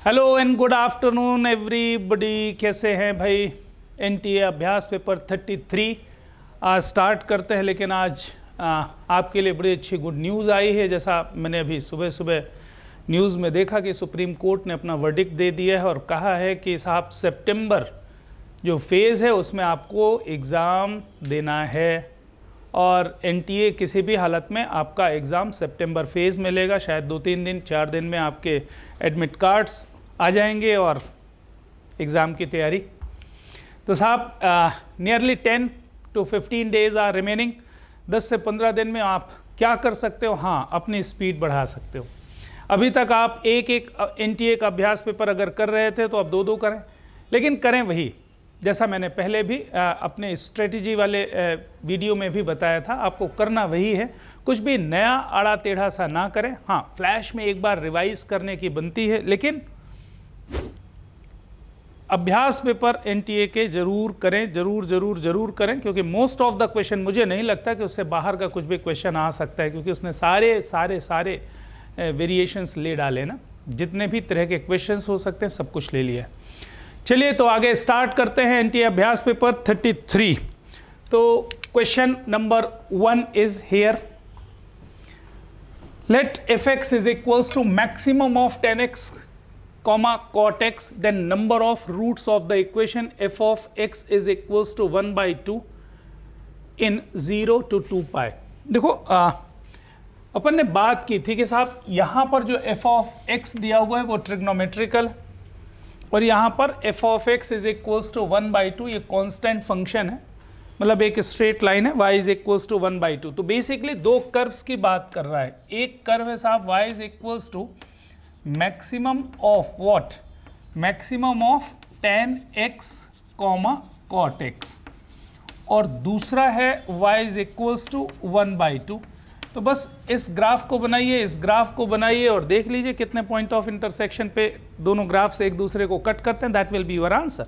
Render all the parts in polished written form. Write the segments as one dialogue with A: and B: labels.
A: Hello and good afternoon everybody. कैसे हैं भाई? एनटीए अभ्यास पेपर 33 आज स्टार्ट करते हैं, लेकिन आज आपके लिए बड़ी अच्छी गुड न्यूज़ आई है। जैसा मैंने अभी सुबह सुबह न्यूज़ में देखा कि सुप्रीम कोर्ट ने अपना वर्डिक्ट दे दिया है और कहा है कि साहब सितंबर जो फेज़ है उसमें आपको एग्ज़ाम देना है और एनटीए किसी भी हालत में आपका एग्ज़ाम सितंबर फेज़ में लेगा। शायद 2-3 दिन 4 दिन में आपके एडमिट कार्ड्स आ जाएंगे और एग्ज़ाम की तैयारी। तो साहब nearly 10 to 15 days are remaining. 10 से 15 दिन में आप क्या कर सकते हो? हाँ, अपनी स्पीड बढ़ा सकते हो। अभी तक आप एक एनटीए का अभ्यास पेपर अगर कर रहे थे तो अब 2-2 करें, लेकिन करें वही जैसा मैंने पहले भी अपने स्ट्रेटजी वाले वीडियो में भी बताया था। आपको करना वही है, कुछ भी नया आड़ा टेढ़ा सा ना करें। हाँ, फ्लैश में एक बार रिवाइज करने की बनती है, लेकिन अभ्यास पेपर एनटीए के जरूर करें, जरूर करें, क्योंकि मोस्ट ऑफ द क्वेश्चन मुझे नहीं लगता कि उससे बाहर का कुछ भी क्वेश्चन आ सकता है, क्योंकि उसने सारे वेरिएशंस ले डाले ना। जितने भी तरह के क्वेश्चंस हो सकते हैं सब कुछ ले लिया। चलिए तो आगे स्टार्ट करते हैं एनटीए अभ्यास पेपर 33। तो question number 1 is here. Let fx is equals to maximum of 10x cot x, then number of roots of the equation f of x is equals to 1/2 in 0 to 2 pi। देखो अपन ने बात की थी कि साहब यहाँ पर जो f of x दिया हुआ है वो ट्रिग्नोमेट्रिकल, और यहाँ पर f of x is equals to 1/2, ये कांस्टेंट फंक्शन है, मतलब एक स्ट्रेट लाइन है, y इज इक्वल्स टू 1/2। तो बेसिकली दो कर्व्स की बात कर रहा है। एक कर्व है साहब y is equals to maximum of what, maximum of 10x cot x, और दूसरा है y इज इक्वल्स टू 1/2। तो बस इस ग्राफ को बनाइए, इस ग्राफ को बनाइए और देख लीजिए कितने पॉइंट ऑफ इंटरसेक्शन पे दोनों ग्राफ से एक दूसरे को कट करते हैं। That will be your answer.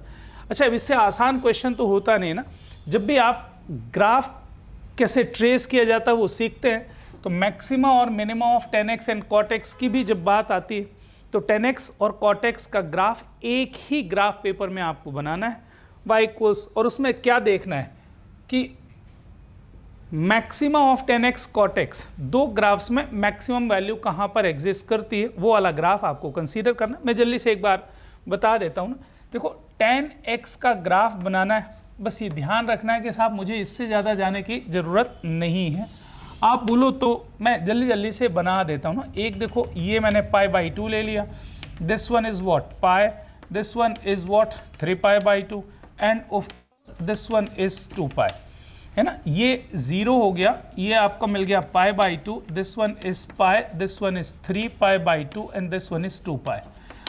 A: अच्छा, इससे आसान क्वेश्चन तो होता नहीं ना। जब भी आप ग्राफ कैसे ट्रेस किया जाता है वो सीखते हैं, तो मैक्सिमा और minima of 10x and cot x की भी जब बात आती है तो 10x और cot x का ग्राफ एक ही ग्राफ पेपर में आपको बनाना है, y इक्वल्स, और उसमें क्या देखना है कि maxima of 10x cot x, दो ग्राफ्स में मैक्सिमम वैल्यू कहाँ पर एग्जिस्ट करती है, वो वाला ग्राफ आपको कंसीडर करना। मैं जल्दी से एक बार बता देता हूँ ना। देखो 10x का ग्राफ बनाना है, बस ये ध्यान रखना है कि साहब मुझे इससे ज़्यादा जाने की ज़रूरत नहीं है। आप बोलो तो मैं जल्दी से बना देता हूँ ना। एक देखो, ये मैंने π/2 ले लिया, this one is what pi, this one is what 3π/2 and of this one is 2 pi, है ना। ये 0 हो गया, ये आपका मिल गया π/2, this one is pi, this one is 3π/2 and this one is 2 pi.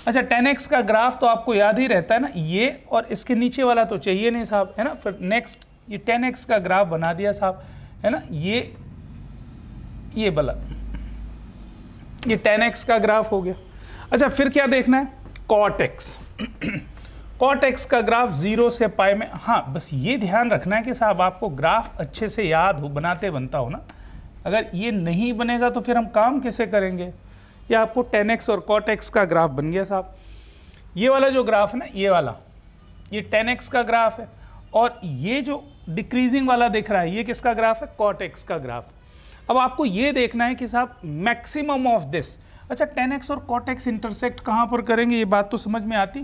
A: अच्छा, 10x का ग्राफ तो आपको याद ही रहता है ना, ये और इसके नीचे वाला तो चाहिए नहीं साहब, है ना। फिर नेक्स्ट ये 10x का ग्राफ बना दिया साहब, है ना। ये वाला, ये 10x का ग्राफ हो गया। अच्छा, फिर क्या देखना है? cot x cot x का ग्राफ 0 से पाई में। हाँ, बस ये ध्यान रखना है कि साहब आपको ग्राफ अच्छे से याद हो, बनाते बनता हो ना। अगर ये नहीं बनेगा तो फिर हम काम कैसे करेंगे? ये आपको 10x और cot x का ग्राफ बन गया साहब। ये वाला जो ग्राफ है ना, ये वाला, ये 10x का ग्राफ है, और ये जो डिक्रीजिंग वाला दिख रहा है ये किसका ग्राफ है? cot x का ग्राफ। अब आपको ये देखना है कि साहब मैक्सिमम ऑफ दिस। अच्छा, 10x और cot x इंटरसेक्ट कहाँ पर करेंगे? ये बात तो समझ में आती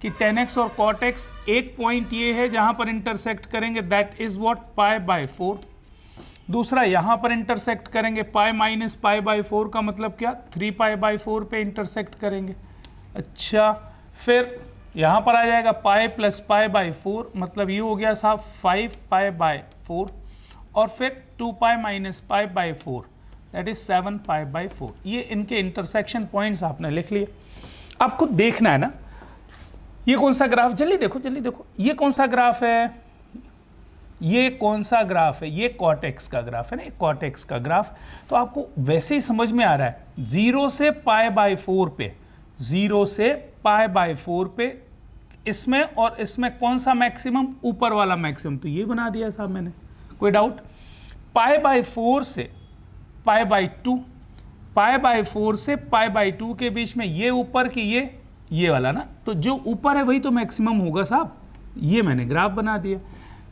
A: कि 10x और cot x एक पॉइंट ये है जहां पर इंटरसेक्ट करेंगे, दैट इज व्हाट π/4। दूसरा यहां पर इंटरसेक्ट करेंगे, पाई माइनस π/4 का मतलब क्या? 3π/4 पे इंटरसेक्ट करेंगे। अच्छा, फिर यहां पर आ जाएगा पाई प्लस π/4, मतलब ये हो गया साहब 5π/4, और फिर 2π माइनस π/4 दैट इज 7π/4। ये इनके इंटरसेक्शन पॉइंट्स आपने लिख लिए। आपको देखना है ना ये कौन सा ग्राफ, जल्दी देखो ये कौन सा ग्राफ है, ये कौन सा ग्राफ है? ये cot x का ग्राफ है ना, cot x का ग्राफ। तो आपको वैसे ही समझ में आ रहा है 0 से π/4 पे, 0 से π/4 पे इसमें और इसमें कौन सा मैक्सिमम? ऊपर वाला मैक्सिमम। तो ये बना दिया साहब मैंने, कोई डाउट? π/4 से π/2, π/4 से π/2 के बीच में ये ऊपर की ये ये वाला ना, तो जो ऊपर है वही तो मैक्सिमम होगा साहब। ये मैंने ग्राफ बना दिया।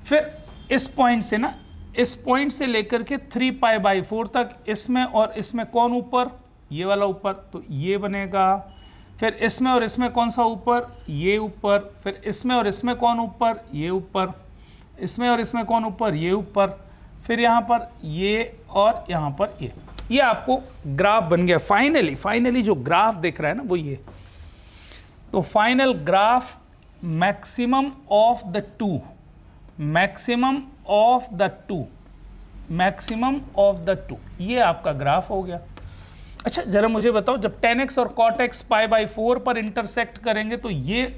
A: फिर इस पॉइंट से ना, इस पॉइंट से लेकर के 3π/4 तक इसमें और इसमें कौन ऊपर, ये वाला ऊपर, तो ये बनेगा। फिर इसमें और इसमें कौन सा ऊपर, ये ऊपर। फिर इसमें और इसमें कौन ऊपर, ये ऊपर। इसमें और इसमें कौन ऊपर, ये ऊपर। फिर यहाँ पर ये और यहाँ पर ये आपको ग्राफ बन गया। फाइनली जो ग्राफ दिख रहा है ना वो ये। तो final graph maximum of the two, maximum of the two, ये आपका ग्राफ हो गया। अच्छा जरा मुझे बताओ, जब tan x और cot x π/4 पर इंटरसेक्ट करेंगे तो ये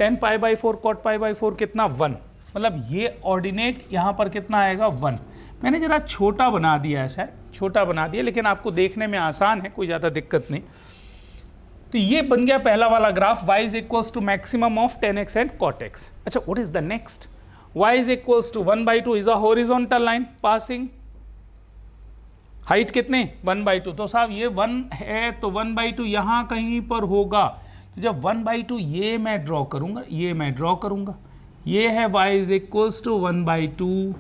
A: tan π/4 cot π/4 कितना 1, मतलब ये ऑर्डिनेट यहाँ पर कितना आएगा 1। मैंने जरा छोटा बना दिया है, शायद छोटा बना दिया, लेकिन आपको देखने में आसान है, कोई ज़्यादा दिक्कत नहीं। तो ये बन गया पहला वाला graph, y is equals to maximum of tan x and cot x। अच्छा what is the next, y is equals to 1/2 is a horizontal line passing height कितने 1/2। तो साहब ये 1 है तो 1/2 यहाँ कहीं पर होगा। तो जब 1/2 ये मैं ड्रॉ करूँगा, ये मैं ड्रॉ करूँगा, ये है y इज इक्वल्स टू 1/2।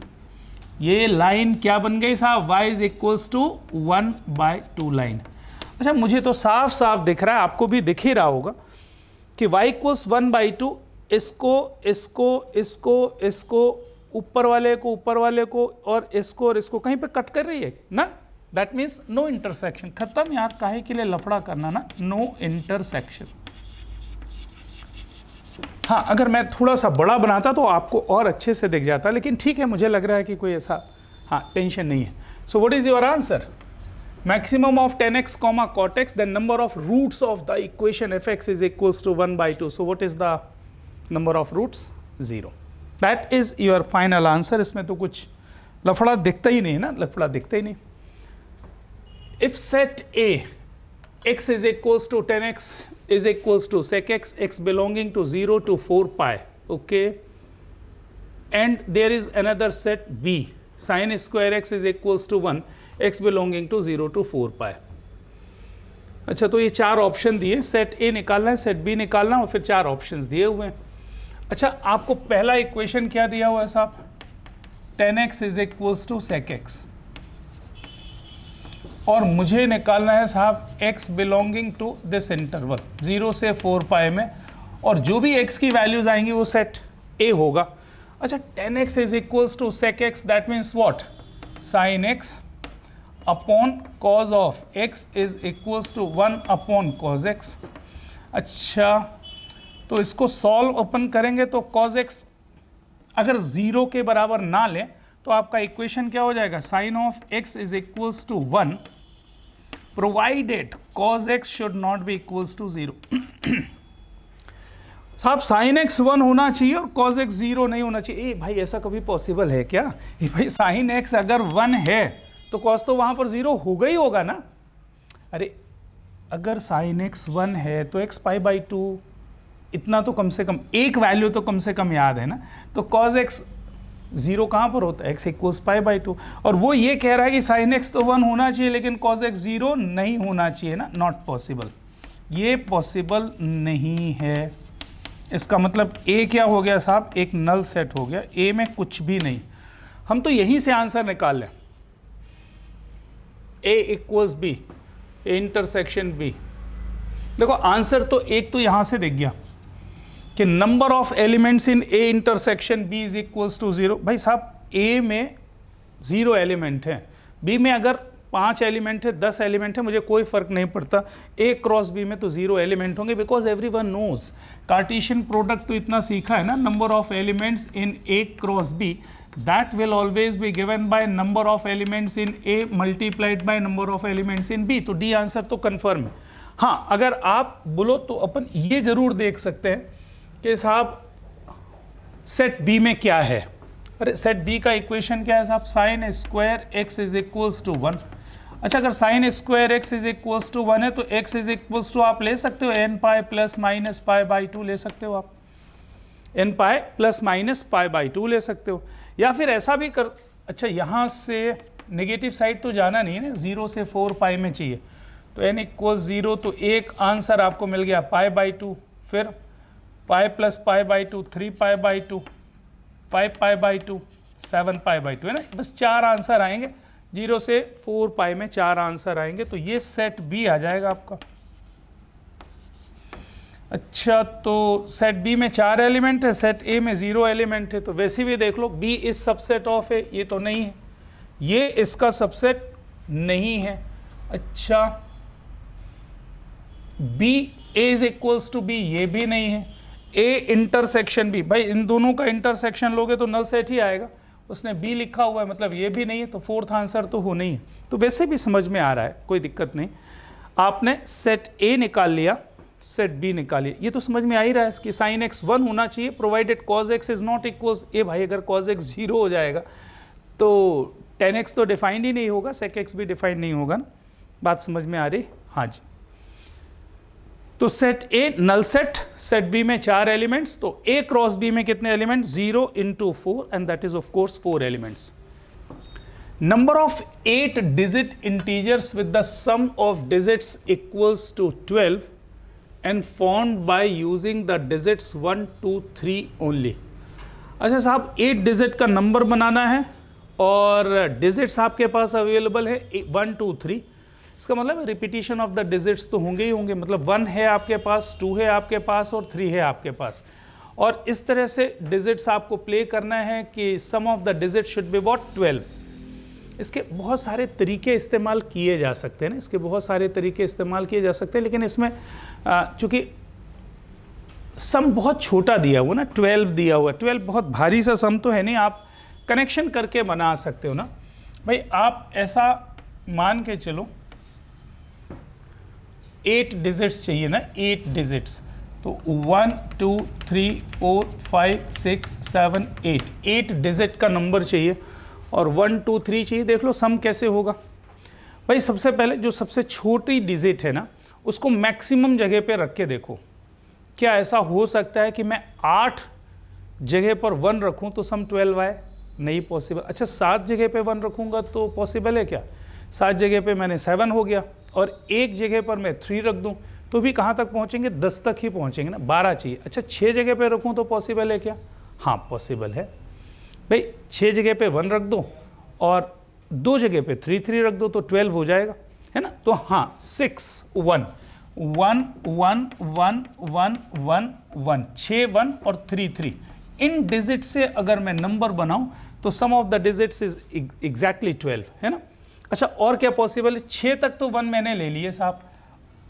A: ये लाइन क्या बन गई साहब, y is equals to 1/2 line. अच्छा मुझे तो साफ साफ दिख रहा है, आपको भी दिख ही रहा होगा कि y इक्वल्स 1/2, इसको ऊपर वाले को और इसको कहीं पे कट कर रही है ना। That means no intersection. खत्म यार, काहे के लिए लफड़ा करना ना, नो इंटरसेक्शन। हाँ अगर मैं थोड़ा सा बड़ा बनाता तो आपको और अच्छे से दिख जाता, लेकिन ठीक है, मुझे लग रहा है कि कोई ऐसा हाँ टेंशन नहीं है। So what is your answer, maximum of tan x comma cot x, then number of roots of the equation fx is equals to 1/2. So what is the number of roots, 0. that is your final answer। इसमें तो कुछ लफड़ा दिखता ही नहीं ना, लफड़ा दिखता ही नहीं। if set a x is equals to tan x is equals to sec x, x belonging to 0 to 4π, okay, and there is another set b sin square x is equals to 1, x belonging to 0 to 4π। अच्छा तो ये चार option दिए, set ए निकालना है, set B निकालना और फिर चार ऑप्शंस दिए हुए हैं। अच्छा आपको पहला इक्वेशन क्या दिया हुआ है साहब, tan x is equals to sec x, और मुझे निकालना है साहब x belonging to this interval 0 से 4π में, और जो भी x की वैल्यूज आएंगी वो सेट ए होगा। अच्छा tan x is equals to sec x, that means what, sin x upon cos of x is equals to 1 upon cos x। अच्छा तो इसको सॉल्व ओपन करेंगे तो cos x अगर 0 के बराबर ना लें तो आपका इक्वेशन क्या हो जाएगा, sin of x is equals to 1 provided cos x should not be equals to 0। साहब sin x 1 होना चाहिए और cos x 0 नहीं होना चाहिए। ए भाई ऐसा कभी पॉसिबल है क्या, ए भाई sin x अगर 1 है तो cos तो वहां पर 0 होगा ही होगा ना। अरे अगर sin x 1 है तो x π/2, इतना तो कम से कम एक वैल्यू तो कम से कम याद है ना। तो cos x 0 कहाँ पर होता है, x इक्वल्स π/2, और वो ये कह रहा है कि sin x तो 1 होना चाहिए लेकिन cos x 0 नहीं होना चाहिए ना, नॉट पॉसिबल, ये पॉसिबल नहीं है। इसका मतलब a क्या हो गया साहब, एक नल सेट हो गया, a में कुछ भी नहीं। हम तो यहीं से आंसर निकाल लें, a equals b, a intersection b। देखो आंसर तो एक तो यहां से दिख गया कि number of elements in a intersection b is equals to 0। भाई साहब a में 0 एलिमेंट है, b में अगर 5 एलिमेंट है, 10 एलिमेंट है, मुझे कोई फर्क नहीं पड़ता, a क्रॉस b में तो 0 एलिमेंट होंगे, because everyone knows cartesian product तो इतना सीखा है ना, number of elements in a cross b that will always be given by number of elements in a multiplied by number of elements in b। तो d answer तो confirm है। हाँ अगर आप बोलो तो अपन ये जरूर देख सकते हैं कि साहब सेट b में क्या है। अरे सेट b का इक्वेशन क्या है साहब, sine square x is equals to 1। अच्छा अगर sine square x is equals to 1 है तो x इज इक्वल्स टू आप ले सकते हो nπ प्लस माइनस π/2 ले सकते हो आप, nπ प्लस माइनस π/2 ले सकते हो, या फिर ऐसा भी कर। अच्छा यहाँ से नेगेटिव साइड तो जाना नहीं है ना, 0 से 4π में चाहिए, तो n इक्वल 0, तो एक आंसर आपको मिल गया π/2, फिर पाई प्लस π/2, 3π/2, 5π/2, 7π/2 है ना। बस 4 आंसर आएंगे, 0 से 4π में 4 आंसर आएंगे, तो ये सेट बी आ जाएगा आपका। अच्छा, तो सेट बी में 4 एलिमेंट है, सेट ए में 0 एलिमेंट है, तो वैसे भी देख लो बी इज सबसेट ऑफ है, ये तो नहीं है, ये इसका सबसेट नहीं है। अच्छा, B A is equals to B, ये भी नहीं है। ए इंटरसेक्शन बी, भाई इन दोनों का इंटरसेक्शन लोगे तो नल सेट ही आएगा, उसने बी लिखा हुआ है मतलब ये भी नहीं है, तो फोर्थ आंसर तो हो नहीं है। तो वैसे भी समझ में आ रहा है, कोई दिक्कत नहीं। आपने सेट ए निकाल लिया, सेट बी निकालिए, ये तो समझ में आ ही रहा है कि साइन एक्स 1 होना चाहिए provided cos x is not equal. ए भाई अगर कॉज एक्स 0 हो जाएगा तो tan x तो डिफाइंड ही नहीं होगा, sec x भी डिफाइंड नहीं होगा ना। बात समझ में आ रही? हाँ जी। तो set A null set, set B में 4 एलिमेंट्स, तो ए क्रॉस बी में कितने elements? 0 into 4 and that is of course 4 elements. Number of 8 digit integers with the sum of digits equals to 12 and formed by using the digits 1, 2, 3 only। अच्छा साहब, 8 digit का number बनाना है और digits आपके पास available है 1, 2, 3। इसका मतलब रिपीटिशन ऑफ द डिजिट्स तो होंगे ही होंगे, मतलब 1 है आपके पास, 2 है आपके पास और 3 है आपके पास। और इस तरह से डिजिट्स आपको प्ले करना है कि sum of the digit should be what? 12। इसके बहुत सारे तरीके इस्तेमाल किए जा सकते हैं ना, इसके बहुत सारे तरीके इस्तेमाल किए जा सकते हैं, लेकिन इसमें चूँकि सम बहुत छोटा दिया हुआ ना, 12 दिया हुआ है, 12 बहुत भारी सा सम तो है नहीं, आप कनेक्शन करके बना सकते हो ना। भाई आप ऐसा मान के चलो 8 डिजिट्स चाहिए ना, 8 डिजिट्स, तो 1, 2, 3, 4, 5, 6, 7, 8 डिजिट का नंबर चाहिए और 1, 2, 3 चाहिए। देख लो सम कैसे होगा। भाई सबसे पहले जो सबसे छोटी डिजिट है ना, उसको मैक्सिमम जगह पे रख के देखो, क्या ऐसा हो सकता है कि मैं 8 जगह पर 1 रखूं तो सम 12 आए? नहीं पॉसिबल। अच्छा 7 जगह पे 1 रखूंगा तो पॉसिबल है क्या? 7 जगह पे मैंने 7 हो गया, और एक जगह पर मैं 3 रख दूं तो भी कहाँ तक पहुँचेंगे? 10 तक ही पहुँचेंगे ना, 12 चाहिए। अच्छा 6 जगह पे रखूँ तो पॉसिबल है क्या? हाँ पॉसिबल है। भाई 6 जगह पे 1 रख दो और 2 जगह पे 3 रख दो तो 12 हो जाएगा, है ना। तो हाँ 6, 1, 1, 1, 1, 1, 1, 1, 6 1 और 3, इन डिजिट से अगर मैं नंबर बनाऊं तो sum of the digits is exactly 12, है ना। अच्छा और क्या पॉसिबल है? 6 तक तो 1 मैंने ले लिए साहब,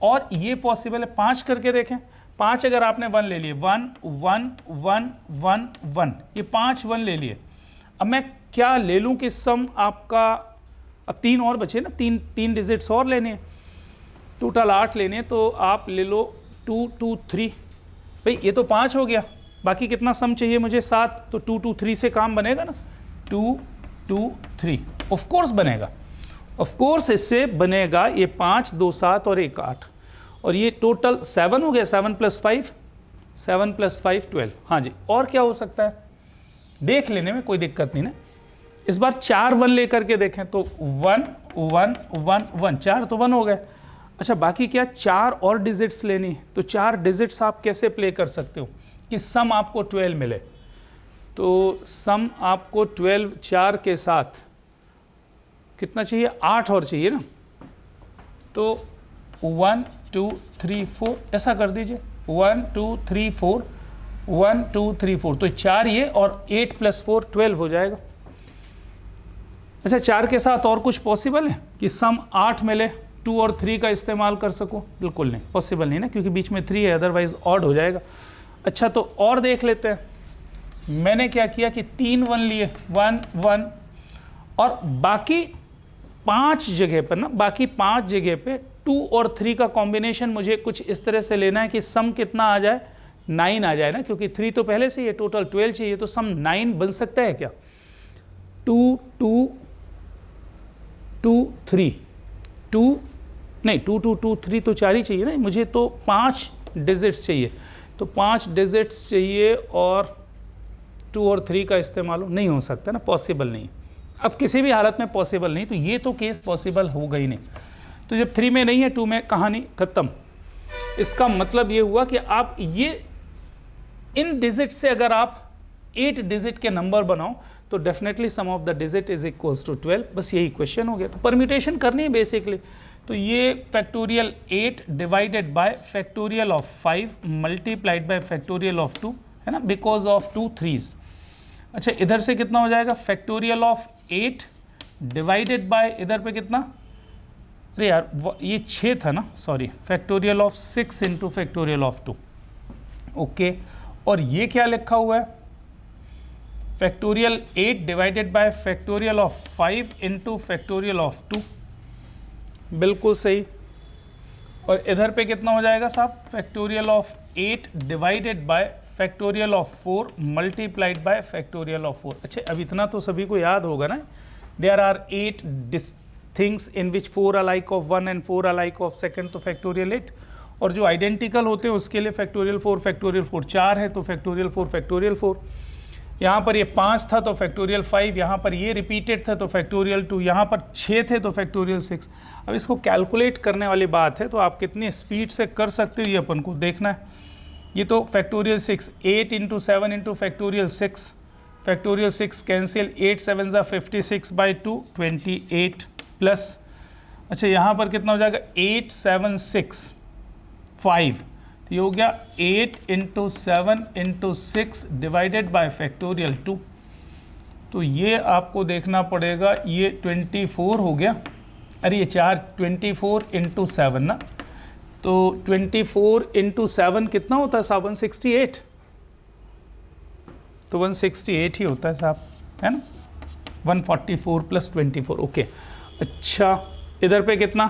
A: और ये पॉसिबल है 5 करके देखें। 5 अगर आपने 1 ले लिए, 1, 1, 1, 1, 1, ये 5 1 ले लिए। अब मैं क्या ले लूं कि सम आपका, अब 3 और बचे ना, 3 डिजिट्स और लेने हैं, टोटल 8 लेने हैं, तो आप ले लो 2, 2, 3। भाई ये तो 5 हो गया, बाकी कितना सम चाहिए मुझे? 7, तो 2, 2, 3 से काम बनेगा ना, 2, 2, 3 ऑफ कोर्स बनेगा, ऑफ कोर्स इससे बनेगा। ये 5, 2, 7 और 1 8, और ये टोटल 7 हो गया, 7 + 5, 7 + 5 12। हाँ जी, और क्या हो सकता है? देख लेने में कोई दिक्कत नहीं ना। इस बार 4 1 लेकर के देखें तो 1, 1, 1, 1, 4 तो 1 हो गए। अच्छा बाकी क्या? 4 और डिजिट्स लेनी है, तो 4 डिजिट्स आप कैसे प्ले कर सकते हो कि सम आपको 12 मिले? तो सम आपको 12 4 के साथ कितना चाहिए? 8 और चाहिए ना, तो 1, 2, 3, 4 ऐसा कर दीजिए, 1, 2, 3, 4, 1, 2, 3, 4, तो 4 ये और 8 + 4 12 हो जाएगा। अच्छा 4 के साथ और कुछ पॉसिबल है कि सम 8 मिले, 2 और 3 का इस्तेमाल कर सको? बिल्कुल नहीं, पॉसिबल नहीं ना, क्योंकि बीच में 3 है, अदरवाइज ऑड हो जाएगा। अच्छा तो और देख लेते हैं। मैंने क्या किया कि 3 1 लिए, 1 1, और बाकी 5 जगह पर ना, बाकी 5 जगह पे 2 और 3 का कॉम्बिनेशन मुझे कुछ इस तरह से लेना है कि सम कितना आ जाए? 9 आ जाए ना, क्योंकि 3 तो पहले से ही है, टोटल 12 चाहिए, तो सम 9 बन सकता है क्या? 2 2 2 3 2 नहीं 2 2 2 3 तो 4 ही चाहिए ना, मुझे तो 5 डिजिट्स चाहिए, तो 5 डिजिट्स चाहिए और 2 और 3 का इस्तेमाल नहीं हो सकता ना, पॉसिबल नहीं। अब किसी भी हालत में पॉसिबल नहीं, तो ये तो केस पॉसिबल होगा ही नहीं। तो जब 3 में नहीं है 2 में, कहानी खत्म। इसका मतलब ये हुआ कि आप ये इन डिजिट से अगर आप 8 डिजिट के नंबर बनाओ तो definitely sum of the digit is equals to 12। बस यही क्वेश्चन हो गया। तो परम्यूटेशन करनी है बेसिकली। तो ये factorial 8 divided by factorial of 5 multiplied by factorial of 2 है ना, बिकॉज ऑफ 2 3s। अच्छा इधर से कितना हो जाएगा, फैक्टोरियल ऑफ 8 डिवाइडेड बाय इधर पे कितना, अरे यार ये 6 था ना, sorry, factorial of 6 into factorial of 2। Okay, और ये क्या लिखा हुआ है, factorial 8 divided by factorial of 5 into factorial of 2। बिल्कुल सही। और इधर पे कितना हो जाएगा साहब, factorial of 8 divided by factorial of 4 multiplied by factorial of 4। अच्छा अब इतना तो सभी को याद होगा ना, there are 8 things in which 4 alike of 1 and 4 alike of second, तो फैक्टोरियल 8। और जो आइडेंटिकल होते हैं उसके लिए फैक्टोरियल 4 फैक्टोरियल 4, 4 है तो फैक्टोरियल 4 फैक्टोरियल 4। यहाँ पर ये 5 था तो फैक्टोरियल 5, यहाँ पर ये रिपीटेड था तो फैक्टोरियल 2, यहाँ पर 6 थे तो फैक्टोरियल 6। अब इसको कैलकुलेट करने वाली बात है, तो आप कितनी स्पीड से कर सकते हो ये अपन को देखना है। ये तो factorial 6, 8 into 7 into factorial 6, factorial 6 cancel, 8 7 ज़ा 56 बाई 2 28 प्लस, अच्छा यहाँ पर कितना हो जाएगा 8 7 6 5, तो ये हो गया 8 into 7 into 6 divided by factorial 2। तो ये आपको देखना पड़ेगा, ये 24 हो गया, अरे ये 24 इंटू 7 ना, तो 24 इंटू 7 कितना होता है साहब, 168, तो 168 ही होता है साहब, है ना, 144 प्लस 24। ओके, अच्छा इधर पे कितना,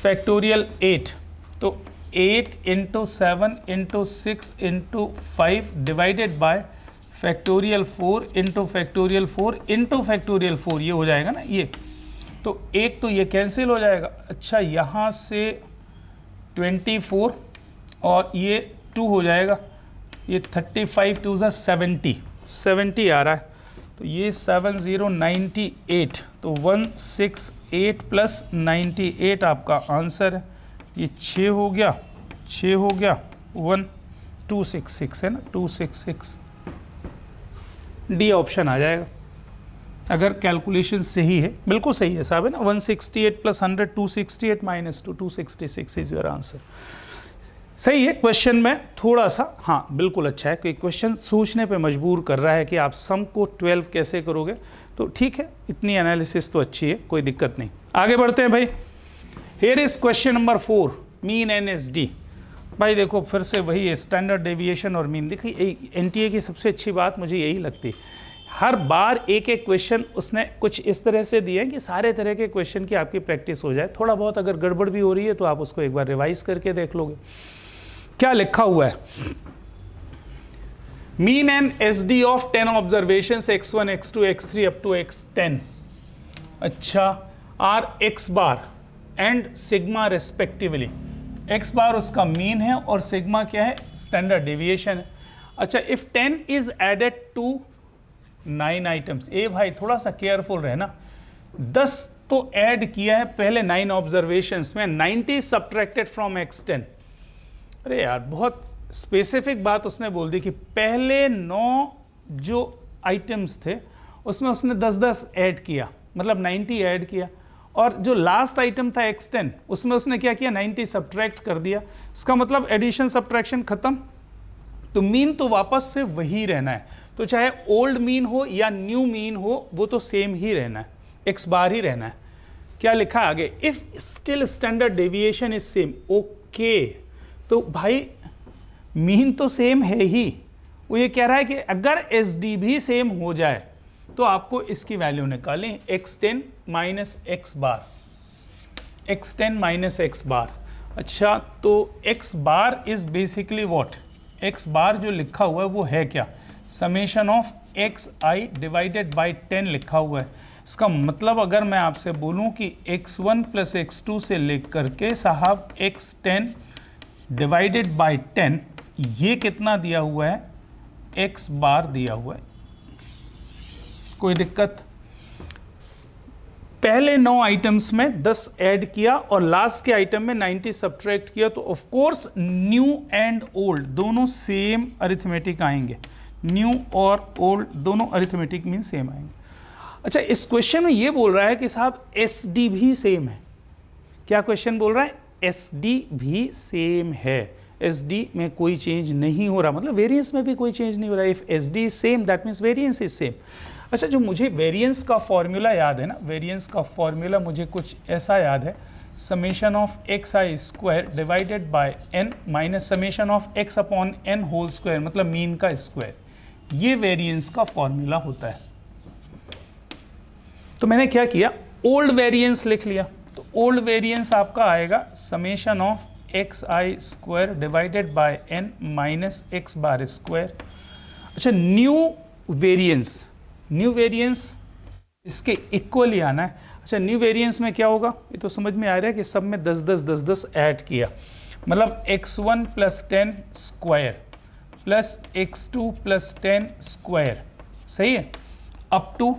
A: फैक्टोरियल 8, तो 8 into 7 into 6 into 5 divided by factorial 4 into factorial 4 into factorial 4, ये हो जाएगा ना ये, तो एक तो ये कैंसिल हो जाएगा। अच्छा यहाँ से 24 और ये 2 हो जाएगा, ये 35 2 ज़ा 70 आ रहा है, तो ये 7098, तो 168 प्लस 98 आपका आंसर है। ये 6 हो गया, 6 हो गया, 1266 है ना, 266, डी ऑप्शन आ जाएगा अगर कैलकुलेशन सही है। बिल्कुल सही है साहब, है ना, 168 plus 100 268 minus 2 266 is your answer. सही है। क्वेश्चन में थोड़ा सा, हाँ बिल्कुल अच्छा है कि क्वेश्चन सोचने पे मजबूर कर रहा है कि आप सम को 12 कैसे करोगे, तो ठीक है, इतनी एनालिसिस तो अच्छी है, कोई दिक्कत नहीं। आगे बढ़ते हैं भाई। Here is question number 4, mean NSD। भाई देखो फिर से वही स्टैंडर्ड डेविएशन और मीन। देखिए NTA की सबसे अच्छी बात मुझे यही लगती है, हर बार एक एक क्वेश्चन उसने कुछ इस तरह से दिए कि सारे तरह के क्वेश्चन की आपकी प्रैक्टिस हो जाए। थोड़ा बहुत अगर गड़बड़ भी हो रही है तो आप उसको एक बार रिवाइज करके देख लोगे। क्या लिखा हुआ है, mean and SD of 10 observation x1 x2 x3 up to x10, अच्छा, are x bar and sigma respectively. x bar उसका मीन है और सिग्मा क्या है, स्टैंडर्ड डेविएशन है। अच्छा, if 10 is added to 9 items, ए भाई थोड़ा सा केयरफुल रहना, 10 तो ऐड किया है पहले 9 ऑब्जर्वेशंस में, 90 सब्ट्रैक्टेड फ्रॉम x10। अरे यार बहुत स्पेसिफिक बात उसने बोल दी कि पहले 9 जो आइटम्स थे उसमें उसने 10-10 ऐड किया, मतलब 90 ऐड किया, और जो लास्ट आइटम था x10 उसमें उसने क्या किया, 90 सब्ट्रैक्ट कर दिया। इसका मतलब एडिशन सब्ट्रैक्शन खत्म, तो मीन तो वापस से वही रहना है। तो चाहे ओल्ड मीन हो या न्यू मीन हो, वो तो सेम ही रहना है, x बार ही रहना है। क्या लिखा है आगे, if still standard deviation is same. Okay, तो भाई मीन तो सेम है ही, वो ये कह रहा है कि अगर SD भी सेम हो जाए तो आपको इसकी वैल्यू निकालें, x10 माइनस x बार, x10 माइनस x बार। अच्छा, तो x bar is basically what, x बार जो लिखा हुआ है वो है क्या, summation of xi divided by 10 लिखा हुआ है। इसका मतलब अगर मैं आपसे बोलूं कि x1 प्लस x2 से लेकर के साहब x10 डिवाइडेड बाई 10, ये कितना दिया हुआ है, x बार दिया हुआ है, कोई दिक्कत। पहले 9 आइटम्स में 10 ऐड किया और लास्ट के आइटम में 90 सब्ट्रैक्ट किया, तो of course new and old दोनों सेम अरिथमेटिक आएंगे। न्यू और ओल्ड दोनों अरिथमेटिक मीन सेम आएंगे। अच्छा, इस क्वेश्चन में ये बोल रहा है कि साहब एस डी भी सेम है। क्या क्वेश्चन बोल रहा है? एस डी भी सेम है, एस डी में कोई चेंज नहीं हो रहा, मतलब वेरिएंस में भी कोई चेंज नहीं हो रहा। If S D is same that means variance is same. अच्छा, जो मुझे वेरिएंस का फॉर्मूला याद है ना, वेरिएंस का फॉर्मूला मुझे कुछ ऐसा याद है, summation of X I square divided by N minus summation of X upon N whole square, मतलब मीन का स्क्वायर। ये वेरिएंस का फॉर्मूला होता है। तो मैंने क्या किया, ओल्ड वेरिएंस लिख लिया। तो ओल्ड वेरिएंस आपका आएगा summation of X I square divided by N minus X bar square. अच्छा, न्यू वेरिएंस इसके इक्वल ही आना है। अच्छा, न्यू वेरिएंस में क्या होगा, ये तो समझ में आ रहा है कि सब में 10 10 10 10 ऐड किया, मतलब x1 plus 10 square plus x2 plus 10 square, सही है, अप टू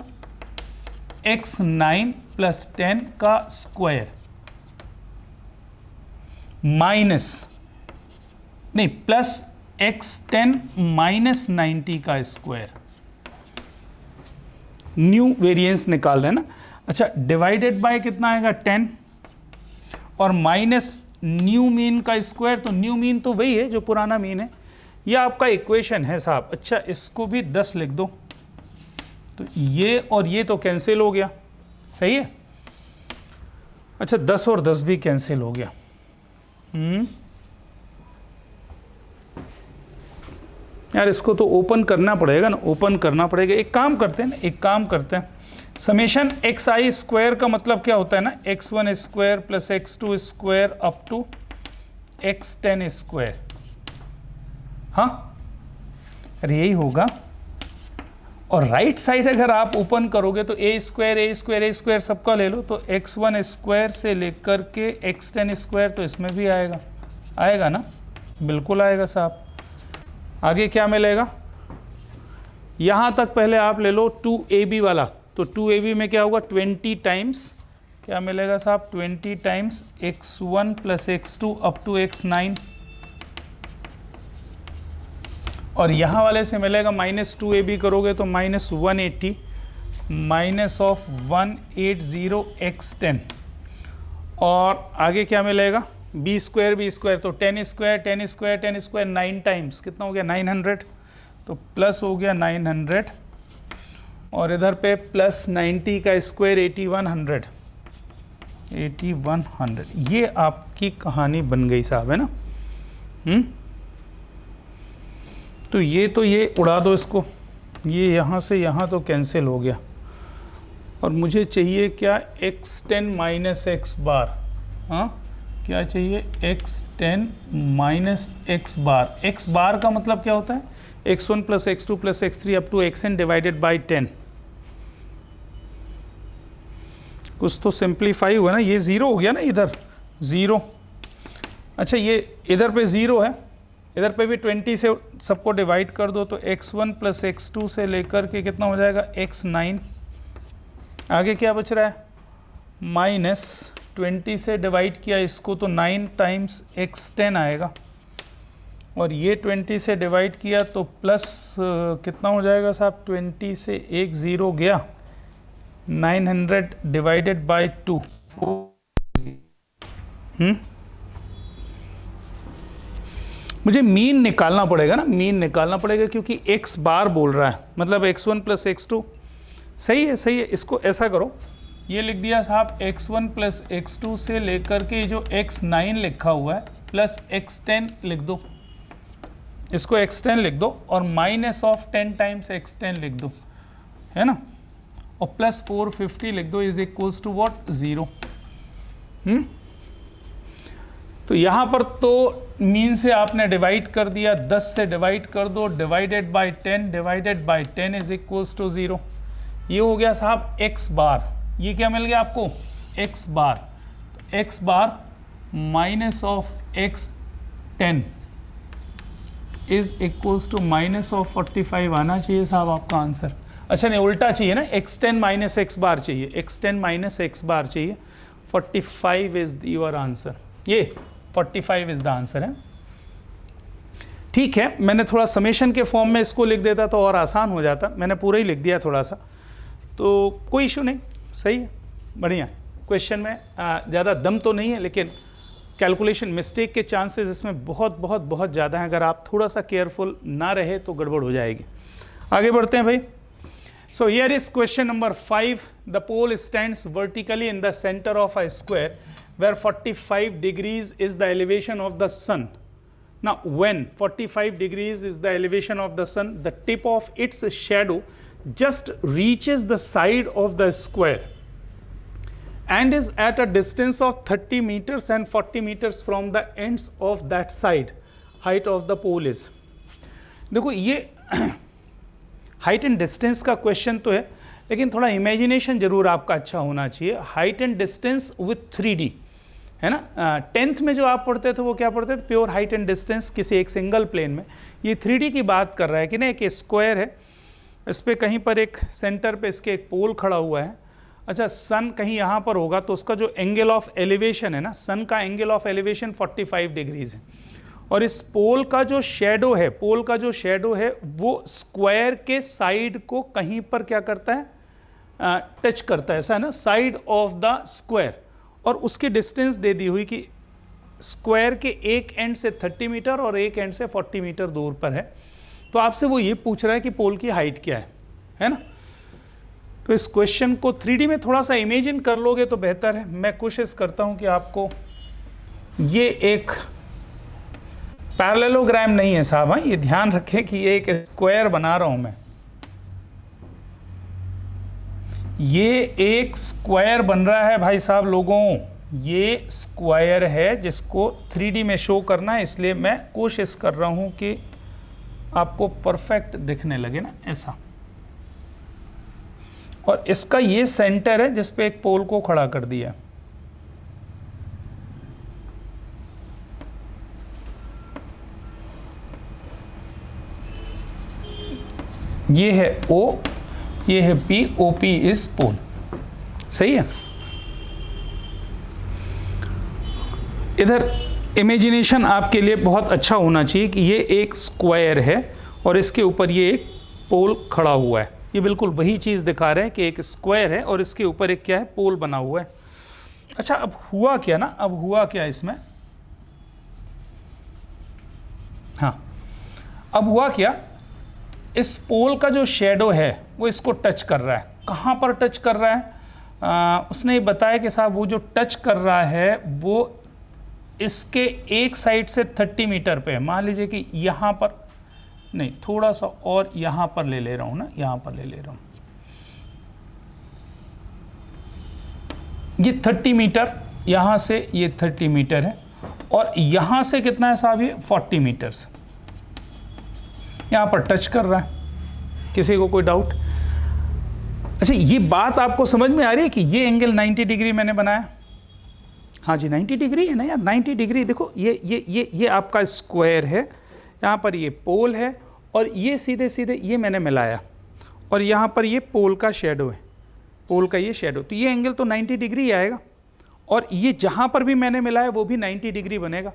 A: x9 प्लस 10 का स्क्वायर माइनस नहीं प्लस x10 माइनस 90 का स्क्वायर। न्यू वेरिएंस निकाल रहे हैं ना। अच्छा, डिवाइडेड बाय कितना आएगा 10 और माइनस न्यू मीन का स्क्वायर। तो न्यू मीन तो वही है जो पुराना मीन है, यह आपका इक्वेशन है साहब। अच्छा, इसको भी 10 लिख दो, तो ये और ये तो कैंसिल हो गया, सही है। अच्छा, 10 और 10 भी कैंसिल हो गया। यार इसको तो ओपन करना पड़ेगा ना, ओपन करना पड़ेगा। एक काम करते हैं समेशन एक्स आई स्क्वायर का मतलब क्या होता है ना, x1 square plus x2 square up to x10 square. हाँ, अरे यही होगा। और राइट साइड अगर आप ओपन करोगे तो ए स्क्वायर सबका ले लो, तो x1 स्क्वायर से लेकर के x10 स्क्वायर, तो इसमें भी आएगा ना, बिल्कुल आएगा साहब। आगे क्या मिलेगा, यहाँ तक पहले आप ले लो 2ab वाला, तो 2ab में क्या होगा 20 टाइम्स, क्या मिलेगा साहब 20 times x1 plus x2 up to x9, और यहाँ वाले से मिलेगा माइनस 2ab करोगे तो माइनस 180 माइनस ऑफ 180 x10, और आगे क्या मिलेगा b स्क्वायर, तो 10 स्क्वायर 9 टाइम्स कितना हो गया 900, तो प्लस हो गया 900, और इधर पे प्लस 90 का स्क्वायर 8100। ये आपकी कहानी बन गई साहब, है ना। तो ये उड़ा दो इसको, ये यहाँ से यहाँ तो कैंसिल हो गया, और मुझे चाहिए क्या x10 माइनस x बार। हाँ, क्या चाहिए x10 minus x bar. x bar का मतलब क्या होता है, x1 plus x2 plus x3 up to xn divided by 10। कुछ तो सिंप्लीफाई हुआ ना, ये 0 हो गया ना, इधर 0। अच्छा, ये इधर पे 0 है, इधर पे भी 20 से सबको डिवाइड कर दो, तो x1 प्लस x2 से लेकर के कितना हो जाएगा x9। आगे क्या बच रहा है, माइनस 20 से डिवाइड किया इसको तो 9 टाइम्स x10 आएगा, और ये 20 से डिवाइड किया तो प्लस कितना हो जाएगा साहब, 20 से एक 0 गया, 900 डिवाइडेड बाय 2। मुझे मीन निकालना पड़ेगा ना, मीन निकालना पड़ेगा, क्योंकि x बार बोल रहा है, मतलब x1 प्लस x2। सही है, सही है। इसको ऐसा करो, ये लिख दिया साहब x1 प्लस x2 से लेकर के जो x9 लिखा हुआ है प्लस x10 लिख दो, इसको x10 लिख दो, और माइनस ऑफ 10 टाइम्स x10 लिख दो, है ना, और प्लस 450 लिख दो, इज इक्वल्स टू व्हाट 0। तो यहाँ पर तो मीन से आपने डिवाइड कर दिया, 10 से डिवाइड कर दो, divided by 10 is equals to 0। ये हो गया साहब x बार। ये क्या मिल गया आपको, x bar minus of x10 is equals to minus of 45 आना चाहिए साहब आपका आंसर। अच्छा नहीं, उल्टा चाहिए ना, x10 माइनस एक्स बार चाहिए, x10 माइनस एक्स बार चाहिए। 45 इज योर आंसर, ये 45 इज द आंसर है। ठीक है, मैंने थोड़ा समेशन के फॉर्म में इसको लिख देता तो और आसान हो जाता, मैंने पूरा ही लिख दिया थोड़ा सा, तो कोई इशू नहीं, सही है, बढ़िया। क्वेश्चन में ज़्यादा दम तो नहीं है, लेकिन कैलकुलेशन मिस्टेक के चांसेस इसमें बहुत बहुत बहुत ज़्यादा हैं। अगर आप थोड़ा सा केयरफुल ना रहे तो गड़बड़ हो जाएगी। आगे बढ़ते हैं भाई। So here is question number 5। The pole stands vertically in the centre of a square where 45 degrees is the elevation of the sun. Now when 45 degrees is the elevation of the sun, the tip of its shadow just reaches the side of the square and is at a distance of 30 meters and 40 meters from the ends of that side. Height of the pole is, देखो ये height and distance का question तो है, लेकिन थोड़ा imagination जरूर आपका अच्छा होना चाहिए। Height and distance with 3D है ना। 10th में जो आप पढ़ते थे वो क्या पढ़ते थे, प्योर हाइट एंड डिस्टेंस किसी एक सिंगल प्लेन में। ये 3D की बात कर रहा है कि ना, एक स्क्वायर है, इस पर कहीं पर एक सेंटर पे इसके एक पोल खड़ा हुआ है। अच्छा, सन कहीं यहाँ पर होगा तो उसका जो एंगल ऑफ एलिवेशन है ना, सन का एंगल ऑफ एलिवेशन 45 डिग्रीज है, और इस पोल का जो शेडो है, पोल का जो शेडो है वो स्क्वायर के साइड को कहीं पर क्या करता है, टच करता है, ऐसा है ना, साइड ऑफ द स्क्वायर। और उसकी डिस्टेंस दे दी हुई कि स्क्वायर के एक एंड से 30 मीटर और एक एंड से 40 मीटर दूर पर है। तो आपसे वो ये पूछ रहा है कि पोल की हाइट क्या है ना। तो इस क्वेश्चन को 3D में थोड़ा सा इमेजिन कर लोगे तो बेहतर है। मैं कोशिश करता हूं कि आपको, ये एक पैरेललोग्राम नहीं है साहब, हाँ, ये ध्यान रखें कि ये एक स्क्वायर बना रहा हूं मैं। ये एक स्क्वायर बन रहा है भाई साहब लोगों, ये स्क्वायर है जिसको 3D में शो करना है, इसलिए मैं कोशिश कर रहा हूं कि आपको परफेक्ट दिखने लगे ना, ऐसा। और इसका ये सेंटर है जिस पे एक पोल को खड़ा कर दिया। ये है O, ये है P, OP इज पोल, सही है। इधर इमेजिनेशन आपके लिए बहुत अच्छा होना चाहिए कि ये एक स्क्वायर है और इसके ऊपर ये एक पोल खड़ा हुआ है। ये बिल्कुल वही चीज़ दिखा रहे हैं कि एक स्क्वायर है और इसके ऊपर एक क्या है, पोल बना हुआ है। अच्छा, अब हुआ क्या ना, अब हुआ क्या इसमें, हाँ, अब हुआ क्या, इस पोल का जो शेडो है वो इसको टच कर रहा है। कहाँ पर टच कर रहा है, उसने ये बताया कि साहब वो जो टच कर रहा है वो इसके एक साइड से 30 मीटर पे है। मान लीजिए कि यहाँ पर नहीं, थोड़ा सा और यहाँ पर ले रहा हूँ ना, यहाँ पर ले रहा हूँ, ये 30 मीटर, यहाँ से ये 30 मीटर है, और यहाँ से कितना है साहब, ये 40 मीटर्स यहाँ पर टच कर रहा है। किसी को कोई डाउट? अच्छा, ये बात आपको समझ में आ रही है कि ये एंगल 90 डिग्री मैंने बनाया, हाँ जी 90 डिग्री है ना यार, 90 डिग्री। देखो ये आपका स्क्वायर है, यहाँ पर ये पोल है, और ये सीधे सीधे ये मैंने मिलाया, और यहाँ पर ये पोल का शेडो है, पोल का ये शेडो, तो ये एंगल तो 90 डिग्री आएगा, और ये जहाँ पर भी मैंने मिलाया वो भी 90 डिग्री बनेगा।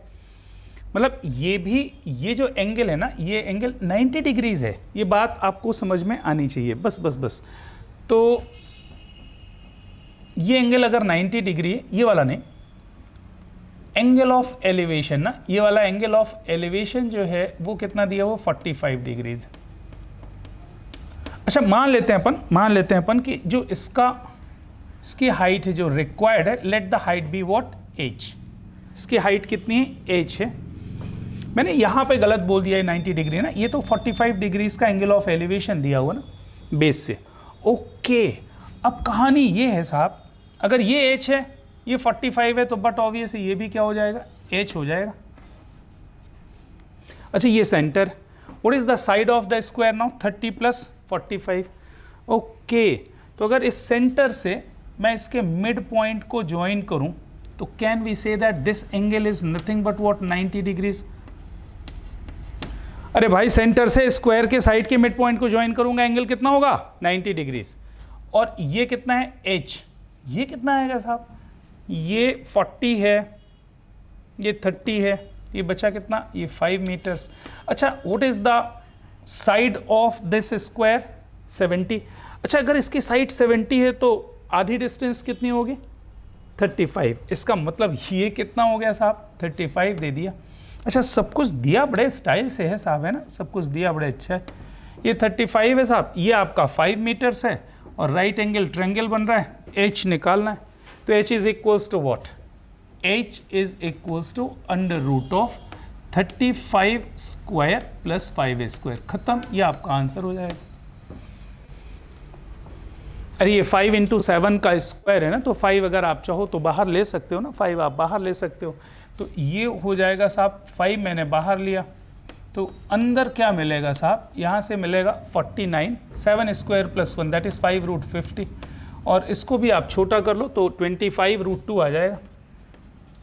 A: मतलब ये भी, ये जो एंगल है ना, ये एंगल 90 डिग्रीज है। ये बात आपको समझ में आनी चाहिए, बस। तो ये एंगल अगर 90 डिग्री है, ये वाला नहीं, एंगल ऑफ एलिवेशन ना, ये वाला एंगल ऑफ एलिवेशन जो है वो कितना दिया, वो 45 डिग्रीज। अच्छा, मान लेते हैं अपन कि जो इसकी हाइट है जो रिक्वायर्ड है, let the height be what, h। इसकी हाइट कितनी है, h है। मैंने यहाँ पे गलत बोल दिया है 90 डिग्री ना, ये तो 45 डिग्रीज का एंगल ऑफ एलिवेशन दिया हुआ ना बेस से। ओके, अब कहानी ये है साहब, अगर ये h है, ये 45 है, तो बट ऑब्वियस ये भी क्या हो जाएगा, h हो जाएगा। अच्छा, ये centre, what is the side of the square now, 30 plus 45। Okay, तो अगर इस सेंटर से मैं इसके मिड पॉइंट को ज्वाइन करूं तो can we say that this angle is nothing but what, 90 degrees. अरे भाई सेंटर से स्क्वायर के साइड के मिड पॉइंट को ज्वाइन करूंगा, एंगल कितना होगा 90 डिग्रीज। और ये कितना है h, ये कितना आएगा साहब, ये 40 है, ये 30 है, ये बचा कितना, ये 5 मीटर्स। अच्छा what is the side of this square 70। अच्छा अगर इसकी साइड 70 है तो आधी डिस्टेंस कितनी होगी 35। इसका मतलब ये कितना हो गया साहब 35 दे दिया। अच्छा सब कुछ दिया बड़े स्टाइल से है साहब, है ना, सब कुछ दिया बड़े अच्छा है। ये 35 है साहब, ये आपका 5 मीटर्स है और राइट एंगल ट्रायंगल बन रहा है, h निकालना है। तो h is equals to what, h is equals to under root of 35 square plus 5 square. खत्म, ये आपका आंसर हो जाएगा। अरे ये 5 इंटू 7 का स्क्वायर है ना, तो 5 अगर आप चाहो तो बाहर ले सकते हो ना, 5 आप बाहर ले सकते हो। तो ये हो जाएगा साहब 5 मैंने बाहर लिया, तो अंदर क्या मिलेगा साहब, यहाँ से मिलेगा 49, 7 square plus 1 that is 5 root 50। और इसको भी आप छोटा कर लो तो 25 रूट 2 आ जाएगा,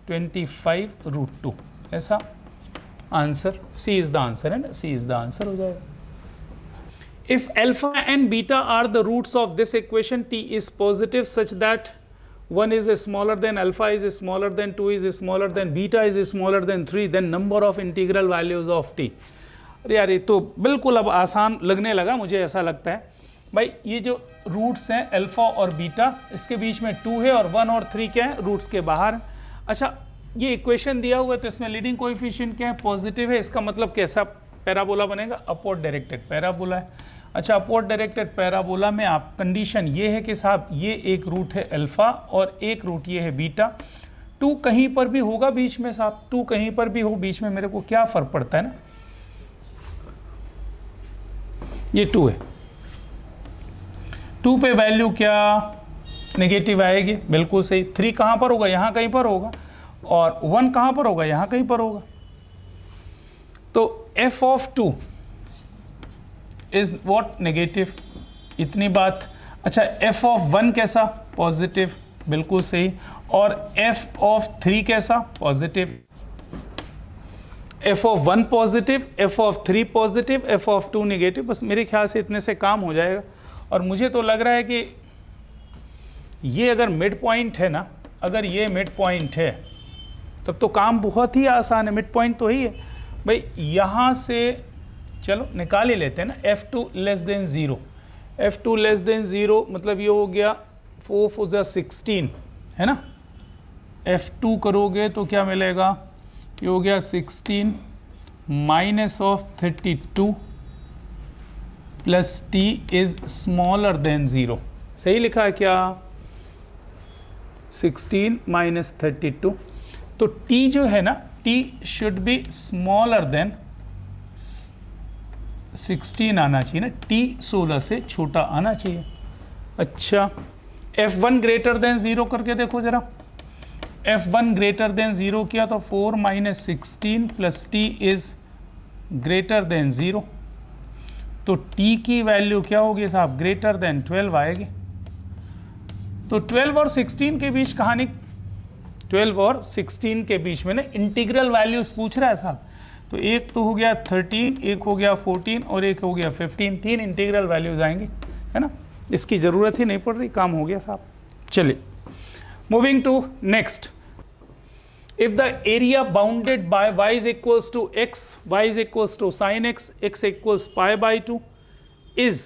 A: 25 रूट 2। ऐसा answer, C is the answer है ना, सी इज़ द आंसर हो जाएगा। If alpha and beta are the roots of this equation, t is positive such that 1 is smaller than alpha is smaller than 2 is smaller than beta is smaller than 3, then number of integral values of t। अरे यार ये तो बिल्कुल अब आसान लगने लगा, मुझे ऐसा लगता है भाई ये जो रूट्स हैं अल्फा और बीटा, इसके बीच में 2 है और 1 और 3 क्या है, रूट्स के बाहर है। अच्छा ये इक्वेशन दिया हुआ है तो इसमें लीडिंग कोएफिशिएंट क्या है, पॉजिटिव है, इसका मतलब कैसा पैराबोला बनेगा, अपवर्ड डायरेक्टेड पैराबोला है। अच्छा अपवर्ड डायरेक्टेड पैराबोला में आप कंडीशन ये है कि साहब ये एक रूट है अल्फा और एक रूट ये है बीटा, 2 कहीं पर भी होगा बीच में साहब, 2 कहीं पर भी हो बीच में, मेरे को क्या फर्क पड़ता है ना, ये 2 है, 2 पे वैल्यू क्या नेगेटिव आएगी, बिल्कुल सही। 3 कहाँ पर होगा, यहाँ कहीं पर होगा, और 1 कहाँ पर होगा, यहाँ कहीं पर होगा। तो f of 2 is what, negative, इतनी बात। अच्छा f ऑफ 1 कैसा, पॉजिटिव, बिल्कुल सही। और f ऑफ 3 कैसा, positive. f of 1 positive, f of 3 positive, f of 2 negative. बस मेरे ख्याल से इतने से काम हो जाएगा। और मुझे तो लग रहा है कि ये अगर मिड पॉइंट है ना, अगर ये मिड पॉइंट है तब तो काम बहुत ही आसान है, मिड पॉइंट तो ही है भाई। यहाँ से चलो निकाल ही लेते हैं ना, f2 less than 0, f2 less than 0 मतलब ये हो गया 4 4 16 है ना, f2 करोगे तो क्या मिलेगा, ये हो गया 16 minus of 32 plus t is smaller than 0। सही लिखा है क्या, 16 माइनस 32, तो t जो है ना, t should be smaller than 16 आना चाहिए ना, t 16 से छोटा आना चाहिए। अच्छा f1 ग्रेटर देन 0 करके देखो जरा, f1 ग्रेटर देन 0 किया तो 4 minus 16 plus t is greater then 0, तो t की वैल्यू क्या होगी साहब, ग्रेटर देन 12 आएगी। तो 12 और 16 के बीच कहानी, 12 और 16 के बीच में ना इंटीग्रल वैल्यूज पूछ रहा है साहब, तो एक तो हो गया 13, एक हो गया 14 और एक हो गया 15, 3 इंटीग्रल वैल्यूज आएंगे, है ना, इसकी ज़रूरत ही नहीं पड़ रही, काम हो गया साहब। चलिए moving to next, if the area bounded by y is equals to x, y is equals to sine x, x equals pi by 2 is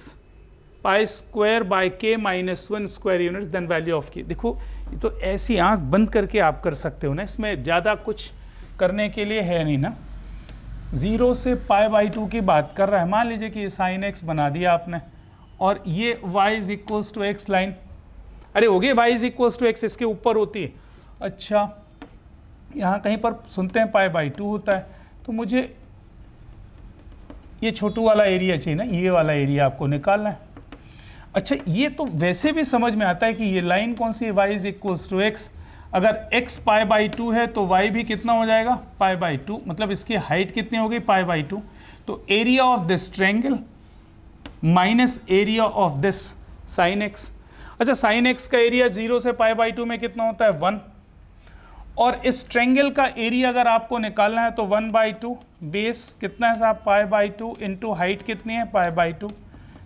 A: pi square by k minus 1 square unit, then value of k। देखो ये तो ऐसी आंख बंद करके आप कर सकते हो ना, इसमें ज़्यादा कुछ करने के लिए है नहीं ना। 0 से पाई बाई 2 की बात कर रहा है, मान लीजिए कि ये साइन x बना दिया आपने और ये y is equals to x line, अरे हो गए y is equals to x, इसके ऊपर होती है। अच्छा यहाँ कहीं पर सुनते हैं पाई बाई 2 होता है, तो मुझे ये छोटू वाला एरिया चाहिए ना, ये वाला एरिया आपको निकालना है। अच्छा ये तो वैसे भी समझ में आता है कि ये लाइन कौन सी है, y is equals to x, अगर x पाई बाई 2 है तो y भी कितना हो जाएगा, पाई बाई 2, मतलब इसकी हाइट कितनी हो गई, पाई बाई 2। तो area of this triangle minus area of this sine x। अच्छा साइन x का एरिया 0 से पाई बाई 2 में कितना होता है, 1, और इस ट्रेंगल का एरिया अगर आपको निकालना है तो 1/2, बेस कितना है साहब π/2 इंटू हाइट कितनी है π/2,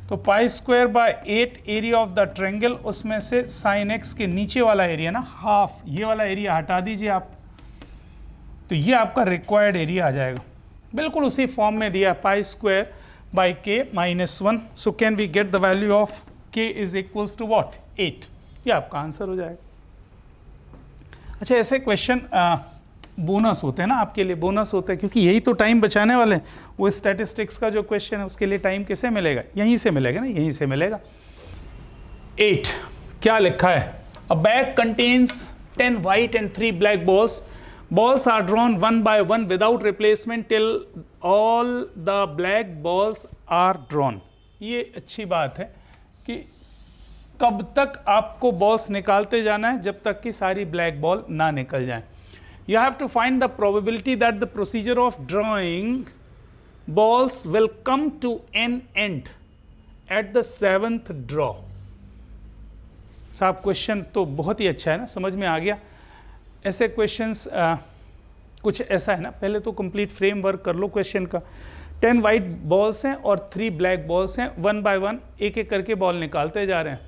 A: तो π²/8 एरिया ऑफ द ट्रेंगल, उसमें से साइन एक्स के नीचे वाला एरिया ना हाफ, ये वाला एरिया हटा दीजिए आप, तो ये आपका रिक्वायर्ड एरिया आ जाएगा, बिल्कुल उसी फॉर्म में दिया π² (k-1). So can we get the value of k is equals to what 8, ये आपका आंसर हो जाएगा। अच्छा, ऐसे क्वेश्चन बोनस होते हैं ना, आपके लिए बोनस होते हैं, क्योंकि यही तो टाइम बचाने वाले हैं। वो स्टैटिस्टिक्स का जो क्वेश्चन है उसके लिए टाइम किसे मिलेगा, यहीं से मिलेगा ना, यहीं से मिलेगा। 8 क्या लिखा है, अ bag contains 10 white and 3 black balls. Balls are drawn one by one without replacement till all the black balls are drawn. ये अच्छी बात है कि कब तक आपको बॉल्स निकालते जाना है, जब तक कि सारी ब्लैक बॉल ना निकल जाए। You have to find the probability that the procedure of drawing balls will come to an end at the 7th draw. साहब क्वेश्चन तो बहुत ही अच्छा है ना, समझ में आ गया। ऐसे क्वेश्चंस कुछ ऐसा है ना, पहले तो कंप्लीट फ्रेमवर्क कर लो क्वेश्चन का। 10 वाइट बॉल्स हैं और 3 ब्लैक बॉल्स हैं, 1 बाय 1 एक एक करके बॉल निकालते जा रहे हैं।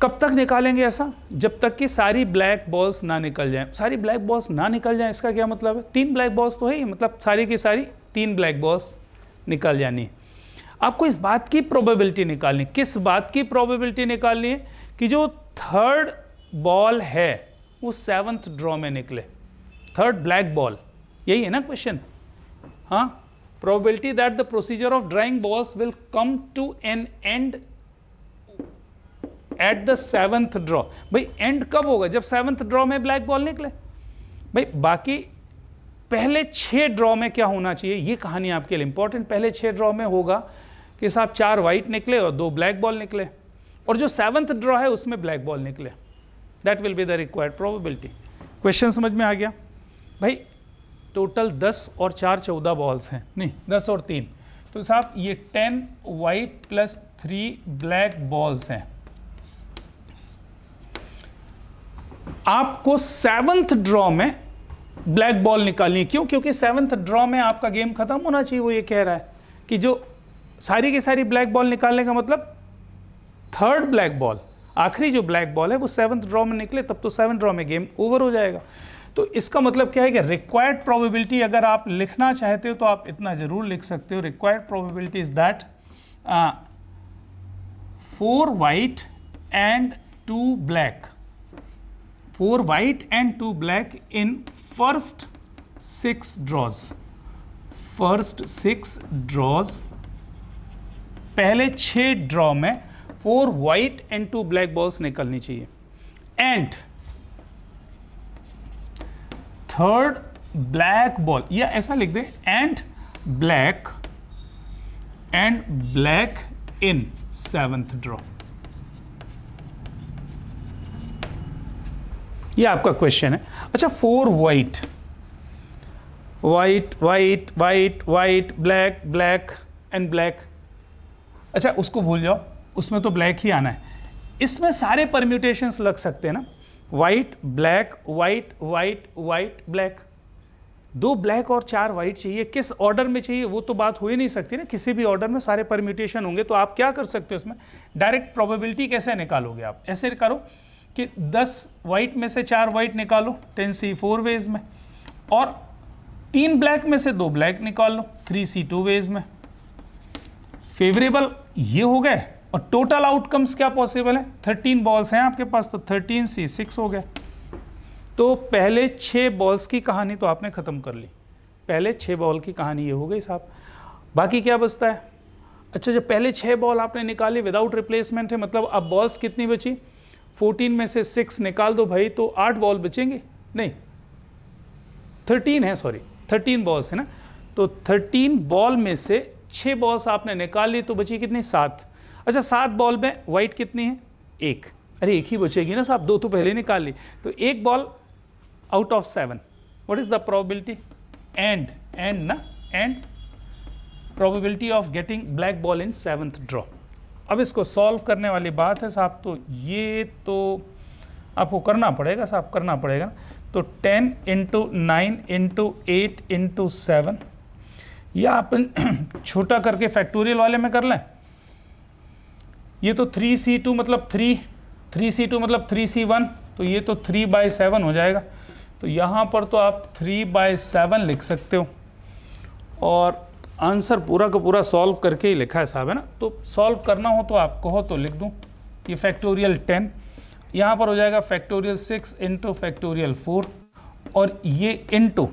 A: कब तक निकालेंगे ऐसा, जब तक कि सारी ब्लैक बॉल्स ना निकल जाएं। सारी ब्लैक बॉल्स ना निकल जाएं इसका क्या मतलब है, 3 ब्लैक बॉल्स तो है ही, मतलब सारी की सारी 3 ब्लैक बॉल्स निकल जानी है। आपको इस बात की प्रोबेबिलिटी निकालनी, किस बात की प्रोबेबिलिटी निकालनी है कि जो थर्ड बॉल है वो 7th ड्रॉ में निकले, थर्ड ब्लैक बॉल, यही है ना क्वेश्चन। हाँ, probability that the procedure of drawing balls will come to an end at the 7th draw. भाई एंड कब होगा, जब 7th ड्रॉ में ब्लैक बॉल निकले। भाई बाकी पहले 6 ड्रॉ में क्या होना चाहिए, ये कहानी आपके लिए इंपॉर्टेंट। पहले 6 ड्रॉ में होगा कि साहब 4 वाइट निकले और 2 ब्लैक बॉल निकले, और जो 7th ड्रॉ है उसमें ब्लैक बॉल निकले। That will be the required probability. Question समझ में आ गया। भाई टोटल 10 और 4 14 बॉल्स हैं, नहीं 10 और 3, तो साहब ये 10 वाइट प्लस 3 ब्लैक बॉल्स हैं। आपको 7th ड्रॉ में ब्लैक बॉल निकालनी है। क्यों, क्योंकि 7th ड्रॉ में आपका गेम खत्म होना चाहिए। वो ये कह रहा है कि जो सारी की सारी ब्लैक बॉल निकालने का मतलब थर्ड ब्लैक बॉल, आखिरी जो ब्लैक बॉल है वो 7th ड्रॉ में निकले, तब तो 7th ड्रॉ में गेम ओवर हो जाएगा। तो इसका मतलब क्या है कि रिक्वायर्ड प्रोबेबिलिटी अगर आप लिखना चाहते हो तो आप इतना जरूर लिख सकते हो, required probability is that 4 white and 2 black, 4 white and 2 black in first 6 draws. First 6 draws, पहले 6 ड्रॉ में 4 वाइट एंड 2 ब्लैक बॉल्स निकलनी चाहिए। एंड थर्ड ब्लैक बॉल, या ऐसा लिख दे and black in 7th draw. ये आपका क्वेश्चन है। अच्छा, 4 white, white white white white black black and black, अच्छा उसको भूल जाओ, उसमें तो ब्लैक ही आना है। इसमें सारे परम्यूटेशंस लग सकते हैं ना, white black white white white black, 2 black और 4 वाइट चाहिए। किस ऑर्डर में चाहिए वो तो बात हो ही नहीं सकती ना, किसी भी ऑर्डर में सारे परम्यूटेशन होंगे। तो आप क्या कर सकते हो इसमें, डायरेक्ट प्रोबेबिलिटी कैसे निकालोगे आप, ऐसे करो कि 10 वाइट में से 4 वाइट निकालो 10C4 वेज में, और 3 ब्लैक में से 2 ब्लैक निकाल लो 3C2 वेज में। फेवरेबल ये हो गए, और टोटल आउटकम्स क्या पॉसिबल है, 13 बॉल्स हैं आपके पास, तो 13C6 हो गए। तो पहले 6 बॉल्स की कहानी तो आपने ख़त्म कर ली, पहले 6 बॉल की कहानी ये हो गई साहब। बाकी क्या बचता है, अच्छा जब पहले 6 बॉल आपने निकाली विदाउट रिप्लेसमेंट है, मतलब अब बॉल्स कितनी बची, 14 में से 6 निकाल दो भाई, तो 8 बॉल बचेंगे, नहीं 13 है, सॉरी 13 बॉल्स है ना। तो 13 बॉल में से 6 बॉल्स आपने निकाल ली, तो बची कितनी, 7। अच्छा 7 बॉल में वाइट कितनी है, 1, अरे 1 ही बचेगी ना साहब, 2 तो पहले निकाल ली, तो 1 ball out of 7। What is the probability, and ना, and probability of getting black ball in 7th draw. अब इसको सॉल्व करने वाली बात है साहब, तो ये तो आपको करना पड़ेगा साहब, करना पड़ेगा। तो तो 10 इंटू 9 इंटू 8 इंटू 7, या अपन छोटा करके फैक्टोरियल वाले में कर लें। ये तो 3c2 मतलब 3c2 मतलब 3c1, तो ये तो 3/7 हो जाएगा। तो यहाँ पर तो आप 3/7 लिख सकते हो, और आंसर पूरा का पूरा सॉल्व करके ही लिखा है साहब, है ना। तो सॉल्व करना हो तो आप कहो तो लिख दूँ। ये फैक्टोरियल 10, यहाँ पर हो जाएगा फैक्टोरियल 6 इंटू फैक्टोरियल 4, और ये इंटू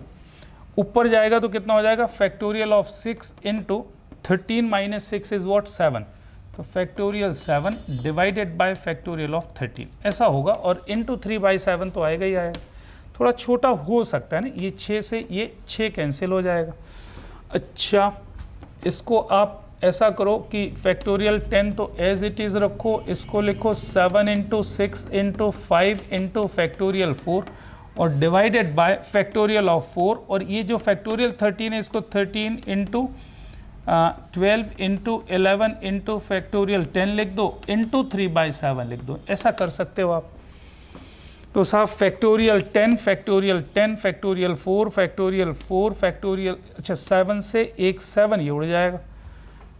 A: ऊपर जाएगा तो कितना हो जाएगा, factorial of 6 into 13 minus 6 is what 7, तो factorial 7 divided by factorial of 13 ऐसा होगा, और इंटू 3/7 तो आएगा ही आएगा। थोड़ा छोटा हो सकता है ना, ये 6 से ये 6 कैंसिल हो जाएगा। अच्छा, इसको आप ऐसा करो कि फैक्टोरियल 10 तो एज इट इज़ रखो, इसको लिखो 7 इंटू 6 इंटू 5 इंटू फैक्टोरियल 4 और डिवाइडेड बाय फैक्टोरियल ऑफ 4, और ये जो फैक्टोरियल 13 है इसको 13 इंटू 12 इंटू 11 इंटू फैक्टोरियल 10 लिख दो, इंटू 3/7 लिख दो, ऐसा कर सकते हो आप। तो साहब factorial 10 factorial 10 factorial 4 factorial 4 factorial, अच्छा 7 से एक 7 ये उड़ जाएगा,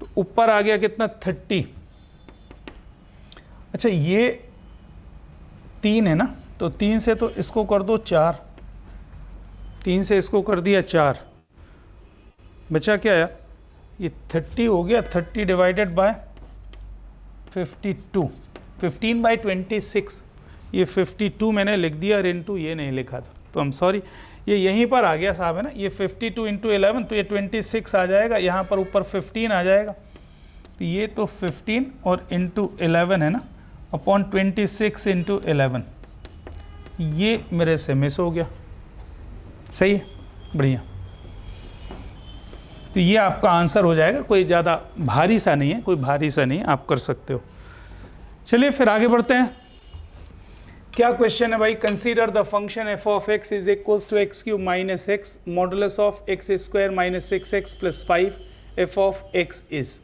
A: तो ऊपर आ गया कितना 30। अच्छा ये 3 है ना, तो 3 से तो इसको कर दो 4, 3 से इसको कर दिया 4, बचा क्या यार, ये 30 हो गया। 30 डिवाइडेड बाय 52, 15/26, ये 52 मैंने लिख दिया और इंटू ये नहीं लिखा था, तो हम सॉरी, ये यहीं पर आ गया साहब, है ना। ये 52 इंटू 11 तो ये 26 आ जाएगा, यहाँ पर ऊपर 15 आ जाएगा, तो ये तो 15 और इंटू 11 है ना, अपॉन 26 इंटू 11, ये मेरे से मिस हो गया। सही है, बढ़िया। तो ये आपका आंसर हो जाएगा, कोई ज़्यादा भारी सा नहीं है, कोई भारी सा नहीं है, आप कर सकते हो। चलिए फिर आगे बढ़ते हैं। क्या क्वेश्चन है भाई, consider the function f of x is equals to x cube minus x modulus of x square minus 6x plus 5 f of x is.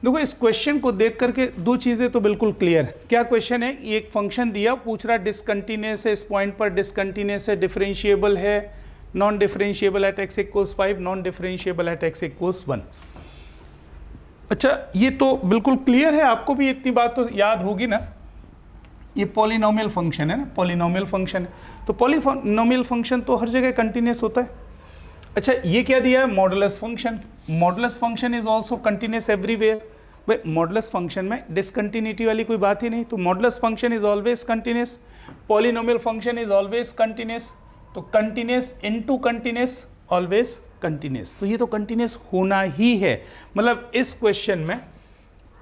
A: देखो इस क्वेश्चन को देख करके दो चीज़ें तो बिल्कुल क्लियर है। क्या क्वेश्चन है, ये एक फंक्शन दिया, पूछ रहा डिसकंटिन्यूअस है, इस पॉइंट पर डिसकंटिन्यूअस है, डिफरेंशिएबल है, non differentiable eight x equals 5, non differentiable eight x equals 1। अच्छा ये तो बिल्कुल क्लियर है, आपको भी इतनी बात तो याद होगी ना। ये पॉलिनोमियल फंक्शन है ना, पॉलिनोमियल फंक्शन है, तो पॉलिनोमियल फंक्शन तो हर जगह कंटिन्यूअस होता है। अच्छा ये क्या दिया है, modulus function. Modulus function is also continuous everywhere. भाई मॉडुलस फंक्शन में डिसकंटिन्यूटी वाली कोई बात ही नहीं, तो modulus function is always continuous, polynomial function is always continuous, तो continuous into continuous always continuous, तो ये तो कंटिन्यूअस होना ही है। मतलब इस क्वेश्चन में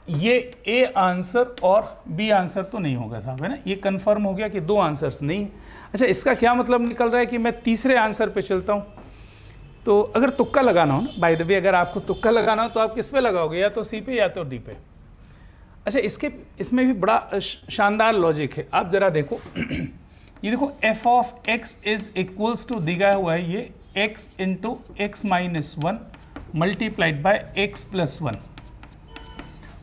A: ये ए आंसर और बी आंसर तो नहीं होगा साहब, है ना, ये कंफर्म हो गया कि दो आंसर्स नहीं। अच्छा इसका क्या मतलब निकल रहा है कि मैं तीसरे आंसर पे चलता हूँ। तो अगर तुक्का लगाना हो ना, बाय द वे अगर आपको तुक्का लगाना हो तो आप किस पे लगाओगे, या तो सी पे या तो डी पे। अच्छा इसमें भी बड़ा शानदार लॉजिक है, आप जरा देखो ये देखो f of x is equals to दिया हुआ है ये x into x minus 1 multiplied by x plus 1।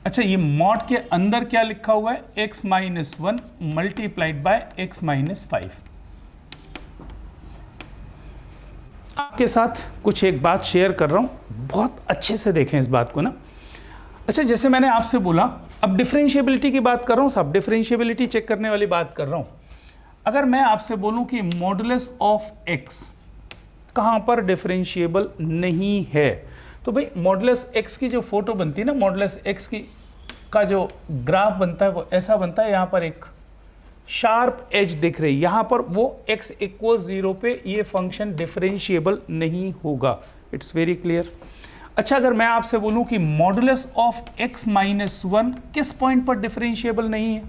A: अच्छा ये मॉड के अंदर क्या लिखा हुआ है, x minus 1 multiplied by x minus 5। आपके साथ कुछ एक बात शेयर कर रहा हूं, बहुत अच्छे से देखें इस बात को ना। अच्छा जैसे मैंने आपसे बोला, अब डिफरेंशिएबिलिटी की बात कर रहा हूं साहब, डिफरेंशिएबिलिटी चेक करने वाली बात कर रहा हूं। अगर मैं आपसे बोलूं कि मॉडुलस ऑफ x कहां पर डिफरेंशिएबल नहीं है, तो भाई मॉडुलस x की जो फोटो बनती है ना, मॉडुलस x की का जो ग्राफ बनता है वो ऐसा बनता है, यहाँ पर एक शार्प एज दिख रही है, यहाँ पर वो x इक्वल 0 पे ये फंक्शन डिफरेंशिएबल नहीं होगा। It's very clear. अच्छा अगर मैं आपसे बोलूँ कि मॉडुलस ऑफ x माइनस 1 किस पॉइंट पर डिफरेंशिएबल नहीं है,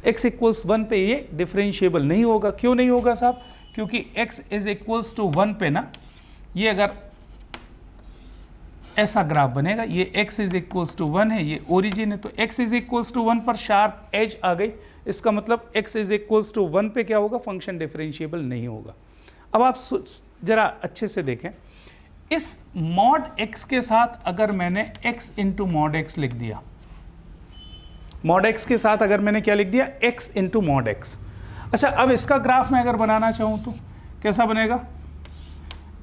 A: x इक्वल्स 1 पे ये डिफरेंशिएबल नहीं होगा। क्यों नहीं होगा साहब, क्योंकि x इज इक्वल्स टू 1 पे ना, ये अगर ऐसा ग्राफ बनेगा, ये x इज इक्वल्स टू 1 है, ये ओरिजिन है, तो x इज इक्वल्स टू 1 पर शार्प एज आ गई, इसका मतलब x इज इक्वल्स टू 1 पे क्या होगा, फंक्शन डिफरेंशिएबल नहीं होगा। अब आप जरा अच्छे से देखें, इस मॉड x के साथ अगर मैंने x इंटू मॉड x लिख दिया, मॉड x के साथ अगर मैंने क्या लिख दिया, x इंटू मॉड x, अच्छा, अब इसका ग्राफ मैं अगर बनाना चाहूँ तो कैसा बनेगा?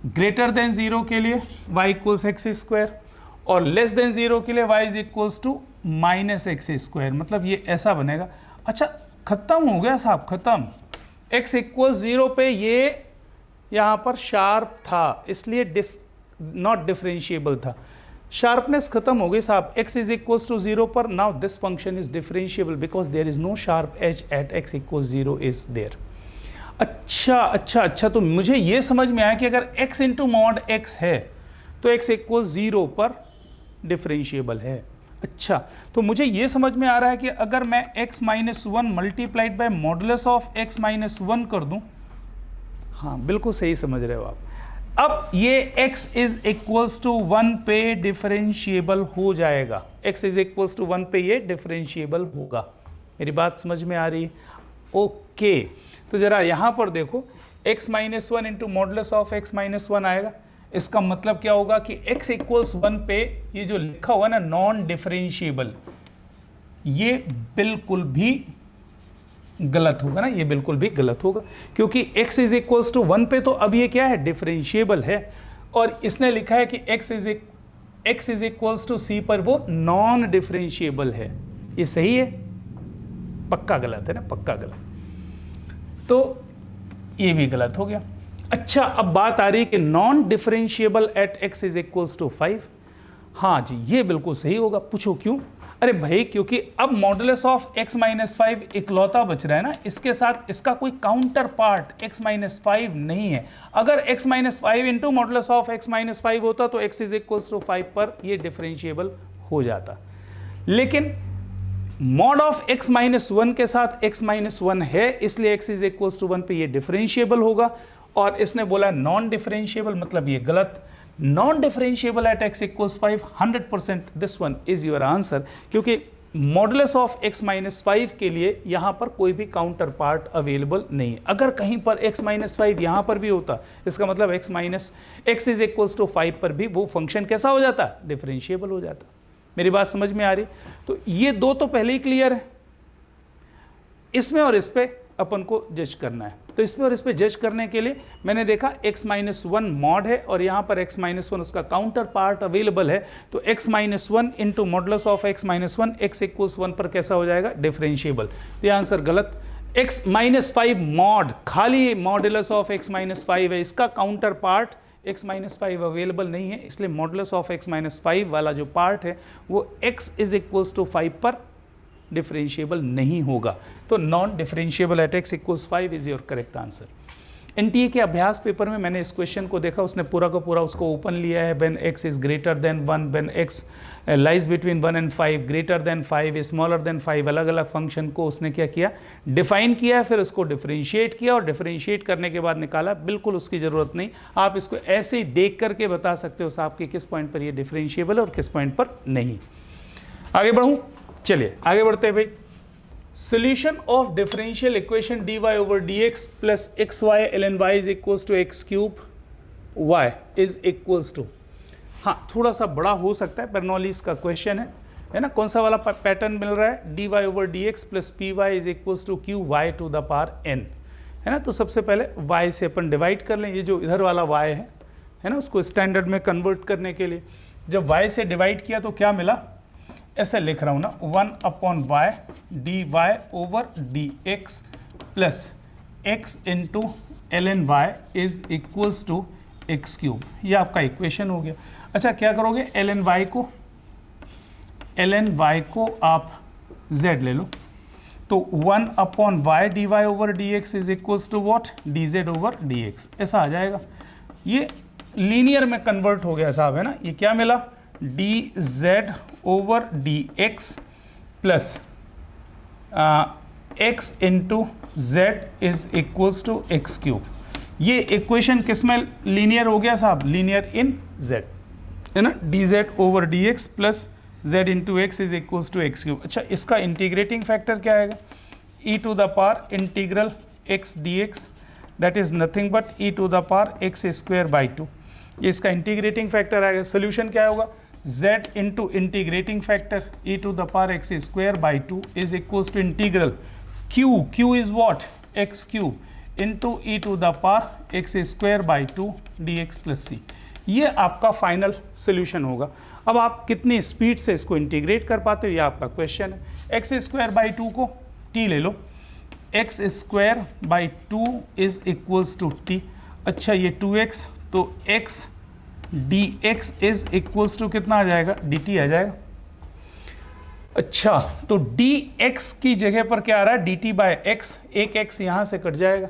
A: ग्रेटर देन 0 के लिए y इक्वल्स एक्स स्क्वायर और लेस देन 0 के लिए y is equals to minus x square, मतलब ये ऐसा बनेगा। अच्छा, खत्म हो गया साहब, खत्म। x इक्वल्स 0 पे ये यहाँ पर शार्प था, इसलिए नॉट डिफरेंशिएबल था। शार्पनेस खत्म हो गई साहब। x इज इक्वल्स टू 0 पर now this function is differentiable because there is no sharp edge at x equals 0 is there. अच्छा, तो मुझे ये समझ में आया कि अगर x इंटू मॉड x है तो x इक्वल्स 0 पर डिफरेंशिएबल है। अच्छा, तो मुझे ये समझ में आ रहा है कि अगर मैं x minus 1 multiplied bye modulus of x minus 1 कर दूं, हाँ बिल्कुल सही समझ रहे हो आप, अब ये x इज इक्वल्स टू 1 पे डिफरेंशिएबल हो जाएगा। x इज इक्वल्स टू 1 पे ये डिफरेंशिएबल होगा। मेरी बात समझ में आ रही है? ओके, तो जरा यहां पर देखो, x minus 1 into modulus of x minus 1 आएगा। इसका मतलब क्या होगा कि x इक्वल्स 1 पे ये जो लिखा हुआ ना नॉन डिफरेंशिएबल, ये बिल्कुल भी गलत होगा ना, ये बिल्कुल भी गलत होगा, क्योंकि x इज इक्वल्स टू 1 पे तो अब ये क्या है? डिफरेंशिएबल है। और इसने लिखा है कि x is equals to c पर वो नॉन डिफरेंशिएबल है। ये सही है? पक्का गलत है ना, पक्का गलत। तो ये भी गलत हो गया। अच्छा, अब बात आ रही है कि non differentiable at x is equals to 5। हाँ जी, ये बिल्कुल सही होगा। पूछो क्यों? अरे भाई, क्योंकि अब मॉडुलस ऑफ x माइनस 5 इकलौता बच रहा है ना, इसके साथ इसका कोई काउंटर पार्ट x माइनस 5 नहीं है। अगर x minus 5 into modulus of x minus 5 होता तो x इज इक्वल्स टू 5 पर ये डिफरेंशिएबल हो जाता, लेकिन मॉड ऑफ x माइनस 1 के साथ x माइनस 1 है, इसलिए x इज इक्वल्स टू 1 पे ये डिफरेंशिएबल होगा। और इसने बोला नॉन डिफरेंशिएबल, मतलब ये गलत। Non differentiable at x equals 5, 100% this one is your answer, क्योंकि मॉडुलस ऑफ x माइनस 5 के लिए यहाँ पर कोई भी काउंटर पार्ट अवेलेबल नहीं है। अगर कहीं पर x माइनस 5 यहाँ पर भी होता, इसका मतलब x इज इक्वल्स टू 5 पर भी वो फंक्शन कैसा हो जाता? डिफरेंशिएबल हो जाता। मेरी बात समझ में आ रही? तो ये दो तो पहले ही क्लियर है। इसमें और इस पे अपन को जज करना है। तो इसमें और इस पे जज करने के लिए मैंने देखा x माइनस 1 मॉड है और यहाँ पर x माइनस 1 उसका काउंटर पार्ट अवेलेबल है, तो x minus 1 into modulus of x minus 1 x equals 1 पर कैसा हो जाएगा? डिफरेंशिएबल। ये आंसर गलत। x माइनस 5 मॉड, खाली मॉडुलस ऑफ x माइनस 5 है, इसका counter part x minus 5 available नहीं है, इसलिए मॉडुलस ऑफ x माइनस 5 वाला जो पार्ट है वो x इज इक्वल्स टू 5 पर डिफरेंशिएबल नहीं होगा। तो non differentiable at x equals 5 is your correct answer. NTA के अभ्यास पेपर में मैंने इस क्वेश्चन को देखा, उसने पूरा का पूरा उसको ओपन लिया है। When x is greater then 1, when x lies between 1 and 5, greater than 5, smaller than 5, अलग अलग फंक्शन को उसने क्या किया? डिफाइन किया, फिर उसको डिफरेंशिएट किया और डिफरेंशिएट करने के बाद निकाला। बिल्कुल उसकी ज़रूरत नहीं, आप इसको ऐसे ही देख करके बता सकते हो साहब कि किस पॉइंट पर ये डिफरेंशिएबल और किस पॉइंट पर नहीं। आगे बढ़ूँ? चलिए आगे बढ़ते हैं भाई। Solution of differential equation dy over dx plus xy ln y is equals to x cube y is equals to, हाँ थोड़ा सा बड़ा हो सकता है, बर्नौलीज का क्वेश्चन है ना। कौन सा वाला पैटर्न मिल रहा है? dy over dx plus py is equals to q y to the power n, है ना। तो सबसे पहले y से अपन डिवाइड कर लें, ये जो इधर वाला y है ना, उसको स्टैंडर्ड में कन्वर्ट करने के लिए जब y से डिवाइड किया तो क्या मिला? ऐसे लिख रहा हूँ ना, 1/y dy over dx plus x into ln y is equals to x cube. ये आपका इक्वेशन हो गया। अच्छा, क्या करोगे? ln y को आप z ले लो, तो 1/y dy over dx is equals to what? dz over dx, ऐसा आ जाएगा। ये लीनियर में कन्वर्ट हो गया साहब, है ना। ये क्या मिला? dz over dx plus x into z is equals to x cube. ये इक्वेशन किस में लीनियर हो गया साहब? लीनियर इन z, है ना। dz over dx plus z into x is equals to x cube. अच्छा, इसका इंटीग्रेटिंग फैक्टर क्या आएगा? e to the power integral x dx, that is nothing but e to the power x square by 2। ये इसका integrating factor आएगा। Solution क्या होगा? z into integrating factor e to the power x square by 2 is equals to integral q is what? X cube into e to the power x square by 2 d x plus c. ये आपका final solution होगा। अब आप कितनी speed से इसको integrate कर पाते हो ये आपका क्वेश्चन है। एक्स स्क्वायर बाई 2 को टी ले लो, x square by 2 is equals to t. अच्छा ये 2x, तो x dx is equals to कितना आ जाएगा, dt आ जाएगा। अच्छा तो dx की जगह पर क्या आ रहा है, dt बाय x, एक x यहाँ से कट जाएगा।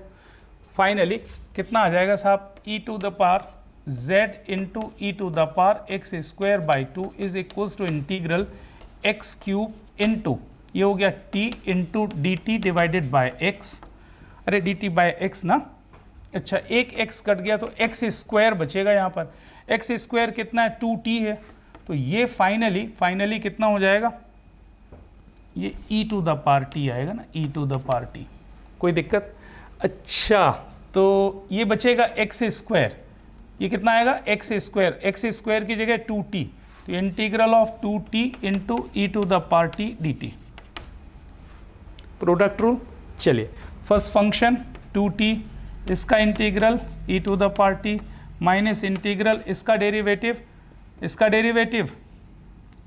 A: फाइनली कितना आ जाएगा साहब, e to the power z into e to the power x square by 2 is equals to integral x cube into ये हो गया t into d t divided by x. अरे dt बाय x ना, अच्छा एक x कट गया तो x square बचेगा यहाँ पर। x स्क्वायर कितना है, 2t है, तो ये फाइनली कितना हो जाएगा, ये e to the power t आएगा ना, e to the power t। कोई दिक्कत? अच्छा तो ये बचेगा x स्क्वायर, ये कितना आएगा x स्क्वायर की जगह 2t, तो integral of 2t into e to the power t dt। Product rule. चलिए फर्स्ट फंक्शन 2t, इसका integral e to the power t minus integral इसका डेरिवेटिव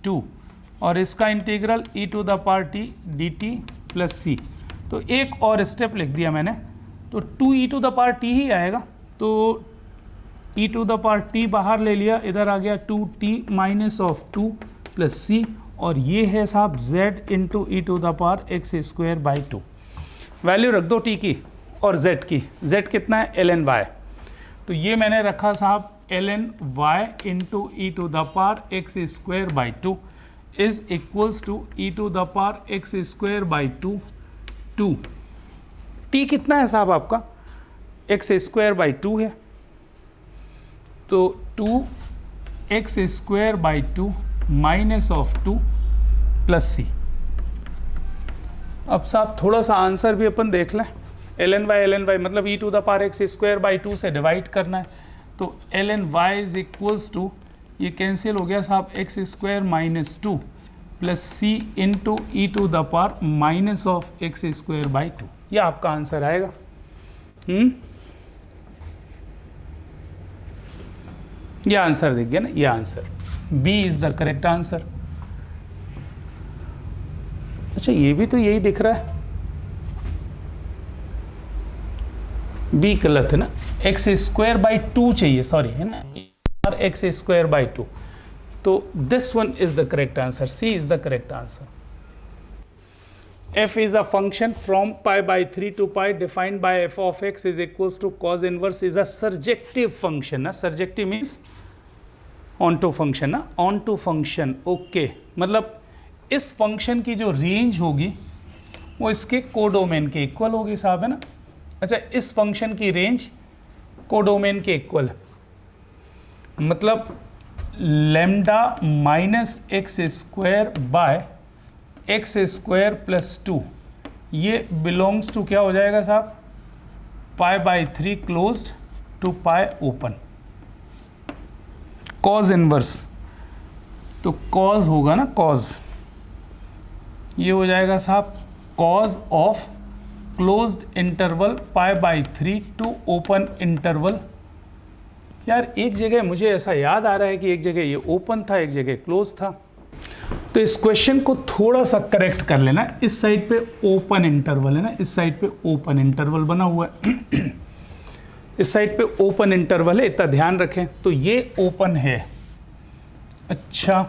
A: 2 और इसका integral e to the power t dt plus c. तो एक और step लिख दिया मैंने, तो 2e to the power t ही आएगा, तो e to the power t बाहर ले लिया, इधर आ गया 2t माइनस ऑफ 2 प्लस सी, और ये है साहब z into e to the power x square by 2। Value रख दो t की और z की। z कितना है, ln y, तो ये मैंने रखा साहब ln y into e to the power x square by 2 is equals to e to the power x square by 2 t कितना है साहब आपका, एक्स स्क्वायर बाई 2 है, तो 2 x square by 2 minus of 2 plus c. अब साहब थोड़ा सा आंसर भी अपन देख लें, ln y मतलब e to the power x square by 2 से डिवाइड करना है, तो ln y is equals to, ये कैंसिल हो गया साहब, x square minus 2 plus c into e to the power minus of x square by 2। यह आपका आंसर आएगा। यह आंसर दिख गया ना, यह answer b is the correct answer. अच्छा ये भी तो यही दिख रहा है, बी गलत है ना, एक्स स्क्वायर बाई 2 चाहिए, सॉरी है ना, और एक्स स्क्वायर बाई 2, तो this one is the correct answer, c is the correct answer. f is a function from pi by 3 to pi defined by f of x is equals to cos inverse is a surjective function ना, surjective means onto function ना, onto function। Okay मतलब इस function की जो range होगी वो इसके codomain के इक्वल होगी साहब, है ना। अच्छा इस फंक्शन की रेंज कोडोमेन के इक्वल है, मतलब lambda minus x square by x square plus 2, ये बिलोंग्स टू क्या हो जाएगा साहब, pi by 3 closed to pi open. Cos inverse, तो कॉज होगा ना, कॉज ये हो जाएगा साहब cos of closed interval pi by 3 to open interval. यार एक जगह मुझे ऐसा याद आ रहा है कि एक जगह ये ओपन था, एक जगह क्लोज था, तो इस क्वेश्चन को थोड़ा सा करेक्ट कर लेना। इस साइड पे ओपन इंटरवल है ना, इस साइड पे ओपन इंटरवल बना हुआ है इस साइड पे ओपन इंटरवल है, इतना ध्यान रखें, तो ये ओपन है। अच्छा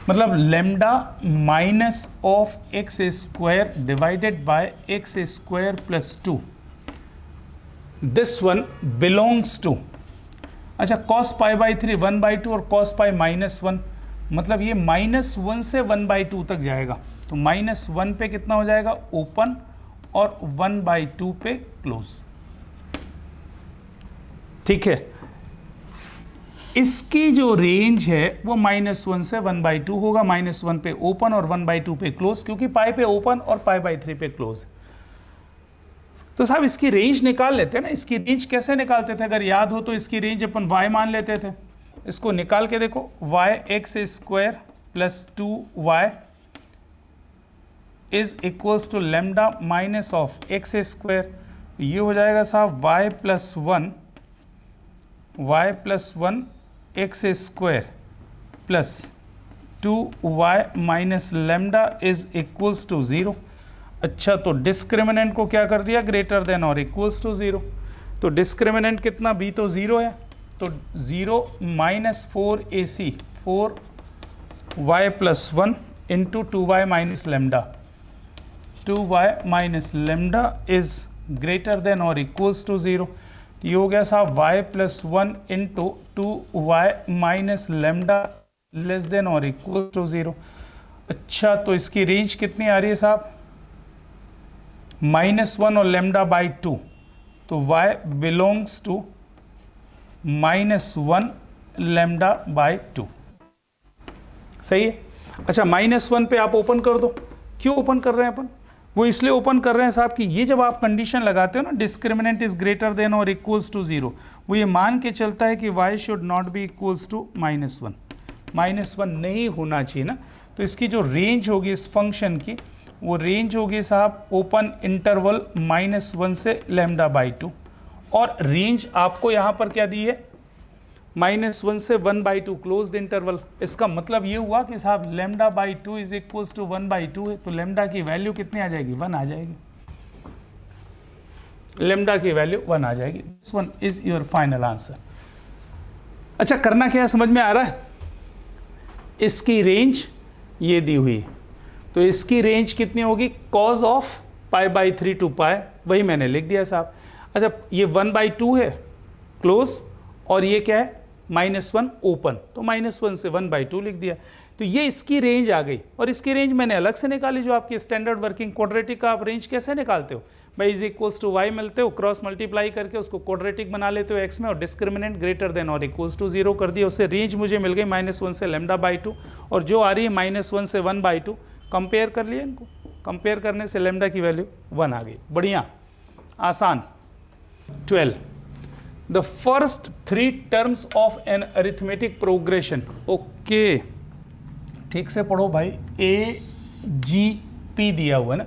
A: मतलब lambda minus of x square divided by x square plus 2, this one belongs to, अच्छा कॉस पाई बाई 3 1/2 और कॉस पाई माइनस 1, मतलब ये -1 से 1/2 तक जाएगा, तो -1 पे कितना हो जाएगा ओपन और 1/2 पे क्लोज। ठीक है, इसकी जो रेंज है वो -1 से 1/2 होगा, -1 पे ओपन और 1/2 पे क्लोज, क्योंकि पाई पे ओपन और पाई बाई 3 पे क्लोज। तो साहब इसकी रेंज निकाल लेते हैं ना। इसकी रेंज कैसे निकालते थे, अगर याद हो तो इसकी रेंज अपन y मान लेते थे। इसको निकाल के देखो, y x square plus 2y is equals to lambda minus of x square, तो ये हो जाएगा साहब y plus one x square plus 2y minus lambda is equals to 0। अच्छा, तो डिस्क्रिमिनेंट को क्या कर दिया, ग्रेटर देन और इक्वल्स टू 0। तो डिस्क्रिमिनेंट कितना, b तो 0 है, तो 0 minus 4ac 4y plus 1 into 2y minus lambda, 2y minus lambda is greater than और इक्वल्स टू 0। ये हो गया साहब y plus 1 into 2y minus lambda less than और इक्वल टू 0। अच्छा, तो इसकी रेंज कितनी आ रही है साहब, -1 और लेमडा बाई 2, तो y belongs to -1 lambda by 2। सही है। अच्छा, -1 पे आप ओपन कर दो। क्यों ओपन कर रहे हैं अपन, वो इसलिए ओपन कर रहे हैं साहब कि ये जब आप कंडीशन लगाते हो ना, डिस्क्रिमिनेंट इज ग्रेटर देन और इक्वल्स टू 0, वो ये मान के चलता है कि y should not be equals to -1, -1 नहीं होना चाहिए ना। तो इसकी जो रेंज होगी इस फंक्शन की, वो रेंज होगी साहब ओपन इंटरवल -1 से लेमडा बाई 2, और रेंज आपको यहाँ पर क्या दी है, -1 से 1/2 क्लोज्ड इंटरवल। इसका मतलब ये हुआ कि साहब lambda by 2 is equals to 1/2 है, तो लेमडा की वैल्यू कितनी आ जाएगी, 1 आ जाएगी। लेमडा की वैल्यू 1 आ जाएगी। This one is your final answer. अच्छा, करना क्या है समझ में आ रहा है, इसकी रेंज ये दी हुई है, तो इसकी रेंज कितनी होगी, cos ऑफ π/3 टू π, वही मैंने लिख दिया साहब। अच्छा, ये 1/2 है क्लोज, और ये क्या है -1 ओपन, तो -1 से 1/2 लिख दिया। तो ये इसकी रेंज आ गई, और इसकी रेंज मैंने अलग से निकाली, जो आपकी स्टैंडर्ड वर्किंग क्वाड्रेटिक का आप रेंज कैसे निकालते हो भाई, इज इक्वल्स टू y मिलते हो, क्रॉस मल्टीप्लाई करके उसको क्वाड्रेटिक बना लेते हो x में, और डिस्क्रिमिनेंट ग्रेटर देन और इक्वल्स टू 0 कर दिया, उससे रेंज मुझे मिल गई -1 से लेमडा बाई 2, और जो आ रही है -1 से 1/2, कंपेयर कर लिए इनको, कंपेयर करने से लेमडा की वैल्यू 1 आ गई। बढ़िया, आसान। 12, the first 3 terms of an arithmetic progression. Okay, ठीक से पढ़ो भाई, AGP दिया हुआ है ना,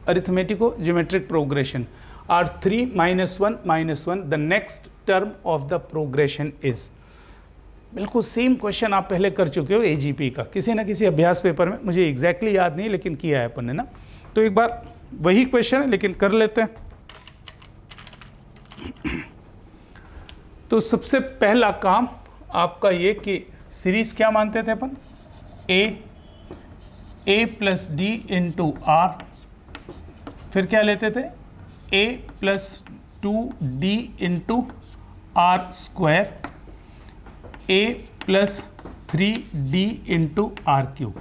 A: arithmetico geometric progression are 3 -1 -1, the next term of the progression is. बिल्कुल सेम क्वेश्चन आप पहले कर चुके हो AGP का, किसी ना किसी अभ्यास पेपर में, मुझे एग्जैक्टली याद नहीं लेकिन किया है अपन ने ना। तो एक बार वही क्वेश्चन है लेकिन कर लेते हैं। तो सबसे पहला काम आपका ये कि सीरीज क्या मानते थे अपन, a plus d into r, फिर क्या लेते थे, a plus 2d into r square, a plus 3d into r cube.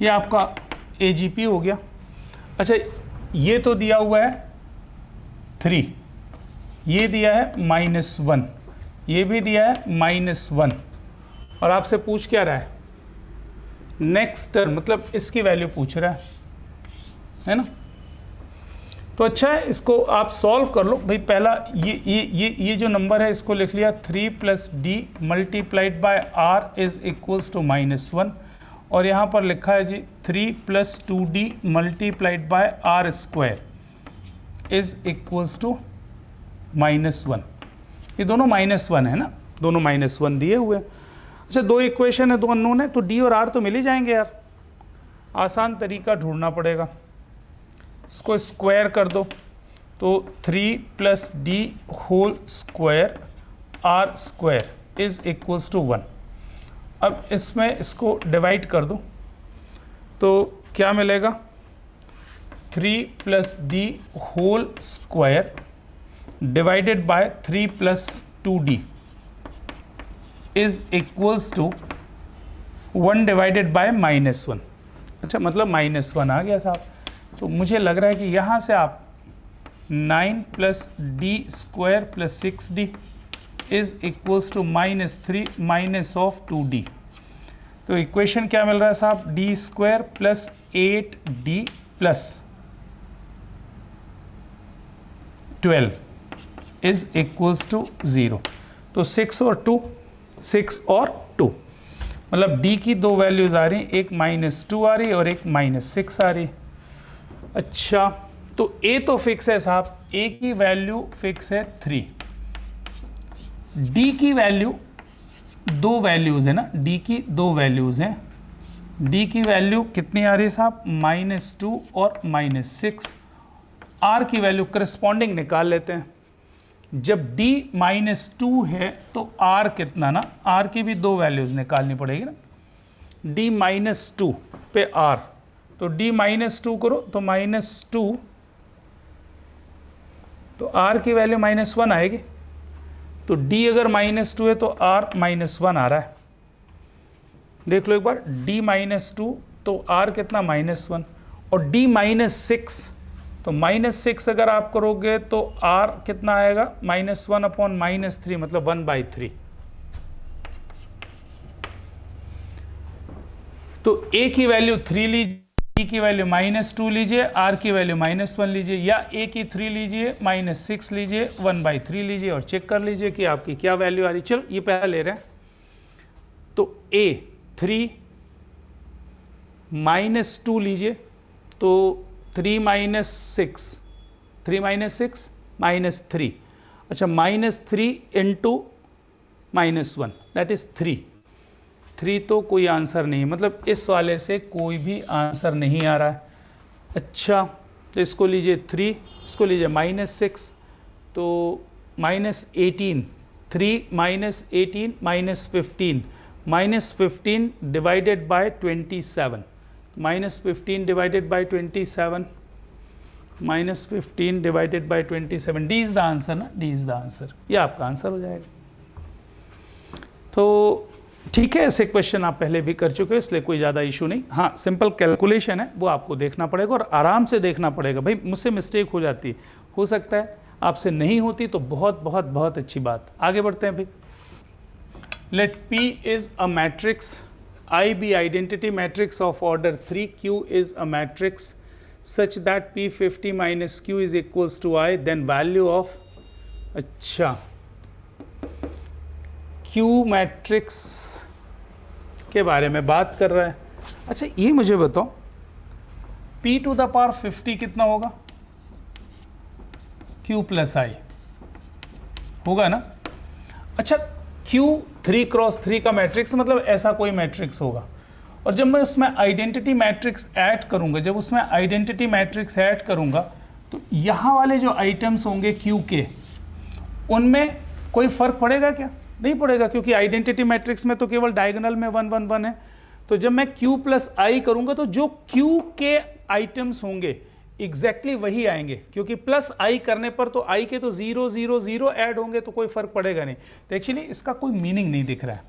A: ये आपका AGP हो गया। अच्छा, ये तो दिया हुआ है 3, ये दिया है -1, ये भी दिया है -1, और आपसे पूछ क्या रहा है, नेक्स्ट टर्म, मतलब इसकी वैल्यू पूछ रहा है ना। तो अच्छा है, इसको आप सॉल्व कर लो भाई। पहला ये जो नंबर है इसको लिख लिया, 3 plus d multiplied by r is equals to -1, और यहाँ पर लिखा है जी 3 plus 2d multiplied by r square is equals to -1। ये दोनों -1 है ना, दोनों -1 दिए हुए हैं। अच्छा, 2 इक्वेशन है, 2 अननोन है, तो डी और आर तो मिल ही जाएंगे यार। आसान तरीका ढूंढना पड़ेगा, इसको स्क्वायर कर दो, तो 3 plus d whole square r square is equals to 1। अब इसमें इसको डिवाइड कर दो, तो क्या मिलेगा, 3 plus d whole square divided by 3 plus 2d is equals to 1 divided by -1। अच्छा, मतलब -1 आ गया साहब। तो मुझे लग रहा है कि यहाँ से आप 9 plus d square plus 6d is equals to -3 minus of 2d। तो इक्वेशन क्या मिल रहा है साहब, d square plus 8d plus 12 is equals to 0। तो 6 और 2, 6 और 2, मतलब d की 2 वैल्यूज आ रही हैं, एक -2 आ रही है और एक -6 आ रही है। अच्छा, तो ए तो फिक्स है साहब, ए की वैल्यू फिक्स है 3, डी की वैल्यू, दो वैल्यूज है ना, डी की दो वैल्यूज हैं, डी की वैल्यू कितनी आ रही है साहब, -2 और -6। आर की वैल्यू करस्पॉन्डिंग निकाल लेते हैं। जब d -2 है तो r कितना ना, r की भी दो वैल्यूज निकालनी पड़ेगी ना, d -2 पे r, तो d -2 करो तो -2, तो r की वैल्यू -1 आएगी। तो d अगर -2 है तो r -1 आ रहा है। देख लो एक बार, d -2 तो r कितना -1, और d -6 तो -6 अगर आप करोगे तो r कितना आएगा, -1 अपॉन -3 मतलब 1/3। तो a की वैल्यू 3 लीजिए, d की वैल्यू -2 लीजिए, r की वैल्यू -1 लीजिए, या a की 3 लीजिए, -6 लीजिए, 1/3 लीजिए और चेक कर लीजिए कि आपकी क्या वैल्यू आ रही। चलो ये पहला ले रहे हैं, तो a 3 -2 लीजिए, तो 3 -6 -3, अच्छा -3 इंटू -1 दैट इज 3 तो कोई आंसर नहीं है, मतलब इस वाले से कोई भी आंसर नहीं आ रहा है। अच्छा तो इसको लीजिए 3, इसको लीजिए -6, तो -18, 3 -18 -15, -15 divided by 27, -15 divided by 27, -15 divided by 27, D is the answer ना, डी इज द आंसर, ये आपका आंसर हो जाएगा। तो ठीक है, ऐसे क्वेश्चन आप पहले भी कर चुके हो इसलिए कोई ज़्यादा इशू नहीं। हाँ सिंपल कैलकुलेशन है वो आपको देखना पड़ेगा और आराम से देखना पड़ेगा। भाई मुझसे मिस्टेक हो जाती है, हो सकता है आपसे नहीं होती तो बहुत बहुत बहुत अच्छी बात। आगे बढ़ते हैं भाई। Let P is a matrix, I be identity matrix of order 3, Q is a matrix such that P50 minus Q is equals to I, then value of, अच्छा Q मैट्रिक्स के बारे में बात कर रहा है। अच्छा ये मुझे बताओ P to the power 50 कितना होगा, Q प्लस I होगा ना। अच्छा Q 3x3 का मैट्रिक्स मतलब ऐसा कोई मैट्रिक्स होगा, और जब मैं उसमें आइडेंटिटी मैट्रिक्स ऐड करूंगा, जब उसमें आइडेंटिटी मैट्रिक्स ऐड करूंगा तो यहाँ वाले जो आइटम्स होंगे Q के, उनमें कोई फर्क पड़ेगा क्या, नहीं पड़ेगा, क्योंकि आइडेंटिटी मैट्रिक्स में तो केवल डायगोनल में 1 1 1 है। तो जब मैं Q प्लस I करूंगा तो जो Q के आइटम्स होंगे एग्जैक्टली वही आएंगे, क्योंकि प्लस I करने पर तो I के तो 0 0 0 ऐड होंगे तो कोई फर्क पड़ेगा नहीं। तो एक्चुअली इसका कोई मीनिंग नहीं दिख रहा है,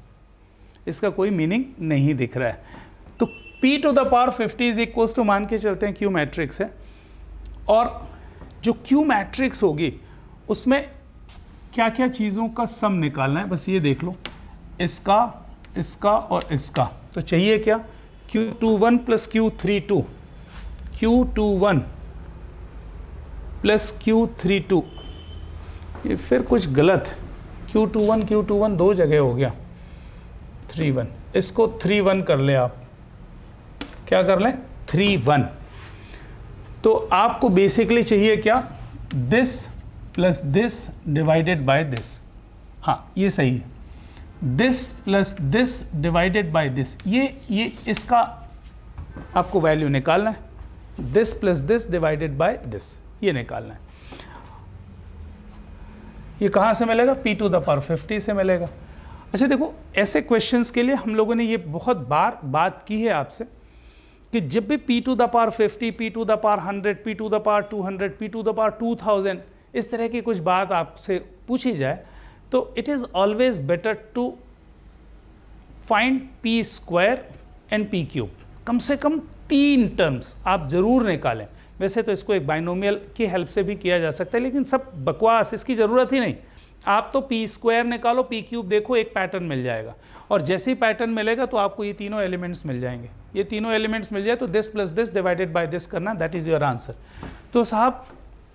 A: इसका कोई मीनिंग नहीं दिख रहा है। तो P to the power 50 is equals to, मान के चलते हैं Q मैट्रिक्स है, और जो Q मैट्रिक्स होगी उसमें क्या क्या चीज़ों का सम निकालना है, बस ये देख लो, इसका, इसका और इसका। तो चाहिए क्या, Q21 plus Q32, Q21 plus Q32, ये फिर कुछ गलत, Q21 दो जगह हो गया, 31, इसको 31 कर ले आप, क्या कर लें 31। तो आपको बेसिकली चाहिए क्या, this plus this divided by this, हाँ ये सही है, this plus this divided by this, ये इसका आपको वैल्यू निकालना है, this plus this divided by this, ये निकालना है। ये कहाँ से मिलेगा, P to the power 50 से मिलेगा। अच्छा देखो, ऐसे क्वेश्चंस के लिए हम लोगों ने ये बहुत बार बात की है आपसे कि जब भी P to the power 50, P to the power 100, P to the power 200, P to the power 2000 इस तरह की कुछ बात आपसे पूछी जाए तो it is always better to find P square and P cube. कम से कम 3 टर्म्स आप ज़रूर निकालें। वैसे तो इसको एक बाइनोमियल की हेल्प से भी किया जा सकता है, लेकिन सब बकवास, इसकी ज़रूरत ही नहीं। आप तो P स्क्वायर निकालो, P क्यूब देखो, एक पैटर्न मिल जाएगा, और जैसे ही पैटर्न मिलेगा तो आपको ये तीनों एलिमेंट्स मिल जाएंगे। ये तीनों एलिमेंट्स मिल जाए तो this plus this divided by this करना, दैट इज़ योर आंसर। तो साहब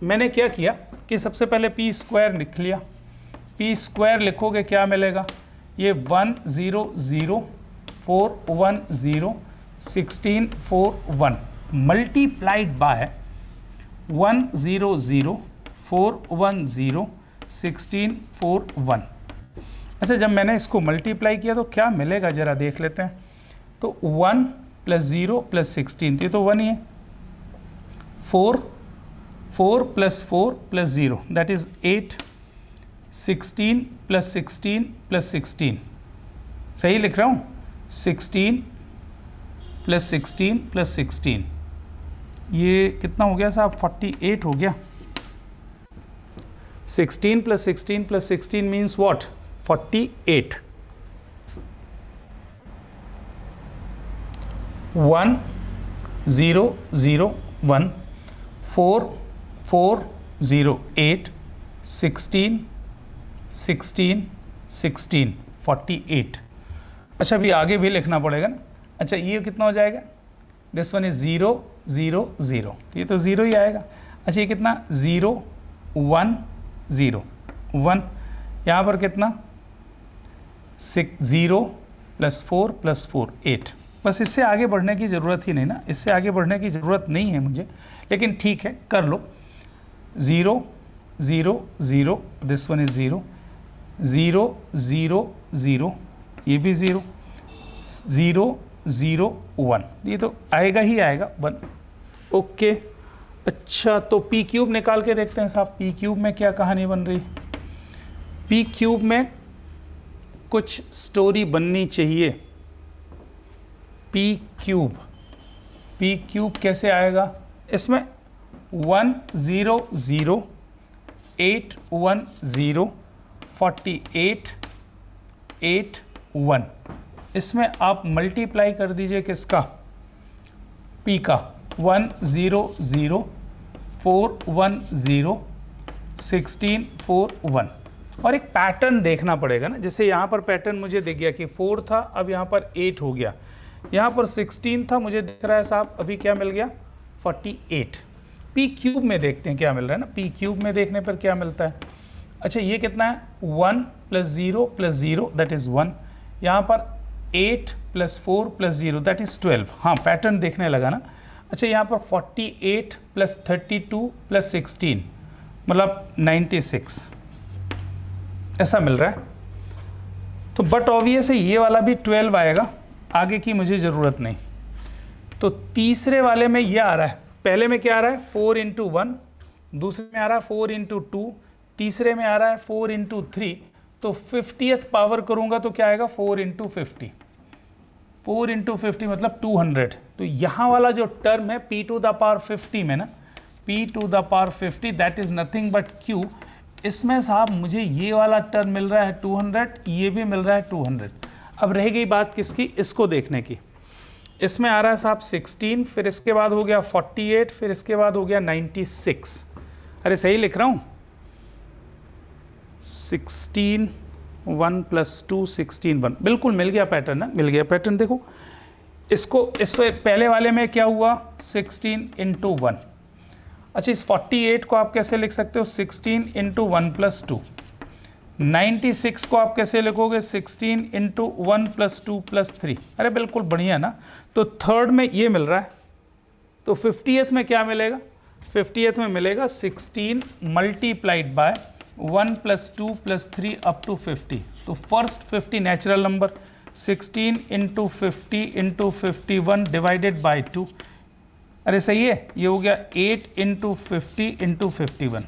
A: मैंने क्या किया कि सबसे पहले P स्क्वायर लिख लिया। P स्क्वायर लिखोगे क्या मिलेगा, ये 1 0 0 4 1 0 16 4 1 मल्टीप्लाइड बाय 1 0 0 4 1 0 16 4 1। अच्छा, जब मैंने इसको मल्टीप्लाई किया तो क्या मिलेगा जरा देख लेते हैं। तो 1 + 0 + 16, ये तो 1 ही है। 4 + 4 + 0 दैट इज 8। 16 + 16 + 16, सही लिख रहा हूँ। 16 + 16 + 16, ये कितना हो गया साहब? 48 हो गया। 16 + 16 + 16 मीन्स व्हाट? 48। 1 0 0 1 4 4 0 8 16 16 16 48। अच्छा, अभी आगे भी लिखना पड़ेगा ना। अच्छा, ये कितना हो जाएगा? दिस वन इज 0 0 0, ये तो 0 ही आएगा। अच्छा, ये कितना? 0 1 0 1। यहाँ पर कितना? 0 + 4 + 4 8। बस इससे आगे बढ़ने की ज़रूरत ही नहीं ना, इससे आगे बढ़ने की ज़रूरत नहीं है मुझे, लेकिन ठीक है कर लो। 0 0 0, दिस वन इज 0 0 0 0, ये भी 0 0 0 1, ये तो आएगा ही आएगा 1। ओके। अच्छा, तो पी क्यूब निकाल के देखते हैं साहब, पी क्यूब में क्या कहानी बन रही। पी क्यूब में कुछ स्टोरी बननी चाहिए। पी क्यूब कैसे आएगा? इसमें 1 0 0 8 1 0 48 8 1, इसमें आप मल्टीप्लाई कर दीजिए किसका? पी का। 1 0 0 4 1 0 16 4 1। और एक पैटर्न देखना पड़ेगा ना, जैसे यहाँ पर पैटर्न मुझे दिख गया कि 4 था, अब यहाँ पर 8 हो गया। यहाँ पर 16 था, मुझे दिख रहा है साहब अभी क्या मिल गया? 48। पी क्यूब में देखते हैं क्या मिल रहा है ना, पी क्यूब में देखने पर क्या मिलता है। अच्छा, ये कितना है? 1 + 0 + 0 दैट इज़ 1। यहाँ पर 8 + 4 + 0 दैट इज़ 12। हाँ, पैटर्न देखने लगा ना। अच्छा, यहाँ पर 48 + 32 + 16 मतलब 96 ऐसा मिल रहा है। तो बट ऑब्वियस है ये वाला भी 12 आएगा, आगे की मुझे ज़रूरत नहीं। तो तीसरे वाले में ये आ रहा है, पहले में क्या आ रहा है? 4 × 1, दूसरे में आ रहा है 4 × 2, तीसरे में आ रहा है 4 × 3। तो 50th पावर करूंगा तो क्या आएगा? 4 × 50। 4 × 50 मतलब 200। तो यहाँ वाला जो टर्म है p⁻50 में ना, p⁻50 that is nothing but q। इसमें साहब मुझे ये वाला टर्म मिल रहा है 200, ये भी मिल रहा है 200। अब रह गई बात किसकी? इसको देखने की। इसमें आ रहा है साहब 16, फिर इसके बाद हो गया 48, फिर इसके बाद हो गया 96। अरे सही लिख रहा हूँ? 16 1 + 2 16 1, बिल्कुल मिल गया पैटर्न ना, मिल गया पैटर्न। देखो इसको, इस पहले वाले में क्या हुआ? 16 × 1। अच्छा, इस 48 को आप कैसे लिख सकते हो? 16 × 1 + 2। 96 को आप कैसे लिखोगे? 16 × 1 + 2 + 3। अरे बिल्कुल बढ़िया ना। तो थर्ड में ये मिल रहा है, तो 50th में क्या मिलेगा? 50th में मिलेगा 16 × 1 + 2 + 3 अप टू 50। तो first 50 natural number, 16 × 50 × 51 divided by 2। अरे सही है, ये हो गया 8 × 50 × 51।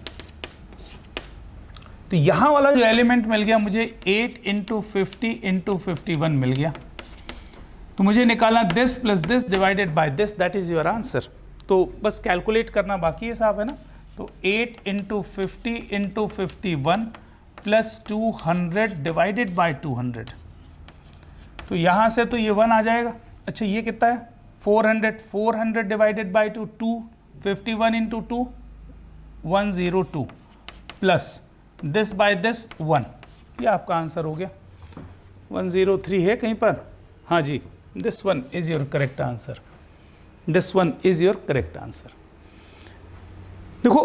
A: तो यहाँ वाला जो एलिमेंट मिल गया मुझे 8 × 50 × 51 मिल गया। तो मुझे निकालना this plus this divided by this, that is your answer. तो बस कैलकुलेट करना बाकी है साहब, है ना। तो 8 × 50 × 51 प्लस 200 डिवाइडेड बाय 200। तो यहाँ से तो ये 1 आ जाएगा। अच्छा, ये कितना है? 400 divided by 2 51 × 2 102 plus this by this 1। ये आपका आंसर हो गया। 103 है कहीं पर? हाँ जी, this one is your correct answer. This one is your correct answer. देखो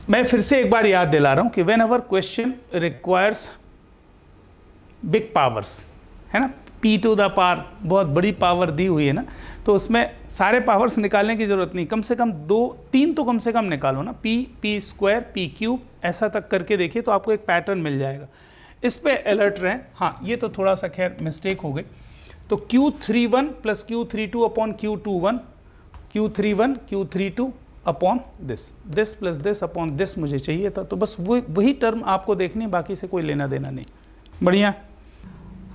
A: मैं फिर से एक बार याद दिला रहा हूं कि when ever question requires big powers, है ना, p टू द पावर, बहुत बड़ी पावर दी हुई है ना, तो उसमें सारे पावर्स निकालने की ज़रूरत नहीं, कम से कम 2-3 तो कम से कम निकालो ना, p स्क्वायर p क्यूब ऐसा तक करके देखिए तो आपको एक पैटर्न मिल जाएगा। इस पे अलर्ट रहें। हाँ, ये तो थोड़ा सा खैर मिस्टेक हो गई। तो Q31 plus Q32 upon Q21, Q31 Q32 upon this plus this upon this मुझे चाहिए था, तो बस वही टर्म आपको देखनी, बाकी से कोई लेना देना नहीं। बढ़िया,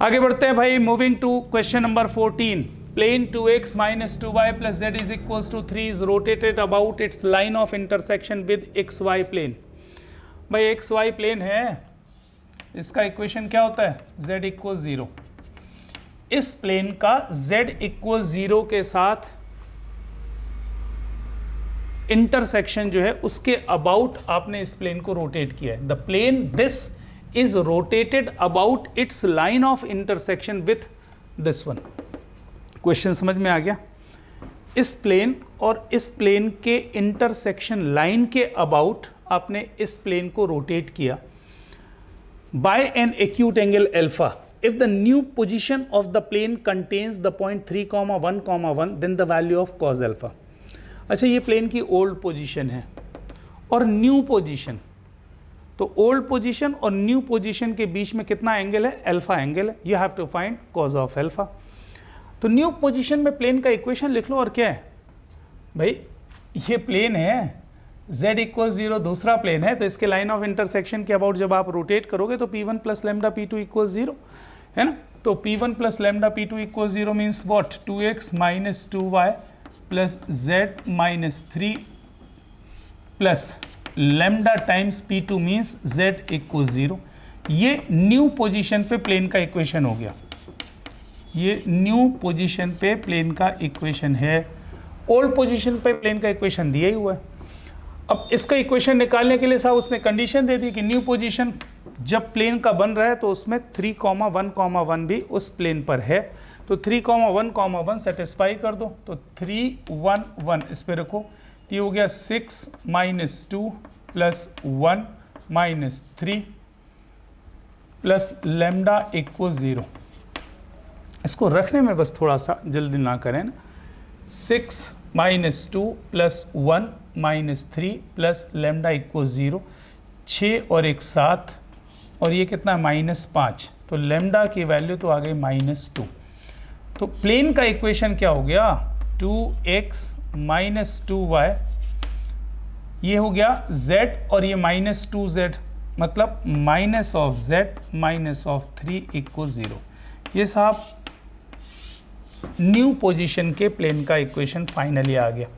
A: आगे बढ़ते हैं भाई। Moving to question number 14। Plane 2x minus 2y plus z is equals to 3 is rotated about its line of intersection with xy plane. भाई xy प्लेन है, इसका इक्वेशन क्या होता है, z इक्वल 0। इस प्लेन का z इक्वल 0 के साथ इंटरसेक्शन जो है उसके अबाउट आपने इस प्लेन को रोटेट किया है। The plane this is rotated about its line of intersection with this one. Question समझ में आ गया? इस प्लेन और इस प्लेन के इंटरसेक्शन लाइन के अबाउट आपने इस प्लेन को रोटेट किया by an acute angle alpha. If the new position of the plane contains the point 3, 1, 1, then the value of cos alpha। अच्छा, ये प्लेन की ओल्ड पोजीशन है और न्यू पोजीशन, तो ओल्ड पोजीशन और न्यू पोजीशन के बीच में कितना एंगल है, अल्फा एंगल है। You have to find cos of alpha. तो न्यू पोजीशन में प्लेन का इक्वेशन लिख लो। और क्या है भाई, ये प्लेन है, z इक्वल 0 दूसरा प्लेन है, तो इसके लाइन ऑफ इंटरसेक्शन के अबाउट जब आप रोटेट करोगे तो p1 plus lambda p2 equal 0 है ना। तो p1 plus lambda p2 equal 0 means what, 2x minus 2y plus z minus 3 plus lambda times p2 means z equal 0। ये न्यू पोजीशन पे प्लेन का इक्वेशन हो गया, ये न्यू पोजीशन पे प्लेन का इक्वेशन है। ओल्ड पोजीशन पे प्लेन का इक्वेशन दिया ही हुआ है। अब इसका इक्वेशन निकालने के लिए साहब उसने कंडीशन दे दी कि न्यू पोजीशन जब प्लेन का बन रहा है तो उसमें 3, 1, 1 भी उस प्लेन पर है, तो 3, 1, 1 सेटिस्फाई कर दो। तो 3, 1, 1 इस पे रखो, तो ये हो गया 6 minus 2 plus 1 minus 3 plus lambda equal 0। इसको रखने में बस थोड़ा सा जल्दी ना करें ना। 6 minus 2 plus 1 minus 3 plus lambda equal 0, 6 और 1 7, और ये कितना है -5, तो लेमडा की वैल्यू तो आ गई -2। तो प्लेन का इक्वेशन क्या हो गया, 2x माइनस 2y, ये हो गया z और ये -2z, मतलब minus of z minus of 3 equal 0। ये साहब न्यू पोजीशन के प्लेन का इक्वेशन फाइनली आ गया।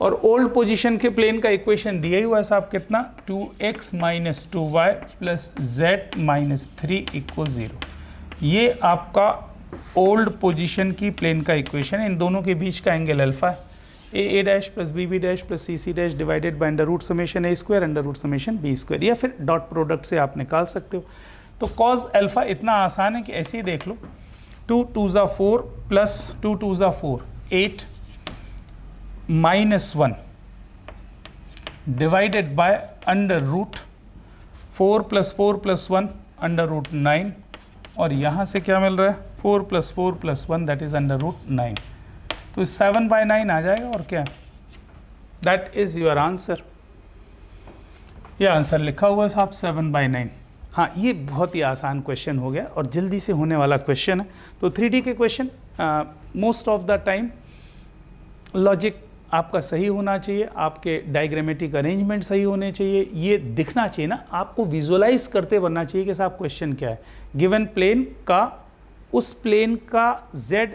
A: और ओल्ड पोजीशन के प्लेन का इक्वेशन दिया ही हुआ है साहब, कितना, 2x minus 2y plus z minus 3 equal 0। ये आपका ओल्ड पोजीशन की प्लेन का इक्वेशन है। इन दोनों के बीच का एंगल अल्फा है, a dash plus b dash plus c dash divided by under root summation a square under root summation b square, या फिर डॉट प्रोडक्ट से आप निकाल सकते हो। तो कॉज अल्फा इतना आसान है कि ऐसे ही देख लो, 2 2 4 plus 2 2 4 8 -1 divided by under root 4 plus 4 plus 1 under root 9, और यहाँ से क्या मिल रहा है, 4 plus 4 plus 1 that is under root 9, तो 7/9 आ जाएगा। और क्या, दैट इज योर आंसर। ये आंसर लिखा हुआ है साहब 7/9। हाँ, ये बहुत ही आसान क्वेश्चन हो गया और जल्दी से होने वाला क्वेश्चन है। तो 3D के question most of the time logic आपका सही होना चाहिए, आपके डायग्रामेटिक अरेंजमेंट सही होने चाहिए, ये दिखना चाहिए ना, आपको विजुअलाइज करते बनना चाहिए कि साहब क्वेश्चन क्या है। गिवन प्लेन का, उस प्लेन का z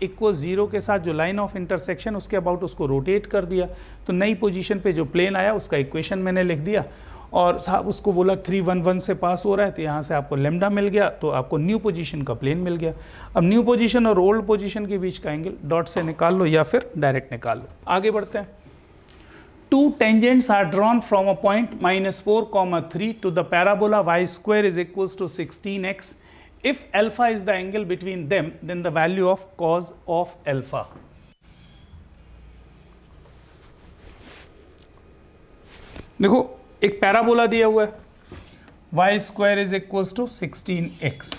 A: इक्वल 0 के साथ जो लाइन ऑफ इंटरसेक्शन उसके अबाउट उसको रोटेट कर दिया, तो नई पोजीशन पे जो प्लेन आया उसका इक्वेशन मैंने लिख दिया, और साहब उसको बोला 3 1 1 से पास हो रहा है, तो यहाँ से आपको लेमडा मिल गया, तो आपको न्यू पोजीशन का प्लेन मिल गया। अब न्यू पोजीशन और ओल्ड पोजीशन के बीच का एंगल डॉट से निकाल लो या फिर डायरेक्ट निकाल लो। आगे बढ़ते हैं। 2 tangents are drawn from a point -4, 3 to the parabola y square is equals to 16x. If alpha is the angle between them, then the value of cos of alpha. देखो, एक पैराबोला दिया हुआ है, y square is equals to 16x।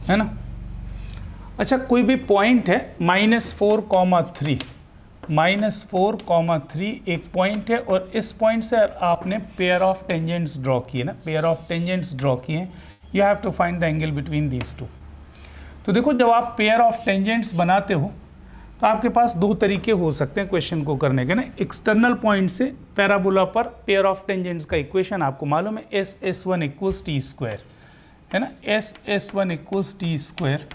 A: है ना। अच्छा, कोई भी पॉइंट है -4,3, -4,3 एक पॉइंट है और इस पॉइंट से आपने पेयर ऑफ टेंजेंट्स ड्रॉ किए ना, पेयर ऑफ टेंजेंट्स ड्रॉ किए, you have to find the angle between these two. तो देखो, जब आप पेयर ऑफ टेंजेंट्स बनाते हो तो आपके पास दो तरीके हो सकते हैं क्वेश्चन को करने के ना। एक्सटर्नल पॉइंट से पैराबोला पर पेयर ऑफ टेंजेंट्स का इक्वेशन आपको मालूम है, S1 इक्वल्स टी स्क्वायर, है ना, S1 equals t square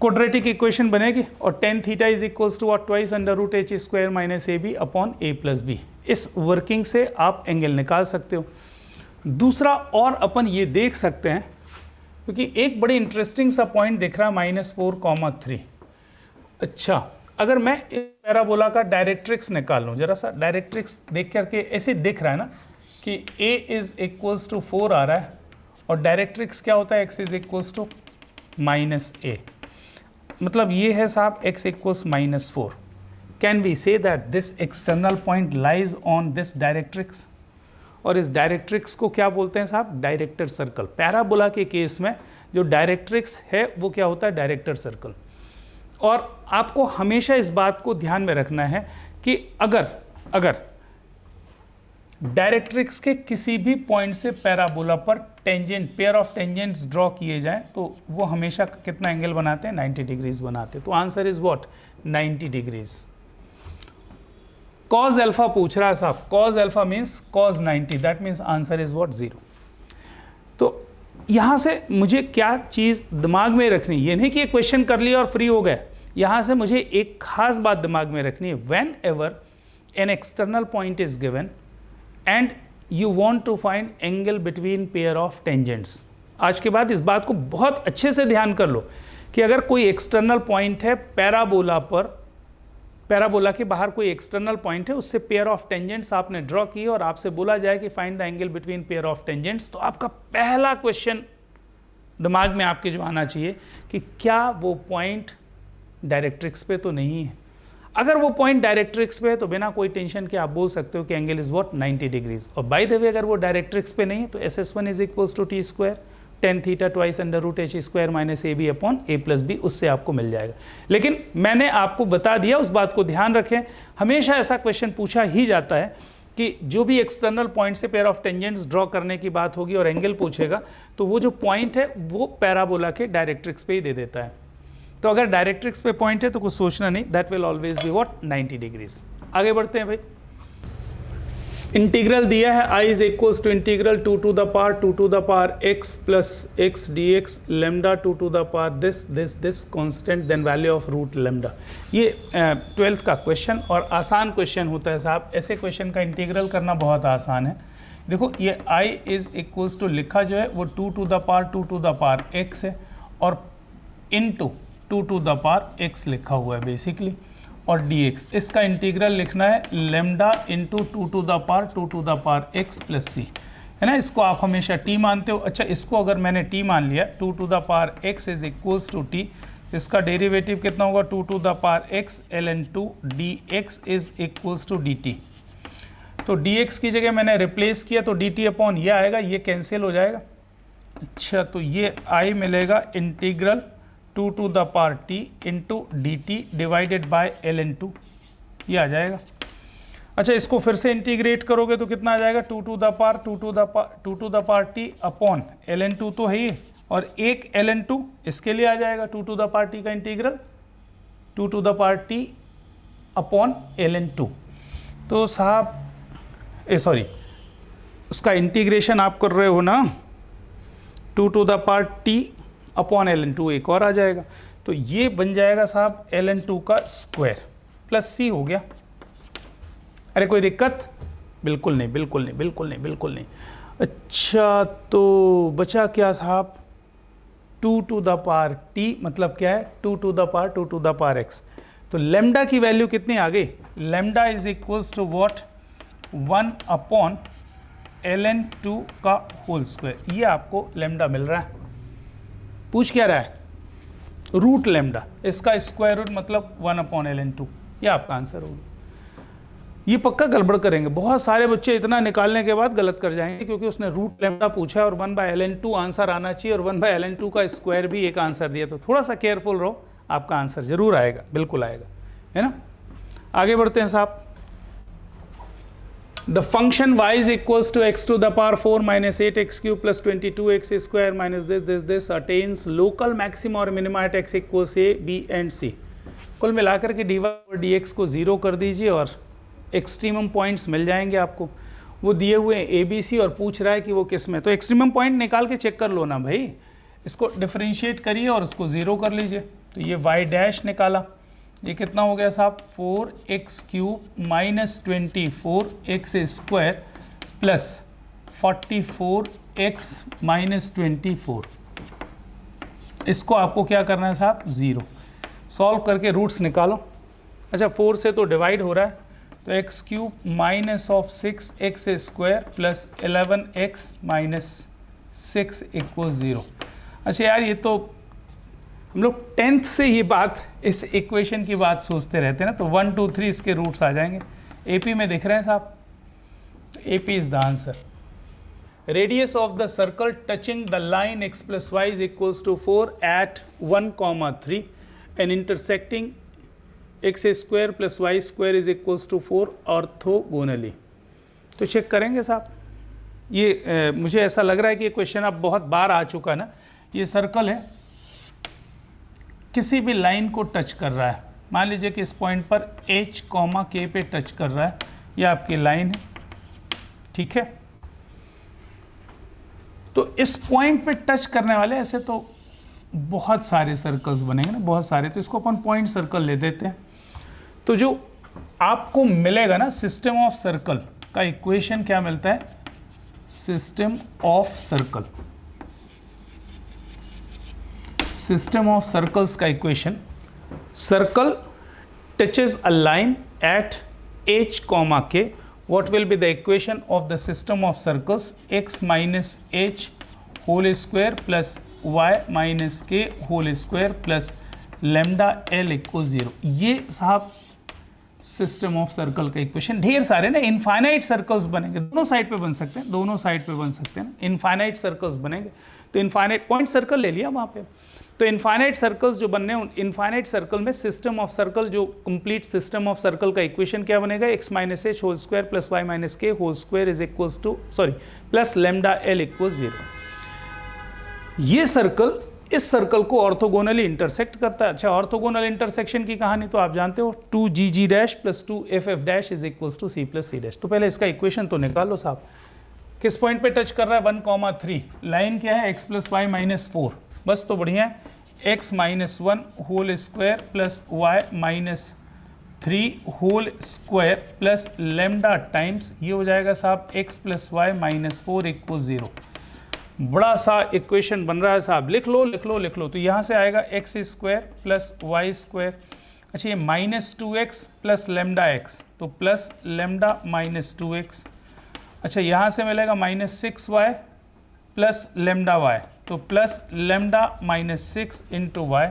A: quadratic equation बनेगी और tan theta is equals to what, twice under root h square minus AB upon A plus b. इस working से आप एंगल निकाल सकते हो। दूसरा और अपन ये देख सकते हैं, क्योंकि एक बड़ी इंटरेस्टिंग सा पॉइंट दिख रहा है -4,3। अच्छा, अगर मैं इस पैराबोला का डायरेक्ट्रिक्स निकाल लूँ, जरा सा डायरेक्ट्रिक्स देख करके ऐसे दिख रहा है ना कि A इज इक्वल्स टू 4 आ रहा है और डायरेक्ट्रिक्स क्या होता है, x is equals to -a, मतलब ये है साहब x equals -4। Can we say that this external point lies on this directrix, और इस डायरेक्ट्रिक्स को क्या बोलते हैं साहब, डायरेक्टर सर्कल। पैराबोला के केस में जो डायरेक्ट्रिक्स है वो क्या होता है, डायरेक्टर सर्कल। और आपको हमेशा इस बात को ध्यान में रखना है कि अगर डायरेक्ट्रिक्स के किसी भी पॉइंट से पैराबोला पर tangent, pair of tangents draw किए जाएं तो वो हमेशा कितना एंगल बनाते हैं, 90 डिग्रीज बनाते हैं। तो answer is what, 90 degrees. Cause alpha पूछ रहा है साहब, cause alpha means cause 90, that means answer is what, 0। तो यहाँ से मुझे क्या चीज़ दिमाग में रखनी, ये नहीं कि ये क्वेश्चन कर लिया और फ्री हो गए। यहाँ से मुझे एक खास बात दिमाग में रखनी है, whenever an external point is given and you want to find angle between pair of tangents. आज के बाद इस बात को बहुत अच्छे से ध्यान कर लो कि अगर कोई एक्सटर्नल पॉइंट है पैराबोला पर, पैराबोला के बाहर कोई एक्सटर्नल पॉइंट है, उससे पेयर ऑफ टेंजेंट्स आपने ड्रॉ की और आपसे बोला जाए कि find the angle between pair of tangents, तो आपका पहला क्वेश्चन दिमाग में आपके जो आना चाहिए कि क्या वो पॉइंट डायरेक्ट्रिक्स पे तो नहीं है। अगर वो पॉइंट डायरेक्ट्रिक्स पे है तो बिना कोई टेंशन के आप बोल सकते हो कि एंगल इज व्हाट, 90 डिग्रीज। और बाय द वे अगर वो डायरेक्ट्रिक्स पे नहीं है तो SS1 is equals to t square tan theta twice under root h square minus AB upon A plus b, उससे आपको मिल जाएगा। लेकिन मैंने आपको बता दिया, उस बात को ध्यान रखें, हमेशा ऐसा क्वेश्चन पूछा ही जाता है कि जो भी एक्सटर्नल पॉइंट से पेयर ऑफ टेंजेंट्स ड्रॉ करने की बात होगी और एंगल पूछेगा तो वो जो पॉइंट है वो पैराबोला के डायरेक्ट्रिक्स पे ही दे देता है। तो अगर डायरेक्ट्रिक्स पे पॉइंट है तो कुछ सोचना नहीं, that will always be what, 90 degrees. आगे बढ़ते हैं भाई। इंटीग्रल दिया है I is equals to integral 2 to the power x plus x dx lambda 2 to the power this constant then value of root lambda. ये 12th का question और आसान क्वेश्चन होता है साहब। ऐसे क्वेश्चन का इंटीग्रल करना बहुत आसान है। देखो ये I इज इक्वल्स टू लिखा जो है वो 2 to the power x है और into 2 to the power x लिखा हुआ है बेसिकली, और dx इसका इंटीग्रल लिखना है lambda into 2 to the power x plus c, है ना। इसको आप हमेशा t मानते हो। अच्छा, इसको अगर मैंने t मान लिया, 2 to the power x is equals to t, इसका डेरिवेटिव कितना होगा, 2 to the power x ln2 dx is equals to dt। तो dx की जगह मैंने रिप्लेस किया तो dt अपॉन ये आएगा, ये कैंसिल हो जाएगा। अच्छा, तो ये I मिलेगा integral 2 to the power t into d t divided by ln2, ये आ जाएगा। अच्छा, इसको फिर से इंटीग्रेट करोगे तो कितना आ जाएगा, 2 to the power t upon ln2 तो है ही, और एक ln2 इसके लिए आ जाएगा 2 to the power t का integral 2 to the power t upon ln2। तो साहब सॉरी, उसका इंटीग्रेशन आप कर रहे हो ना, 2 to the power t upon ln2 एक और आ जाएगा, तो ये बन जाएगा साहब ln2 का स्क्वायर प्लस c हो गया। अरे कोई दिक्कत, बिल्कुल नहीं, बिल्कुल नहीं, बिल्कुल नहीं, बिल्कुल नहीं। अच्छा, तो बचा क्या साहब, 2 to the power t मतलब क्या है, 2 to the power x। तो लेमडा की वैल्यू कितनी आ गई, lambda is equals to what, 1 upon ln2 का होल स्क्वायर। ये आपको लेमडा मिल रहा है। पूछ क्या रहा है, रूट लेमडा, इसका स्क्वायर रूट मतलब 1 अपॉन ln2, ये आपका आंसर होगा। ये पक्का गड़बड़ करेंगे। बहुत सारे बच्चे इतना निकालने के बाद गलत कर जाएंगे, क्योंकि उसने रूट लैम्डा पूछा है और 1/ln2 आंसर आना चाहिए और 1/ln2 का स्क्वायर भी एक आंसर दिया। तो थोड़ा सा केयरफुल रहो, आपका आंसर जरूर आएगा, बिल्कुल आएगा, है ना। आगे बढ़ते हैं साहब। The function y is equals to x to the power 4 minus 8x cube plus 22x square minus this attains local maxima और minima at x equals a, b and c। कुल मिलाकर के dy और dx को 0 कर दीजिए और extremum points मिल जाएंगे आपको। वो दिए हुए हैं ए बी सी और पूछ रहा है कि वो किस में, तो एक्सट्रीमम पॉइंट निकाल के चेक कर लो ना भाई। इसको डिफरेंशिएट करिए और उसको 0 कर लीजिए। तो ये y डैश निकाला, ये कितना हो गया साहब 4x cube minus 24x square plus 44x minus 24। इसको आपको क्या करना है साहब 0। सॉल्व करके रूट्स निकालो। अच्छा 4 से तो डिवाइड हो रहा है, तो x cube minus of 6x square plus 11x minus 6 equal 0। अच्छा यार ये तो हम लोग 10th से ये बात, इस इक्वेशन की बात सोचते रहते हैं ना, तो 1 2 3 इसके रूट्स आ जाएंगे। एपी में दिख रहे हैं साहब, AP is the answer. Radius of the circle touching the line x plus y is equals to 4 at 1,3 and intersecting x square plus y square is equals to 4 orthogonally. तो check करेंगे साहब, ये मुझे ऐसा लग रहा है कि ये क्वेश्चन अब बहुत बार आ चुका है ना। ये सर्कल है, किसी भी लाइन को टच कर रहा है, मान लीजिए कि इस पॉइंट पर h, k पे टच कर रहा है, ये आपकी लाइन है, ठीक है। तो इस पॉइंट पे टच करने वाले ऐसे तो बहुत सारे सर्कल्स बनेंगे ना, बहुत सारे, तो इसको अपन पॉइंट सर्कल ले देते हैं। तो जो आपको मिलेगा ना सिस्टम ऑफ सर्कल का इक्वेशन क्या मिलता है, system of circle, system of circles का equation, circle touches a line at h, k, what will be the equation of the system of circles x minus h whole square plus y minus k whole square plus lambda l equals 0। ये साहब system of circle का equation. ढेर सारे ना infinite circles बनेंगे, दोनों side पे बन सकते हैं, दोनों साइड पे बन सकते हैं ना, इनफाइनाइट सर्कल्स बनेंगे। तो इनफाइनाइट पॉइंट सर्कल ले लिया वहाँ पे, तो इनफाइनाइट सर्कल्स जो बनने हैं, इनफाइनाइट सर्कल में सिस्टम ऑफ सर्कल, जो कंप्लीट सिस्टम ऑफ सर्कल का इक्वेशन क्या बनेगा, x minus h whole square plus y minus k whole square is equals to plus lambda l equals 0। ये सर्कल इस सर्कल को ऑर्थोगोनली इंटरसेक्ट करता है। अच्छा ऑर्थोगोनल इंटरसेक्शन की कहानी तो आप जानते हो, 2gg dash plus 2ff dash is equals to c plus c dash. तो पहले इसका इक्वेशन तो निकाल लो साहब। किस पॉइंट पे टच कर रहा है 1,3, लाइन क्या है x प्लस वाई माइनस 4, बस तो बढ़िया है, x minus 1 whole square plus y minus 3 whole square plus lambda times, ये हो जाएगा साहब x plus y minus 4 equal 0। बड़ा सा इक्वेशन बन रहा है साहब, लिख लो लिख लो लिख लो। तो यहाँ से आएगा x square plus y square, अच्छा ये minus 2x plus lambda x, तो प्लस लेमडा माइनस 2x। अच्छा यहाँ से मिलेगा minus 6y plus lambda y, तो plus lambda minus 6 into y.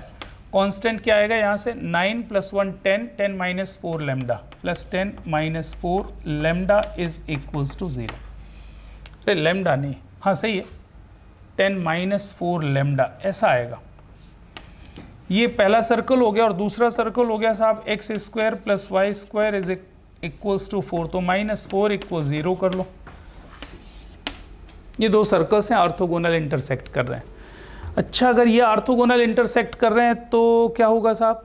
A: Constant क्या आएगा यहाँ से 9 plus 1 10, 10 minus 4 lambda plus 10 minus 4 lambda is equals to 0। अरे लेमडा नहीं, हाँ सही है, 10 माइनस 4 लेमडा ऐसा आएगा। ये पहला सर्कल हो गया और दूसरा सर्कल हो गया साहब x square plus y square is equals to 4, तो माइनस 4 इक्वल 0 कर लो। ये दो सर्कल्स हैं, ऑर्थोगोनल इंटरसेक्ट कर रहे हैं। अच्छा अगर ये ऑर्थोगोनल इंटरसेक्ट कर रहे हैं तो क्या होगा साहब,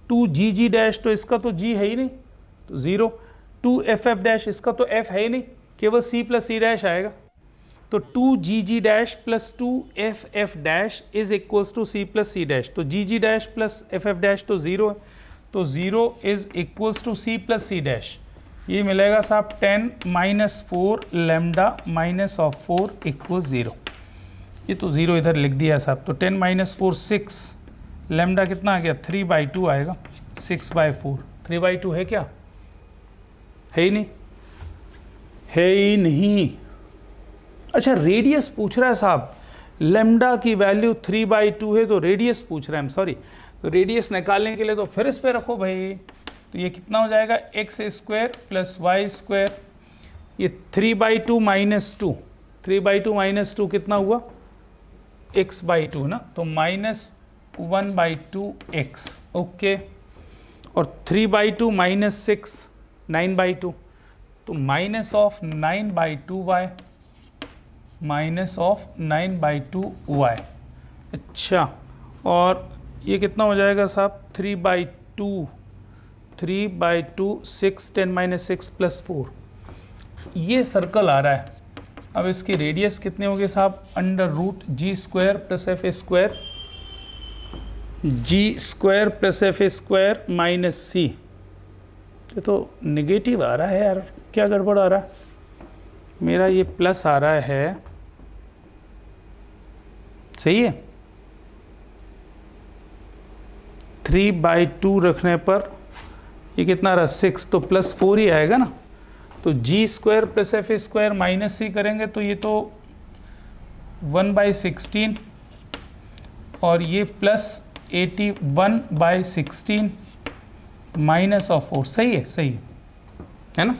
A: 2gg डैश, तो इसका तो g है ही नहीं तो 0, 2ff डैश, इसका तो f है ही नहीं, केवल c प्लस c डैश आएगा, तो 2gg dash plus 2ff dash is equals to c plus c dash, तो gg dash plus ff dash तो 0 है, तो 0 is equals to c plus c dash. ये मिलेगा साहब 10 minus 4 lambda minus of 4 equal 0। ये तो 0 इधर लिख दिया साहब, तो 10 माइनस 4 6, लेमडा कितना आ गया 3/2 आएगा, 6/4, 3/2 है क्या, है ही नहीं, है ही नहीं। अच्छा रेडियस पूछ रहा है साहब, लेमडा की वैल्यू 3/2 है तो रेडियस पूछ रहा है, सॉरी, तो रेडियस निकालने के लिए तो फिर इस पे रखो भाई, तो ये कितना हो जाएगा x square plus y square, ये 3/2 माइनस 2, 3/2 माइनस 2 कितना हुआ x/2 ना, तो -1/2 x, ओके। और 3/2 माइनस 6 9/2, तो minus of 9/2y, minus of 9/2y। अच्छा, और ये कितना हो जाएगा साहब 3/2 6 10 माइनस 6 प्लस 4, ये सर्कल आ रहा है। अब इसकी रेडियस कितने होंगे साहब, √g² plus f square, g² plus f square minus c. ये तो नेगेटिव आ रहा है यार, क्या गड़बड़ आ रहा है, मेरा ये प्लस आ रहा है, सही है। 3/2 रखने पर ये कितना रहा 6, तो प्लस 4 ही आएगा ना। तो g² plus f square minus c करेंगे तो ये तो 1/16 और ये प्लस 81/16 माइनस ऑफ 4, सही है ना।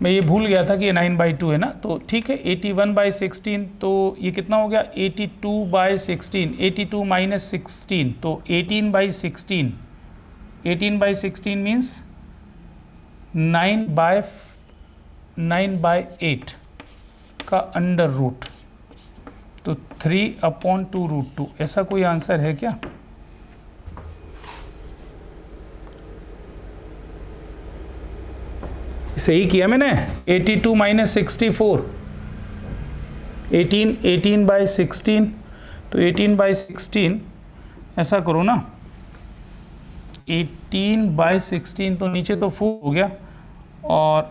A: मैं ये भूल गया था कि ये 9/2 है ना, तो ठीक है 81/16, तो ये कितना हो गया 82/16, 82 माइनस 16, तो 18/16, 18/16 मीन्स 9/8 का अंडर रूट, तो 3/2√2, ऐसा कोई आंसर है क्या? सही किया मैंने, 82 माइनस 64, 18/16, तो 18/16 ऐसा करो ना, 18/16 तो नीचे तो 4 हो गया और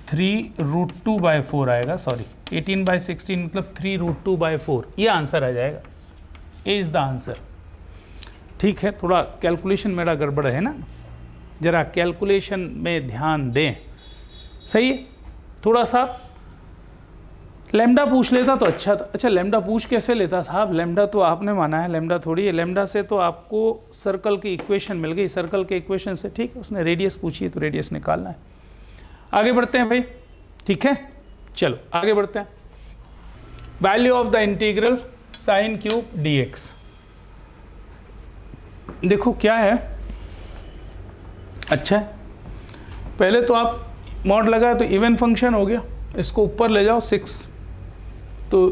A: 3√2/4 आएगा, सॉरी 18/16 मतलब 3√2/4, ये आंसर आ जाएगा, ए इज़ द आंसर। ठीक है, थोड़ा कैलकुलेशन मेरा गड़बड़ है ना, ज़रा कैलकुलेशन में ध्यान दें, सही है। थोड़ा सा लैम्डा पूछ लेता तो अच्छा था। अच्छा, लैम्डा पूछ कैसे लेता साहब, लैम्डा तो आपने माना है, लैम्डा थोड़ी है। लैम्डा से तो आपको सर्कल की इक्वेशन मिल गई, सर्कल के इक्वेशन से, ठीक है, उसने रेडियस पूछी है तो रेडियस निकालना है। आगे बढ़ते हैं भाई, ठीक है, चलो आगे बढ़ते हैं। Value of the integral sin cube dx, देखो क्या है, अच्छा है। पहले तो आप मॉड लगाए तो इवन फंक्शन हो गया, इसको ऊपर ले जाओ 6, तो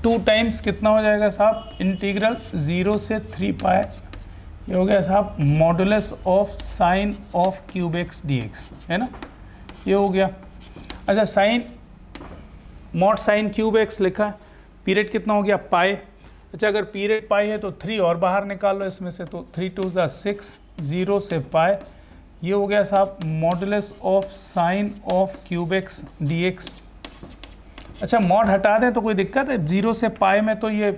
A: 2 टाइम्स कितना हो जाएगा साहब, इंटीग्रल 0 से 3 पाई, ये हो गया साहब modulus of sine of cube x dx, है ना, ये हो गया। अच्छा, sine mod sine cube x लिखा है, पीरियड कितना हो गया पाई। अच्छा, अगर पीरियड पाई है तो 3 और बाहर निकाल लो इसमें से, तो 3 2 6, 0 से पाई, ये हो गया साहब modulus of sine of cube x dx। अच्छा, मॉड हटा दें तो कोई दिक्कत है, 0 से पाई में तो ये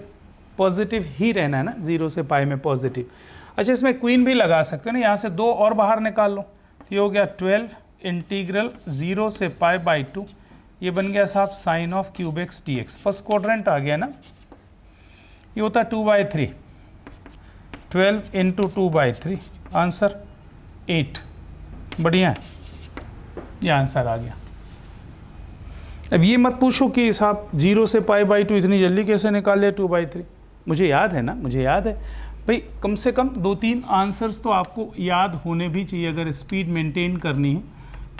A: पॉजिटिव ही रहना है ना, 0 से पाई में पॉजिटिव। अच्छा, इसमें क्वीन भी लगा सकते हैं ना, यहाँ से 2 और बाहर निकाल लो, ये हो गया 12 इंटीग्रल 0 से π/2, ये बन गया साहब sine of cube x dx। First quadrant आ गया ना, ये होता 2/3, 12 इंटू 2/3, आंसर 8, बढ़िया है, ये आंसर आ गया। अब ये मत पूछो कि साहब 0 से π/2 इतनी जल्दी कैसे निकाल लिया 2/3, मुझे याद है ना, मुझे याद है भाई, कम से कम 2-3 आंसर्स तो आपको याद होने भी चाहिए अगर स्पीड मेंटेन करनी है।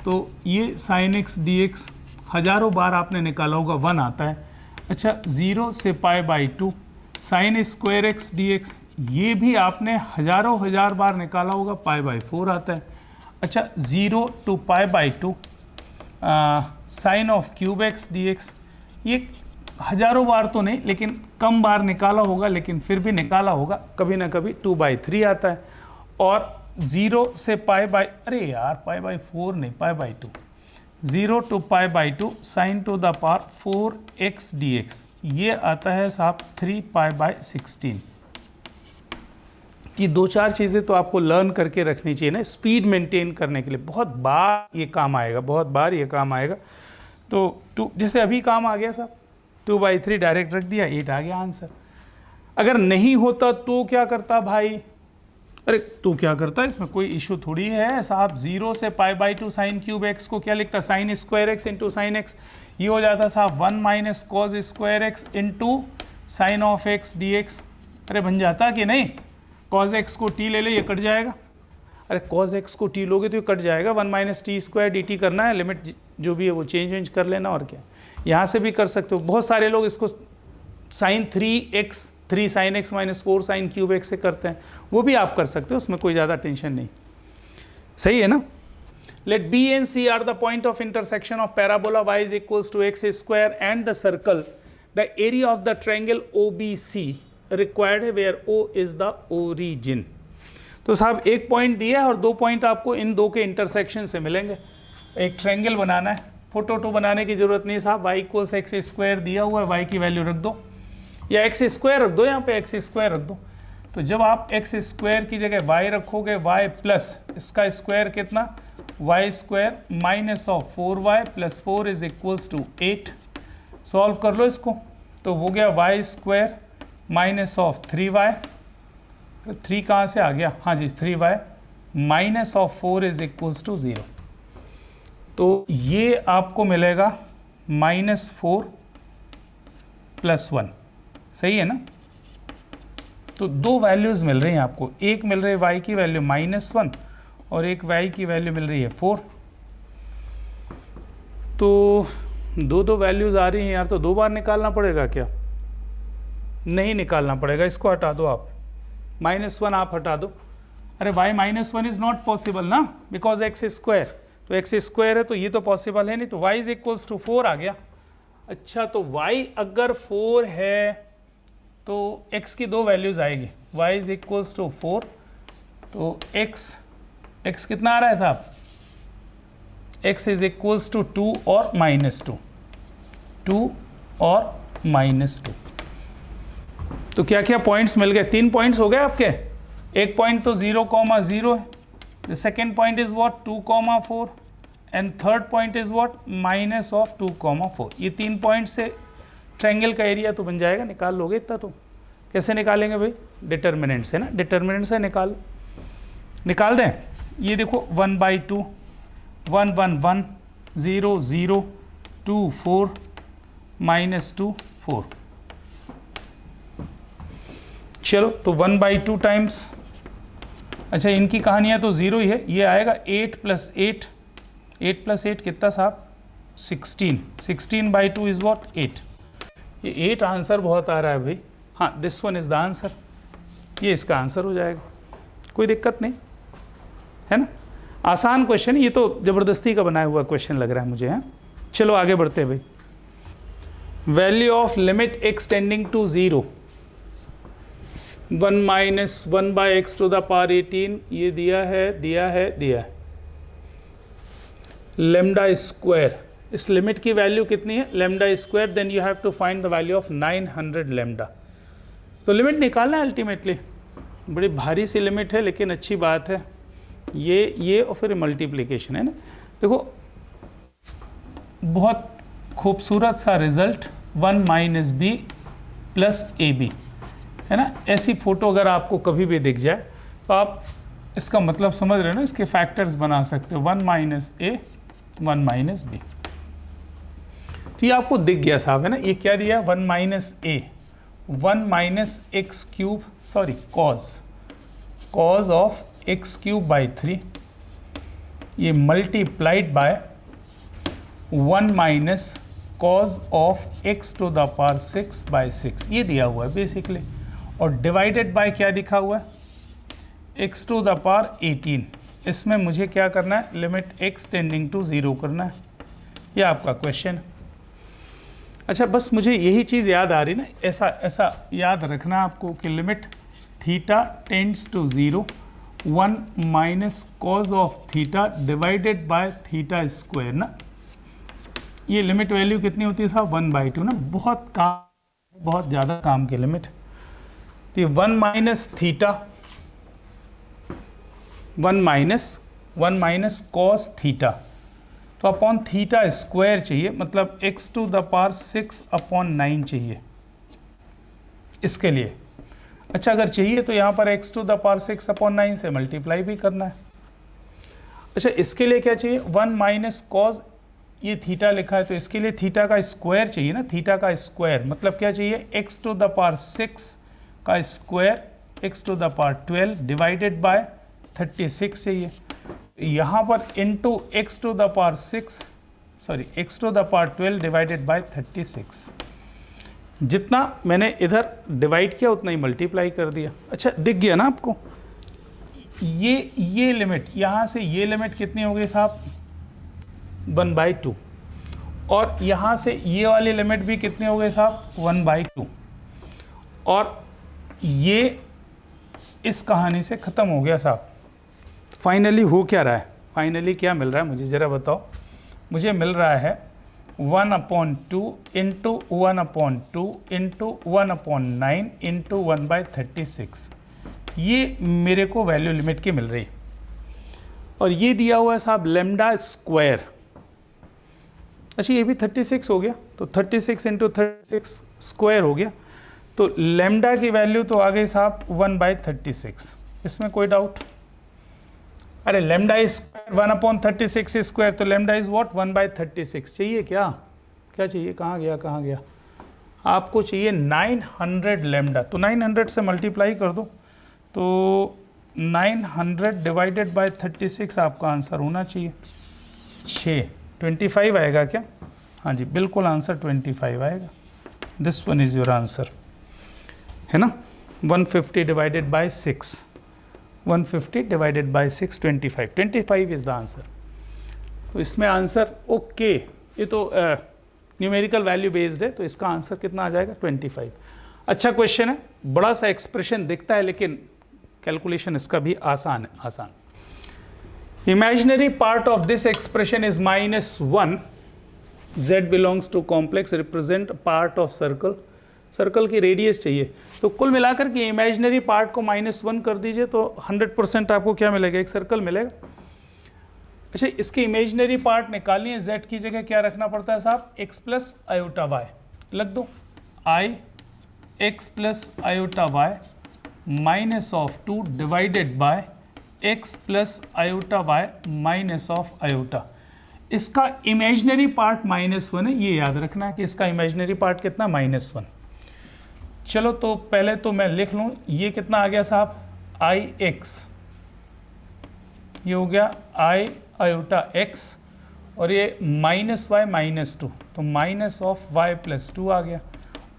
A: तो ये sin x dx हज़ारों बार आपने निकाला होगा, 1 आता है। अच्छा, 0 से π/2 sin स्क्वायर एक्स dx, ये भी आपने हज़ार बार निकाला होगा, π/4 आता है। अच्छा, 0 to π/2 sine of cube x dx, ये हज़ारों बार तो नहीं लेकिन कम बार निकाला होगा, लेकिन फिर भी निकाला होगा, कभी ना कभी 2/3 आता है। और 0 से अरे यार π/4 नहीं, π/2, 0 to π/2 sine to the power 4x dx, ये आता है साहब 3π/16। कि 2-4 चीज़ें तो आपको लर्न करके रखनी चाहिए ना, स्पीड मेंटेन करने के लिए, बहुत बार ये काम आएगा, बहुत बार ये काम आएगा। तो जैसे अभी काम आ गया साहब, 2/3 डायरेक्ट रख दिया, 8 आ गया आंसर। अगर नहीं होता तो क्या करता भाई, अरे तू क्या करता है, इसमें कोई इशू थोड़ी है साहब। 0 से π/2 साइन क्यूब एक्स को क्या लिखता, sine square x into sine x. ये हो जाता साहब 1 minus cos square x into sine of x D x. अरे बन जाता कि नहीं, कॉज एक्स को टी ले ले, ये कट जाएगा। अरे कॉज एक्स को टी लोगे तो ये कट जाएगा, 1 minus T square D T करना है, लिमिट जो भी है वो चेंज कर लेना, और क्या। यहाँ से भी कर सकते हो। बहुत सारे लोग इसको sine 3x 3 sine x minus 4 sine cube x से करते हैं, वो भी आप कर सकते हो, उसमें कोई ज़्यादा टेंशन नहीं। सही है ना। Let B and C are the point of intersection of parabola y is equals to x square and the circle the area of the triangle OBC required है where O is the origin. तो साहब एक point दिया है और 2 point आपको इन 2 के intersection से मिलेंगे। एक ट्रायंगल बनाना है, फोटो बनाने की जरूरत नहीं साहब, y इक्वल्स एक्स स्क्वायर दिया हुआ है, y की वैल्यू रख दो, या एक्स स्क्वायर रख दो, यहाँ पे एक्स स्क्वायर रख दो। तो जब आप एक्स स्क्वायर की जगह y रखोगे, y प्लस इसका स्क्वायर कितना, y square minus of 4y plus 4 is equals to 8। Solve कर लो इसको, तो हो गया y square minus of 3y, 3 कहाँ से आ गया, हाँ जी 3y minus of 4 is equals to 0। तो ये आपको मिलेगा -4 प्लस 1। सही है ना। तो 2 वैल्यूज़ मिल रही हैं आपको, एक मिल रही है y की वैल्यू -1 और एक y की वैल्यू मिल रही है 4। तो 2 वैल्यूज़ आ रही हैं यार, तो 2 बार निकालना पड़ेगा क्या, नहीं निकालना पड़ेगा, इसको हटा दो आप, -1 आप हटा दो। अरे y -1 इज़ नॉट पॉसिबल ना, बिकॉज एक्स स्क्वायर, तो एक्स स्क्वायर है तो ये तो पॉसिबल है नहीं, तो y इज इक्वल्स टू 4 आ गया। अच्छा तो y अगर 4 है तो x की 2 वैल्यूज आएगी, y इज इक्वल्स टू 4, तो x कितना आ रहा है साहब, x इज इक्वल्स टू 2 और -2, 2 और -2। तो क्या क्या पॉइंट्स मिल गए, 3 पॉइंट्स हो गए आपके। एक पॉइंट तो 0,0 है, the second point is what 2,4 and third point is what minus of 2,4। ये 3 पॉइंट से ट्रायंगल का एरिया तो बन जाएगा, निकाल लोगे इतना। तो कैसे निकालेंगे भाई, डिटर्मिनेंट से ना, डिटर्मिनेंट से निकाल दें। ये देखो 1/2 1 1 1 0 0 2 4 -2 4। चलो तो 1/2 टाइम्स, अच्छा इनकी कहानियाँ तो 0 ही है, ये आएगा 8 + 8, 8 + 8 कितना साहब 16, 16/2 इज व्हाट 8। ये 8 आंसर बहुत आ रहा है भाई, हाँ this one is the answer, ये इसका आंसर हो जाएगा, कोई दिक्कत नहीं है ना। आसान क्वेश्चन, ये तो ज़बरदस्ती का बनाया हुआ क्वेश्चन लग रहा है मुझे, हैं। चलो आगे बढ़ते हैं भाई। Value of limit x tending to 0 1 - 1/x to the power 18, ये दिया है लेमडा स्क्वायर, इस लिमिट की वैल्यू कितनी है lambda square, then you have to find the value of 900 lambda. तो लिमिट निकालना है अल्टीमेटली, बड़ी भारी सी लिमिट है लेकिन अच्छी बात है, ये और फिर मल्टीप्लिकेशन है ना। देखो बहुत खूबसूरत सा रिजल्ट 1 - b + ab है ना। ऐसी फोटो अगर आपको कभी भी दिख जाए तो आप इसका मतलब समझ रहे हो ना, इसके फैक्टर्स बना सकते हो, 1 - a 1 - b। तो ये आपको दिख गया साहब है ना, ये क्या दिया 1 - a 1 - x³ sorry cos of x³/3, ये multiplied by 1 - cos of x to the power 6/6, ये दिया हुआ है बेसिकली, और डिवाइडेड बाय क्या दिखा हुआ है x टू द पावर 18। इसमें मुझे क्या करना है, लिमिट x टेंडिंग टू 0 करना है, ये आपका क्वेश्चन है। अच्छा बस मुझे यही चीज़ याद आ रही ना, ऐसा याद रखना आपको कि limit theta tends to 0 1 - cos of theta divided by theta square ना, ये लिमिट वैल्यू कितनी होती है साहब 1/2 ना, बहुत ज़्यादा काम की लिमिट। तो ये 1 - थीटा 1 - cos थीटा, तो अपॉन थीटा स्क्वायर चाहिए, मतलब x टू द पावर 6/9 चाहिए इसके लिए। अच्छा अगर चाहिए तो यहाँ पर x टू द पावर 6/9 से मल्टीप्लाई भी करना है। अच्छा इसके लिए क्या चाहिए, 1 माइनस कॉज, ये थीटा लिखा है तो इसके लिए थीटा का स्क्वायर चाहिए ना, थीटा का स्क्वायर मतलब क्या चाहिए, x टू द पावर 6 का square x to the power 12 divided by 36 चाहिए। यहाँ पर into x to the power 6 sorry x to the power 12 divided by 36, जितना मैंने इधर डिवाइड किया उतना ही मल्टीप्लाई कर दिया। अच्छा दिख गया ना आपको, ये लिमिट यहाँ से ये लिमिट कितनी हो गई साहब, 1/2, और यहाँ से ये वाली लिमिट भी कितनी हो गई साहब, 1/2, और ये इस कहानी से ख़त्म हो गया साहब। फाइनली हो क्या रहा है, फाइनली क्या मिल रहा है मुझे ज़रा बताओ। मुझे मिल रहा है 1/2 इंटू 1/2 इंटू 1/9 इंटू 1/36, ये मेरे को वैल्यू लिमिट की मिल रही। और ये दिया हुआ है साहब लेमडा स्क्वायर। अच्छा ये भी 36 हो गया, तो 36 इंटू 36 स्क्वायर हो गया, तो लेमडा की वैल्यू तो आ गई साहब 1/36, इसमें कोई डाउट। अरे लेमडा इज 1/36 स्क्वायर, तो लेमडा इज व्हाट, 1/36 चाहिए क्या, क्या चाहिए, कहाँ गया, आपको चाहिए 900 लेमडा, तो 900 से मल्टीप्लाई कर दो, तो 900 डिवाइडेड बाय 36 आपका आंसर होना चाहिए 6, 25 आएगा क्या, हाँ जी बिल्कुल आंसर 25 आएगा। This one is your answer, है ना। 150 divided by 6, 150 divided by 6, 25 is the answer. तो इसमें आंसर ओके, ये तो न्यूमेरिकल वैल्यू बेस्ड है, तो इसका आंसर कितना आ जाएगा, 25। अच्छा क्वेश्चन है, बड़ा सा एक्सप्रेशन दिखता है लेकिन कैलकुलेशन इसका भी आसान है, आसान। Imaginary part of this expression is -1, z belongs to complex, represent part of circle, circle की रेडियस चाहिए, तो कुल मिलाकर के इमेजिनरी पार्ट को -1 कर दीजिए तो 100% आपको क्या मिलेगा, एक सर्कल मिलेगा। अच्छा इसकी इमेजिनरी पार्ट निकालनी है, z की जगह क्या रखना पड़ता है साहब, x प्लस आयोटा y लग दो, i x plus iota y minus of 2 divided by x plus iota y minus of iota. इसका इमेजिनरी पार्ट -1 है, ये याद रखना है कि इसका इमेजिनरी पार्ट कितना, -1। चलो तो पहले तो मैं लिख लूँ, ये कितना आ गया साहब, ix, ये हो गया i आयोटा x, और ये -y -2, तो माइनस ऑफ y प्लस 2 आ गया,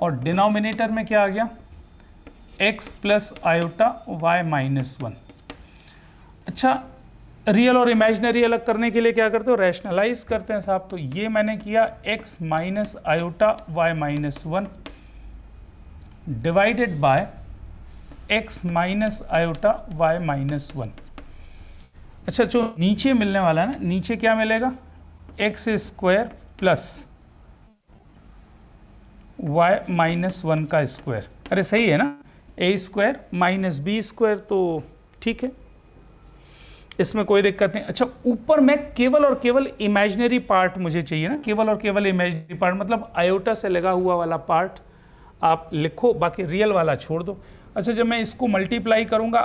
A: और डिनोमिनेटर में क्या आ गया, x प्लस आयोटा y -1। अच्छा रियल और इमेजिनरी अलग करने के लिए क्या करते हो, रैशनलाइज करते हैं साहब, तो ये मैंने किया x minus iota y -1 divided bye x minus iota y -1। अच्छा जो नीचे मिलने वाला है ना, नीचे क्या मिलेगा, x स्क्वायर प्लस y -1 का स्क्वायर, अरे सही है ना, a square minus b square, तो ठीक है इसमें कोई दिक्कत नहीं। अच्छा ऊपर में केवल और केवल इमेजिनरी पार्ट मुझे चाहिए ना, केवल और केवल इमेजिनरी पार्ट, मतलब आयोटा से लगा हुआ वाला पार्ट आप लिखो, बाकी रियल वाला छोड़ दो। अच्छा जब मैं इसको मल्टीप्लाई करूंगा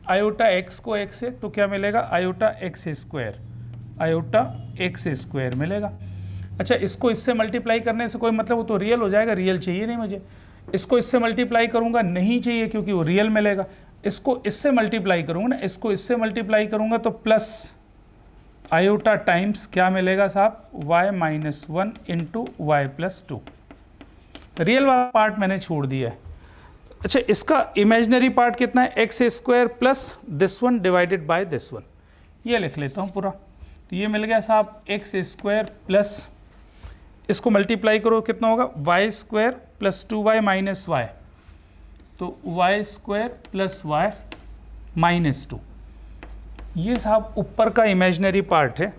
A: आयोटा x को x से, तो क्या मिलेगा, iota x square, iota x square मिलेगा। अच्छा इसको इससे मल्टीप्लाई करने से कोई मतलब, वो तो रियल हो जाएगा, रियल चाहिए नहीं मुझे। इसको इससे मल्टीप्लाई करूंगा, नहीं चाहिए क्योंकि वो रियल मिलेगा। इसको इससे मल्टीप्लाई करूंगा ना, इसको इससे मल्टीप्लाई करूंगा तो प्लस आयोटा टाइम्स क्या मिलेगा साहब, y -1 into y plus 2। Real वाला पार्ट मैंने छोड़ दिया है। अच्छा इसका इमेजिनरी पार्ट कितना है, x square plus this one divided by this one, ये लिख लेता हूँ पूरा। तो ये मिल गया साहब एक्स स्क्वायर प्लस, इसको मल्टीप्लाई करो कितना होगा, y square plus 2y minus y, तो y square plus y minus 2, ये साहब ऊपर का इमेजिनरी पार्ट है।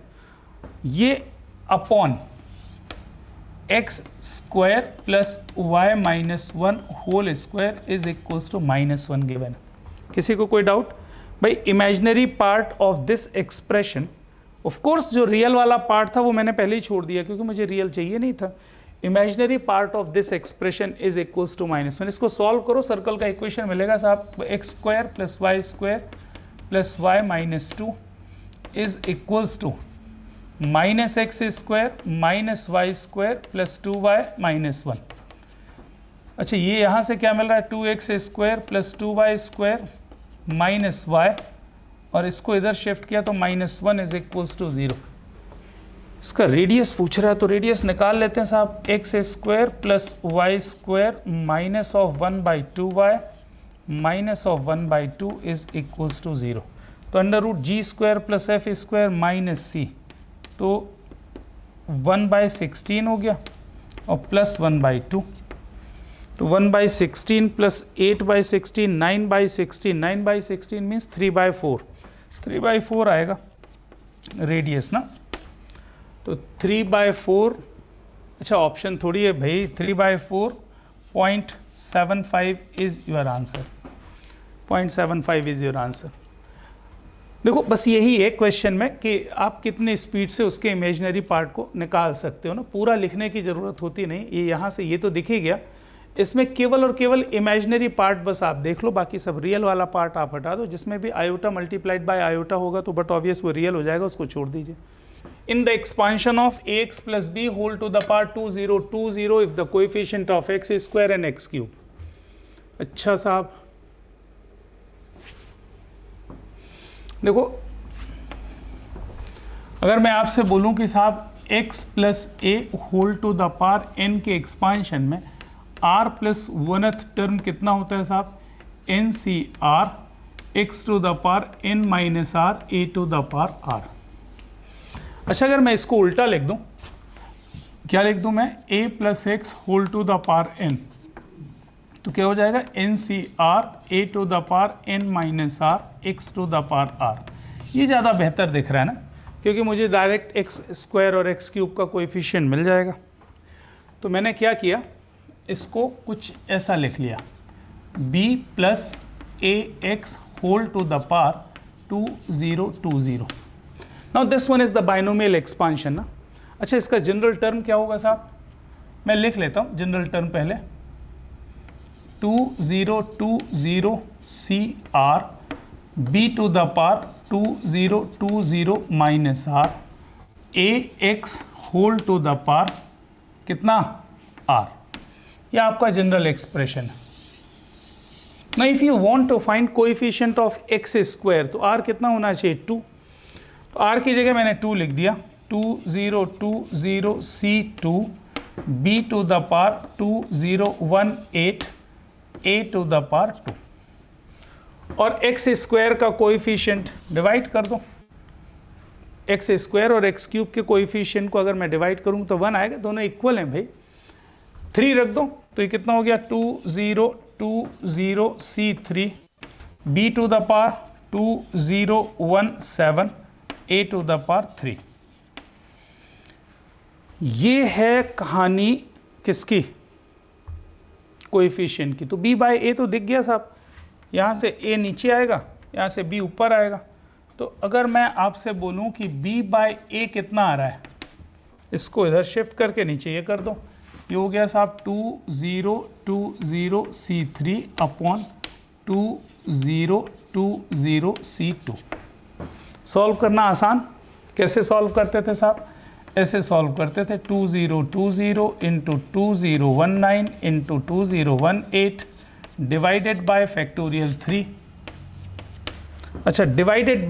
A: ये upon x square plus y -1 whole square is equals to -1 given. किसी को कोई डाउट भाई, imaginary part of this expression, of course जो रियल वाला पार्ट था वो मैंने पहले ही छोड़ दिया क्योंकि मुझे रियल चाहिए नहीं था। Imaginary part of this expression is equals to -1। इसको सॉल्व करो, सर्कल का इक्वेशन मिलेगा साहब x square plus y square plus y minus 2 is equals to minus x square minus y square plus 2y minus 1। अच्छा, ये यहाँ से क्या मिल रहा है 2x square plus 2y square minus y, और इसको इधर शिफ्ट किया तो -1 इज इक्वल्स टू 0। इसका रेडियस पूछ रहा है तो रेडियस निकाल लेते हैं साहब, x square plus y square minus of 1/2y minus of 1/2 is equals to 0। तो under root g square plus f square minus c, तो 1/16 हो गया और प्लस 1/2, तो 1/16 प्लस 8/16 9/16, 9/16 मीन्स 3/4, 3/4 आएगा रेडियस ना, तो 3/4। अच्छा, ऑप्शन थोड़ी है भाई, 3/4 0.75 is your answer, 0.75 is your answer. देखो बस यही है क्वेश्चन में कि आप कितने स्पीड से उसके इमेजिनरी पार्ट को निकाल सकते हो ना, पूरा लिखने की ज़रूरत होती नहीं। ये यहाँ से ये तो दिख ही गया, इसमें केवल और केवल इमेजिनरी पार्ट बस आप देख लो, बाकी सब रियल वाला पार्ट आप हटा दो। जिसमें भी आयोटा मल्टीप्लाइड बाय आयोटा होगा तो बट ऑब्वियस वो रियल हो जाएगा, उसको छोड़ दीजिए। In the expansion of ax plus b whole to the power 2 0 2 0 if the coefficient of x square and x cube। अच्छा साहब देखो, अगर मैं आपसे बोलूं कि साहब x plus a whole to the power n के एक्सपांशन में r प्लस 1th टर्म कितना होता है साहब, n c r x to the power n minus r a to the power r। अच्छा, अगर मैं इसको उल्टा लिख दूं, क्या लिख दूं मैं, a plus x whole to the power n, तो क्या हो जाएगा n c r a to the power n minus r x to the power r। ये ज़्यादा बेहतर दिख रहा है ना, क्योंकि मुझे डायरेक्ट एक्स स्क्वायर और एक्स क्यूब का कोएफिशिएंट मिल जाएगा। तो मैंने क्या किया, इसको कुछ ऐसा लिख लिया, b plus a x whole to the power 2 0 2 0। Now this one is the binomial expansion ना। अच्छा, इसका जनरल टर्म क्या होगा साहब, मैं लिख लेता हूँ जनरल टर्म पहले, 2 0 2 0 c r b to the power 2 0 2 0 minus r a x whole to the power कितना आर। यह आपका जनरल एक्सप्रेशन है ना। If you want to find coefficient of x square, तो आर कितना होना चाहिए 2, तो आर की जगह मैंने 2 लिख दिया, 2 0 2 0 C2 B to the power 2 0 1 8 A to the power 2, और एक्स स्क्वायर का कोएफिशिएंट डिवाइड कर दो। एक्स स्क्वायर और एक्स क्यूब के कोएफिशिएंट को अगर मैं डिवाइड करूँ तो 1 आएगा, दोनों इक्वल हैं भाई। 3 रख दो तो ये कितना हो गया, 2 0 2 0 C3 B to the power 2 0 1 7 A to the power 3। ये है कहानी किसकी, कोएफिशिएंट की। तो b बाय ए तो दिख गया साहब, यहाँ से a नीचे आएगा, यहाँ से b ऊपर आएगा। तो अगर मैं आपसे बोलूँ कि b बाय ए कितना आ रहा है, इसको इधर शिफ्ट करके नीचे ये कर दो, ये हो गया साहब 2 0 2 0 C3 अपॉन 2 0 2 0 C2। सॉल्व करना आसान, कैसे सॉल्व करते थे साहब, ऐसे सॉल्व करते थे, 2 0 2 0 into 2 0 1 9 into 2 0 1 8 divided by factorial 3। अच्छा, डिवाइडेड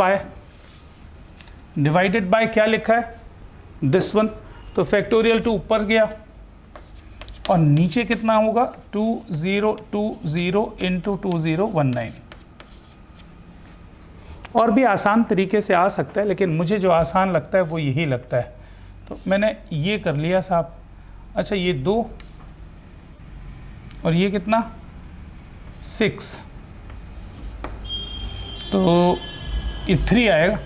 A: बाय क्या लिखा है, दिस वन, तो फैक्टोरियल 2 ऊपर गया और नीचे कितना होगा 2 0 2 0 इंटू 2 0 1 9। और भी आसान तरीके से आ सकता है, लेकिन मुझे जो आसान लगता है वो यही लगता है, तो मैंने ये कर लिया साहब। अच्छा, ये 2 और ये कितना 6, तो ये 3 आएगा,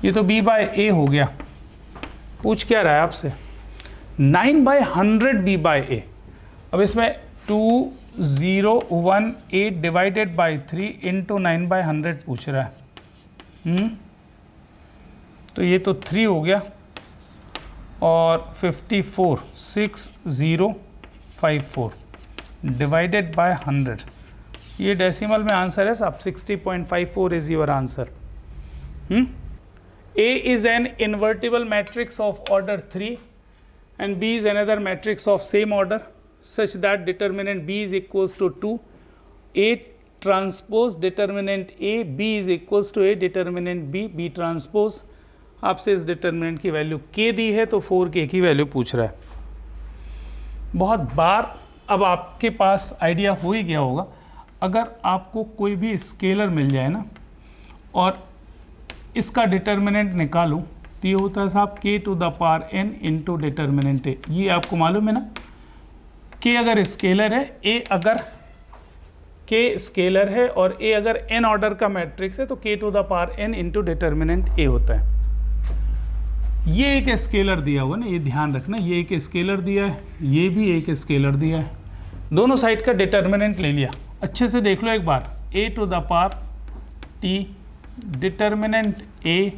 A: ये तो b बाय ए हो गया। पूछ क्या रहा है आपसे, 9/100 b बाय ए। अब इसमें 2 0 1 8 डिवाइडेड बाई 3 इंटू 9/100 पूछ रहा है। तो ये तो 3 हो गया, और 546054 डिवाइडेड बाय 100, ये डेसिमल में आंसर है साहब, 60.54 is your answer. A is an invertible matrix of order 3 and B is another matrix of same order such that determinant B is equals to 2, A transpose determinant A, B is equals to A determinant B, B transpose। आपसे इस determinant की value K दी है तो 4K की value पूछ रहा है। बहुत बार अब आपके पास आइडिया हो ही गया होगा, अगर आपको कोई भी स्केलर मिल जाए ना और इसका डिटर्मिनेंट निकालूं तो ये होता है साहब k to the power n into determinant a। ये आपको मालूम है ना, k अगर स्केलर है, a अगर k स्केलर है और a अगर n ऑर्डर का मैट्रिक्स है तो k to the power n into determinant a होता है। ये एक स्केलर दिया हुआ ना, ये ध्यान रखना, ये एक स्केलर दिया है, ये भी एक स्केलर दिया है, दोनों साइड का डिटर्मिनेंट ले लिया। अच्छे से देख लो एक बार, a to the power t determinant a,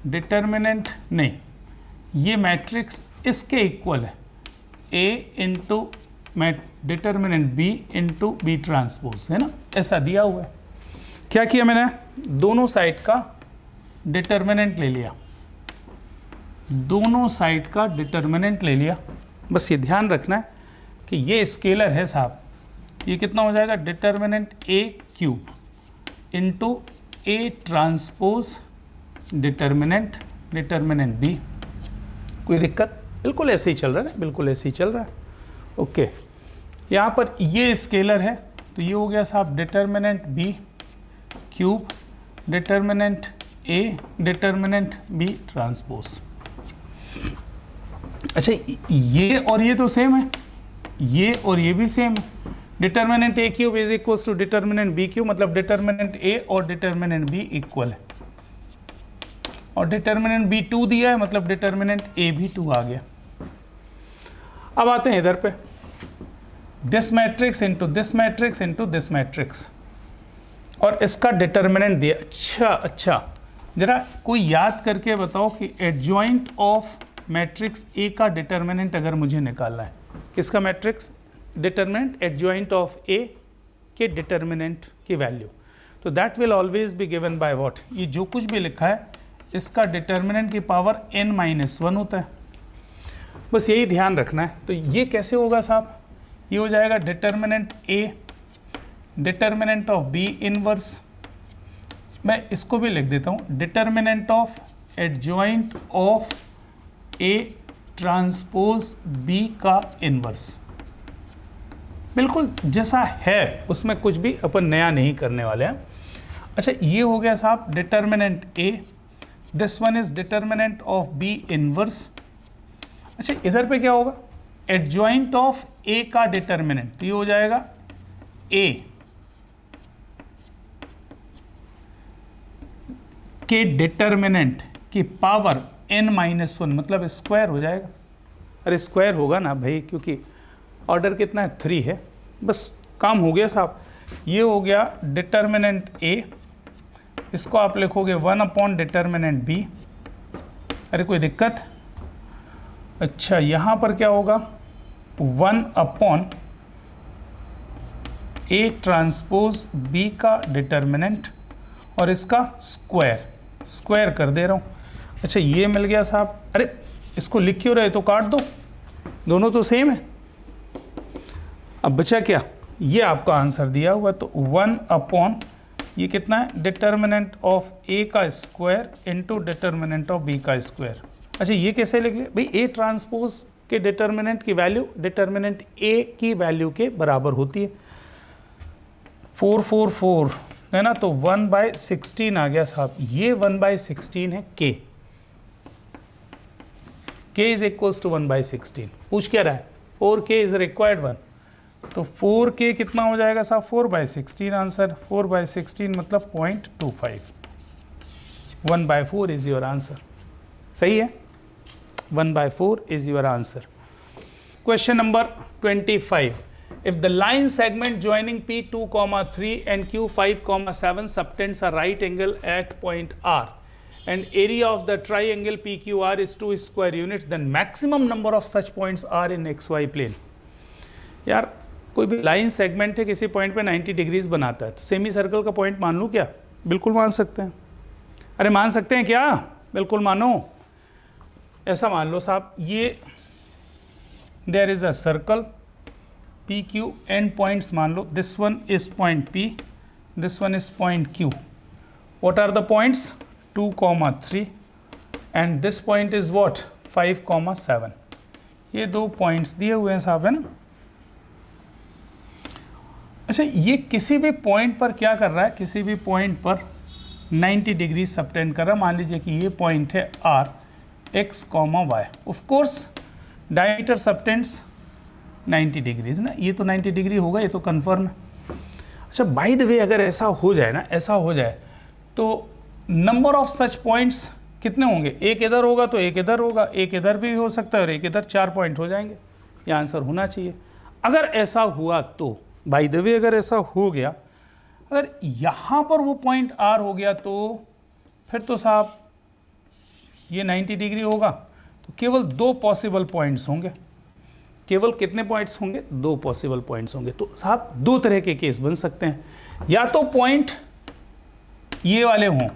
A: determinant नहीं, ये मैट्रिक्स इसके इक्वल है a into determinant b into b transpose, है ना, ऐसा दिया हुआ है। क्या किया मैंने, दोनों साइड का डिटर्मिनेंट ले लिया, दोनों साइड का डिटर्मिनेंट ले लिया। बस ये ध्यान रखना है कि ये स्केलर है साहब, ये कितना हो जाएगा, determinant a cube into A transpose determinant b। कोई दिक्कत, बिल्कुल ऐसे ही चल रहा है, बिल्कुल ऐसे ही चल रहा है। ओके, यहाँ पर ये स्केलर है तो ये हो गया साहब determinant b cube determinant a determinant b transpose. अच्छा, ये और ये तो सेम है, ये और ये भी सेम है। Determinant a cube is equals to determinant b cube, मतलब डिटर्मिनेंट a और डिटर्मिनेंट b इक्वल है, और डिटर्मिनेंट b 2 दिया है, मतलब डिटर्मिनेंट a भी 2 आ गया। अब आते हैं इधर पे, this matrix into this matrix into this matrix, और इसका डिटर्मिनेंट दिया। अच्छा, जरा कोई याद करके बताओ कि एडजॉइंट ऑफ मैट्रिक्स a का डिटर्मिनेंट अगर मुझे निकालना है, किसका matrix, determinant adjoint of a के डिटर्मिनेंट की वैल्यू, तो that will always be given by what, ये जो कुछ भी लिखा है इसका डिटर्मिनेंट की पावर n-1 होता है। बस यही ध्यान रखना है। तो ये कैसे होगा साहब, ये हो जाएगा determinant a determinant of b inverse, मैं इसको भी लिख देता हूँ, determinant of adjoint of a transpose b का इनवर्स। बिल्कुल जैसा है, उसमें कुछ भी अपन नया नहीं करने वाले हैं। अच्छा, ये हो गया साहब determinant a, this one is determinant of b inverse. अच्छा, इधर पे क्या होगा, एडजॉइंट ऑफ a का डिटर्मिनेंट, तो ये हो जाएगा a के डिटर्मिनेंट की पावर n-1, मतलब स्क्वायर हो जाएगा। अरे स्क्वायर होगा ना भाई, क्योंकि ऑर्डर कितना है, 3 है, बस काम हो गया साहब। ये हो गया डिटर्मिनेंट a, इसको आप लिखोगे 1 अपॉन डिटर्मिनेंट b। अरे कोई दिक्कत, अच्छा यहाँ पर क्या होगा, 1 अपॉन a ट्रांसपोज b का डिटर्मिनेंट और इसका स्क्वायर कर दे रहा हूँ। अच्छा, ये मिल गया साहब। अरे इसको लिख क्यों रहे, तो काट दो, दोनों तो सेम है। अब बचा क्या, ये आपका आंसर दिया हुआ, तो 1 अपॉन ये कितना है, डिटर्मिनेंट ऑफ a का square into determinant of b का स्क्वायर। अच्छा, ये कैसे लिख लिया भाई, a ट्रांसपोज के डिटर्मिनेंट की वैल्यू डिटर्मिनेंट a की वैल्यू के बराबर होती है। 444 है ना, तो 1/16 आ गया साहब। ये 1/16 है k, k is equals to 1/16। पूछ क्या रहा है, 4k इज रिक्वायर्ड 1, तो 4k कितना हो जाएगा साहब, 4/16 आंसर। 4/16 मतलब 0.25, 1/4 इज योर आंसर। सही है, 1/4 is your answer. Question number 25, if the line segment joining P2, 3 and Q5, 7 subtends a right angle at point R and area of the triangle PQR is 2 square units, then maximum number of such points are in XY plane. यार कोई भी line segment है, किसी point पे 90 degrees बनाता है, तो semi circle का पॉइंट मान लूँ क्या? बिल्कुल मान सकते हैं। अरे मान सकते हैं क्या? बिल्कुल मानो। ऐसा मान लो साहब, ये there is a circle P Q, and points मान लो, this one is point P, this one is point Q. What are the points? 2, 3 and this point is what? 5, 7. ये दो पॉइंट्स दिए हुए हैं साहब, है ना। अच्छा, ये किसी भी पॉइंट पर क्या कर रहा है? किसी भी पॉइंट पर 90 डिग्री सबटेंड कर रहा है। मान लीजिए कि ये पॉइंट है R, X, Y. Of course diameter subtends 90 degrees ना, ये तो 90 डिग्री होगा, ये तो कन्फर्म है। अच्छा, बाय द वे अगर ऐसा हो जाए ना, ऐसा हो जाए तो नंबर ऑफ सच पॉइंट्स कितने होंगे? एक इधर होगा तो एक इधर होगा, एक इधर भी हो सकता है और एक इधर, 4 पॉइंट हो जाएंगे। ये आंसर होना चाहिए। अगर ऐसा हुआ तो बाय द वे अगर ऐसा हो गया, अगर यहाँ पर वो पॉइंट R हो गया तो फिर तो साहब ये 90 डिग्री होगा, तो केवल 2 पॉसिबल पॉइंट्स होंगे। केवल कितने पॉइंट्स होंगे? 2 पॉसिबल पॉइंट्स होंगे। तो साहब 2 तरह के केस बन सकते हैं, या तो पॉइंट ये वाले हों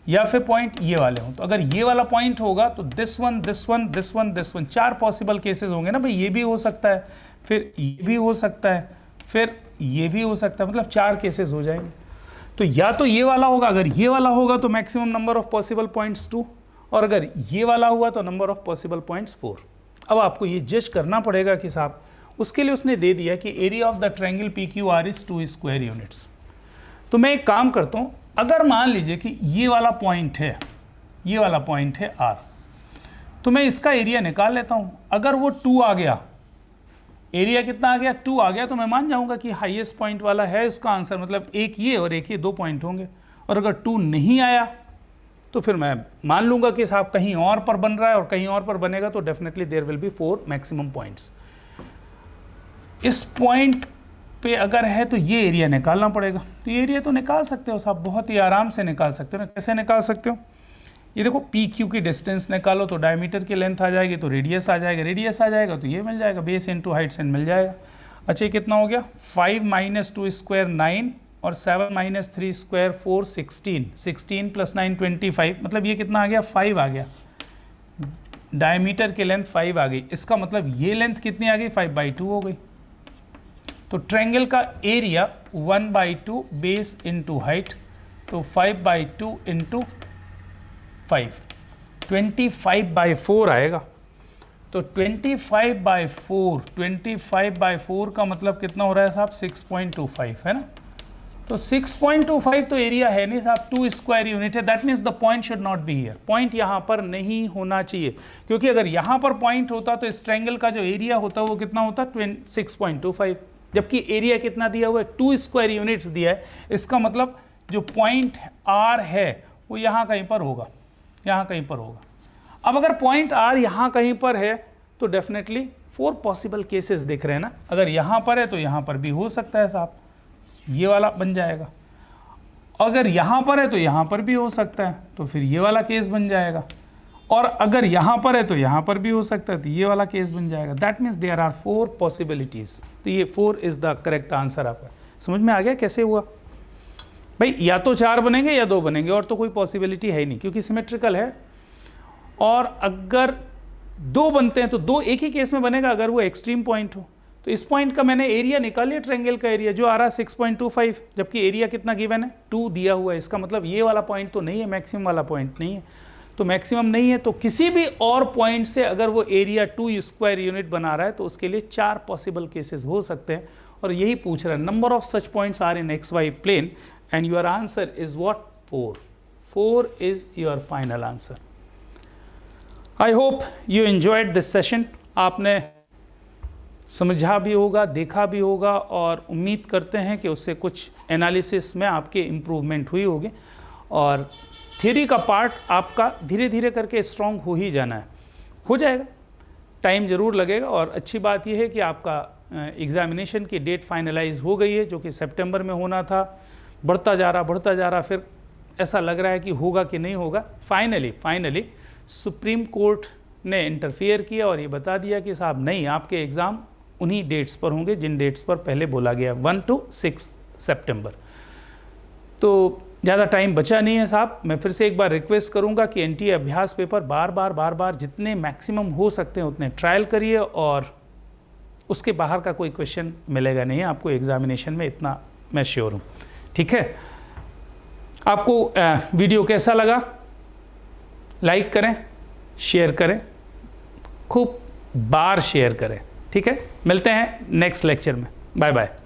A: या फिर पॉइंट ये वाले हों। तो अगर ये वाला पॉइंट होगा तो this one, this one, this one, this one, 4 possible cases होंगे ना भाई। ये भी हो सकता है, फिर ये भी हो सकता है, फिर ये भी हो सकता है, मतलब 4 केसेस हो जाएंगे। तो या तो ये वाला होगा, अगर ये वाला होगा तो maximum number of possible points 2, और अगर ये वाला हुआ तो नंबर ऑफ पॉसिबल पॉइंट्स 4। अब आपको ये जज करना पड़ेगा कि साहब, उसके लिए उसने दे दिया कि area of the triangle PQR is 2 square units. तो मैं एक काम करता हूँ, अगर मान लीजिए कि ये वाला पॉइंट है, ये वाला पॉइंट है R, तो मैं इसका एरिया निकाल लेता हूँ। अगर वो 2 आ गया, एरिया कितना आ गया? 2 आ गया, तो मैं मान जाऊँगा कि हाईएस्ट पॉइंट वाला है उसका आंसर, मतलब एक ये और एक ये, 2 पॉइंट होंगे। और अगर 2 नहीं आया तो फिर मैं मान लूँगा कि साहब कहीं और पर बन रहा है, और कहीं और पर बनेगा तो definitely there will be 4 maximum points. इस पॉइंट पे अगर है तो ये एरिया निकालना पड़ेगा। तो ये एरिया तो निकाल सकते हो साहब, बहुत ही आराम से निकाल सकते हो ना। कैसे निकाल सकते हो? ये देखो, पी क्यू की डिस्टेंस निकालो तो डायमीटर की लेंथ आ जाएगी, तो रेडियस आ जाएगा, रेडियस आ जाएगा तो ये मिल जाएगा, बेस इंटू हाइट से मिल जाएगा। अच्छा, ये कितना हो गया? 5 - 2 स्क्वायर 9, और 7 - 3 स्क्वायर 4, 16, 16 + 9 25, मतलब ये कितना आ गया? 5 आ गया। डायमीटर की लेंथ 5 आ गई, इसका मतलब ये लेंथ कितनी आ गई? 5/2 हो गई। तो ट्रायंगल का एरिया 1/2 बेस इंटू हाइट, तो 5/2 इंटू 5, 25/4 आएगा। तो 25/4 का मतलब कितना हो रहा है साहब? 6.25, है ना। तो 6.25 तो एरिया है नहीं साहब, 2 स्क्वायर यूनिट है। That means the point should not be here. Point यहाँ पर नहीं होना चाहिए, क्योंकि अगर यहाँ पर पॉइंट होता तो इस ट्रायंगल का जो एरिया होता वो कितना होता? 6.25, जबकि एरिया कितना दिया हुआ है? 2 स्क्वायर यूनिट्स दिया है। इसका मतलब जो पॉइंट R है वो यहाँ कहीं पर होगा, यहाँ कहीं पर होगा। अब अगर पॉइंट R यहाँ कहीं पर है तो डेफिनेटली 4 पॉसिबल केसेस दिख रहे हैं ना। अगर यहाँ पर है तो यहाँ पर भी हो सकता है साहब, ये वाला बन जाएगा। अगर यहाँ पर है तो यहाँ पर भी हो सकता है, तो फिर ये वाला केस बन जाएगा। और अगर यहाँ पर है तो यहाँ पर भी हो सकता है, तो ये वाला केस बन जाएगा। That means there are 4 possibilities. तो ये 4 इज़ द करेक्ट आंसर। आपका समझ में आ गया कैसे हुआ भाई? या तो 4 बनेंगे या 2 बनेंगे, और तो कोई पॉसिबिलिटी है ही नहीं, क्योंकि सिमेट्रिकल है। और अगर 2 बनते हैं तो 2 एक ही केस में बनेगा, अगर वो एक्सट्रीम पॉइंट हो। तो इस पॉइंट का मैंने एरिया निकाल लिया, ट्रायंगल का एरिया जो आ रहा है 6.25, जबकि एरिया कितना गिवन है? 2 दिया हुआ है। इसका मतलब ये वाला पॉइंट तो नहीं है, मैक्सिमम वाला पॉइंट नहीं है। तो मैक्सिमम नहीं है, तो किसी भी और पॉइंट से अगर वो एरिया 2 स्क्वायर यूनिट बना रहा है तो उसके लिए 4 पॉसिबल केसेस हो सकते हैं। और यही पूछ रहा है, number of such points are in XY plane, and your answer is what? 4. 4 is your final answer. I hope you enjoyed this session. आपने समझा भी होगा, देखा भी होगा, और उम्मीद करते हैं कि उससे कुछ एनालिसिस में आपके इम्प्रूवमेंट हुई होगी। और थ्योरी का पार्ट आपका धीरे धीरे करके स्ट्रॉन्ग हो ही जाना है, हो जाएगा, टाइम ज़रूर लगेगा। और अच्छी बात यह है कि आपका एग्ज़ामिनेशन की डेट फाइनलाइज हो गई है, जो कि सितंबर में होना था। बढ़ता जा रहा, फिर ऐसा लग रहा है कि होगा कि नहीं होगा। फाइनली सुप्रीम कोर्ट ने इंटरफियर किया और ये बता दिया कि साहब नहीं, आपके एग्ज़ाम उन्हीं डेट्स पर होंगे जिन डेट्स पर पहले बोला गया, 1 to 6 सितंबर। तो ज़्यादा टाइम बचा नहीं है साहब। मैं फिर से एक बार रिक्वेस्ट करूंगा कि एनटीए अभ्यास पेपर बार बार जितने मैक्सिमम हो सकते हैं उतने ट्रायल करिए, और उसके बाहर का कोई क्वेश्चन मिलेगा नहीं आपको एग्जामिनेशन में, इतना मैं श्योर हूँ। ठीक है, आपको वीडियो कैसा लगा? लाइक करें, शेयर करें, खूब बार शेयर करें। ठीक है, मिलते हैं नेक्स्ट लेक्चर में। Bye bye.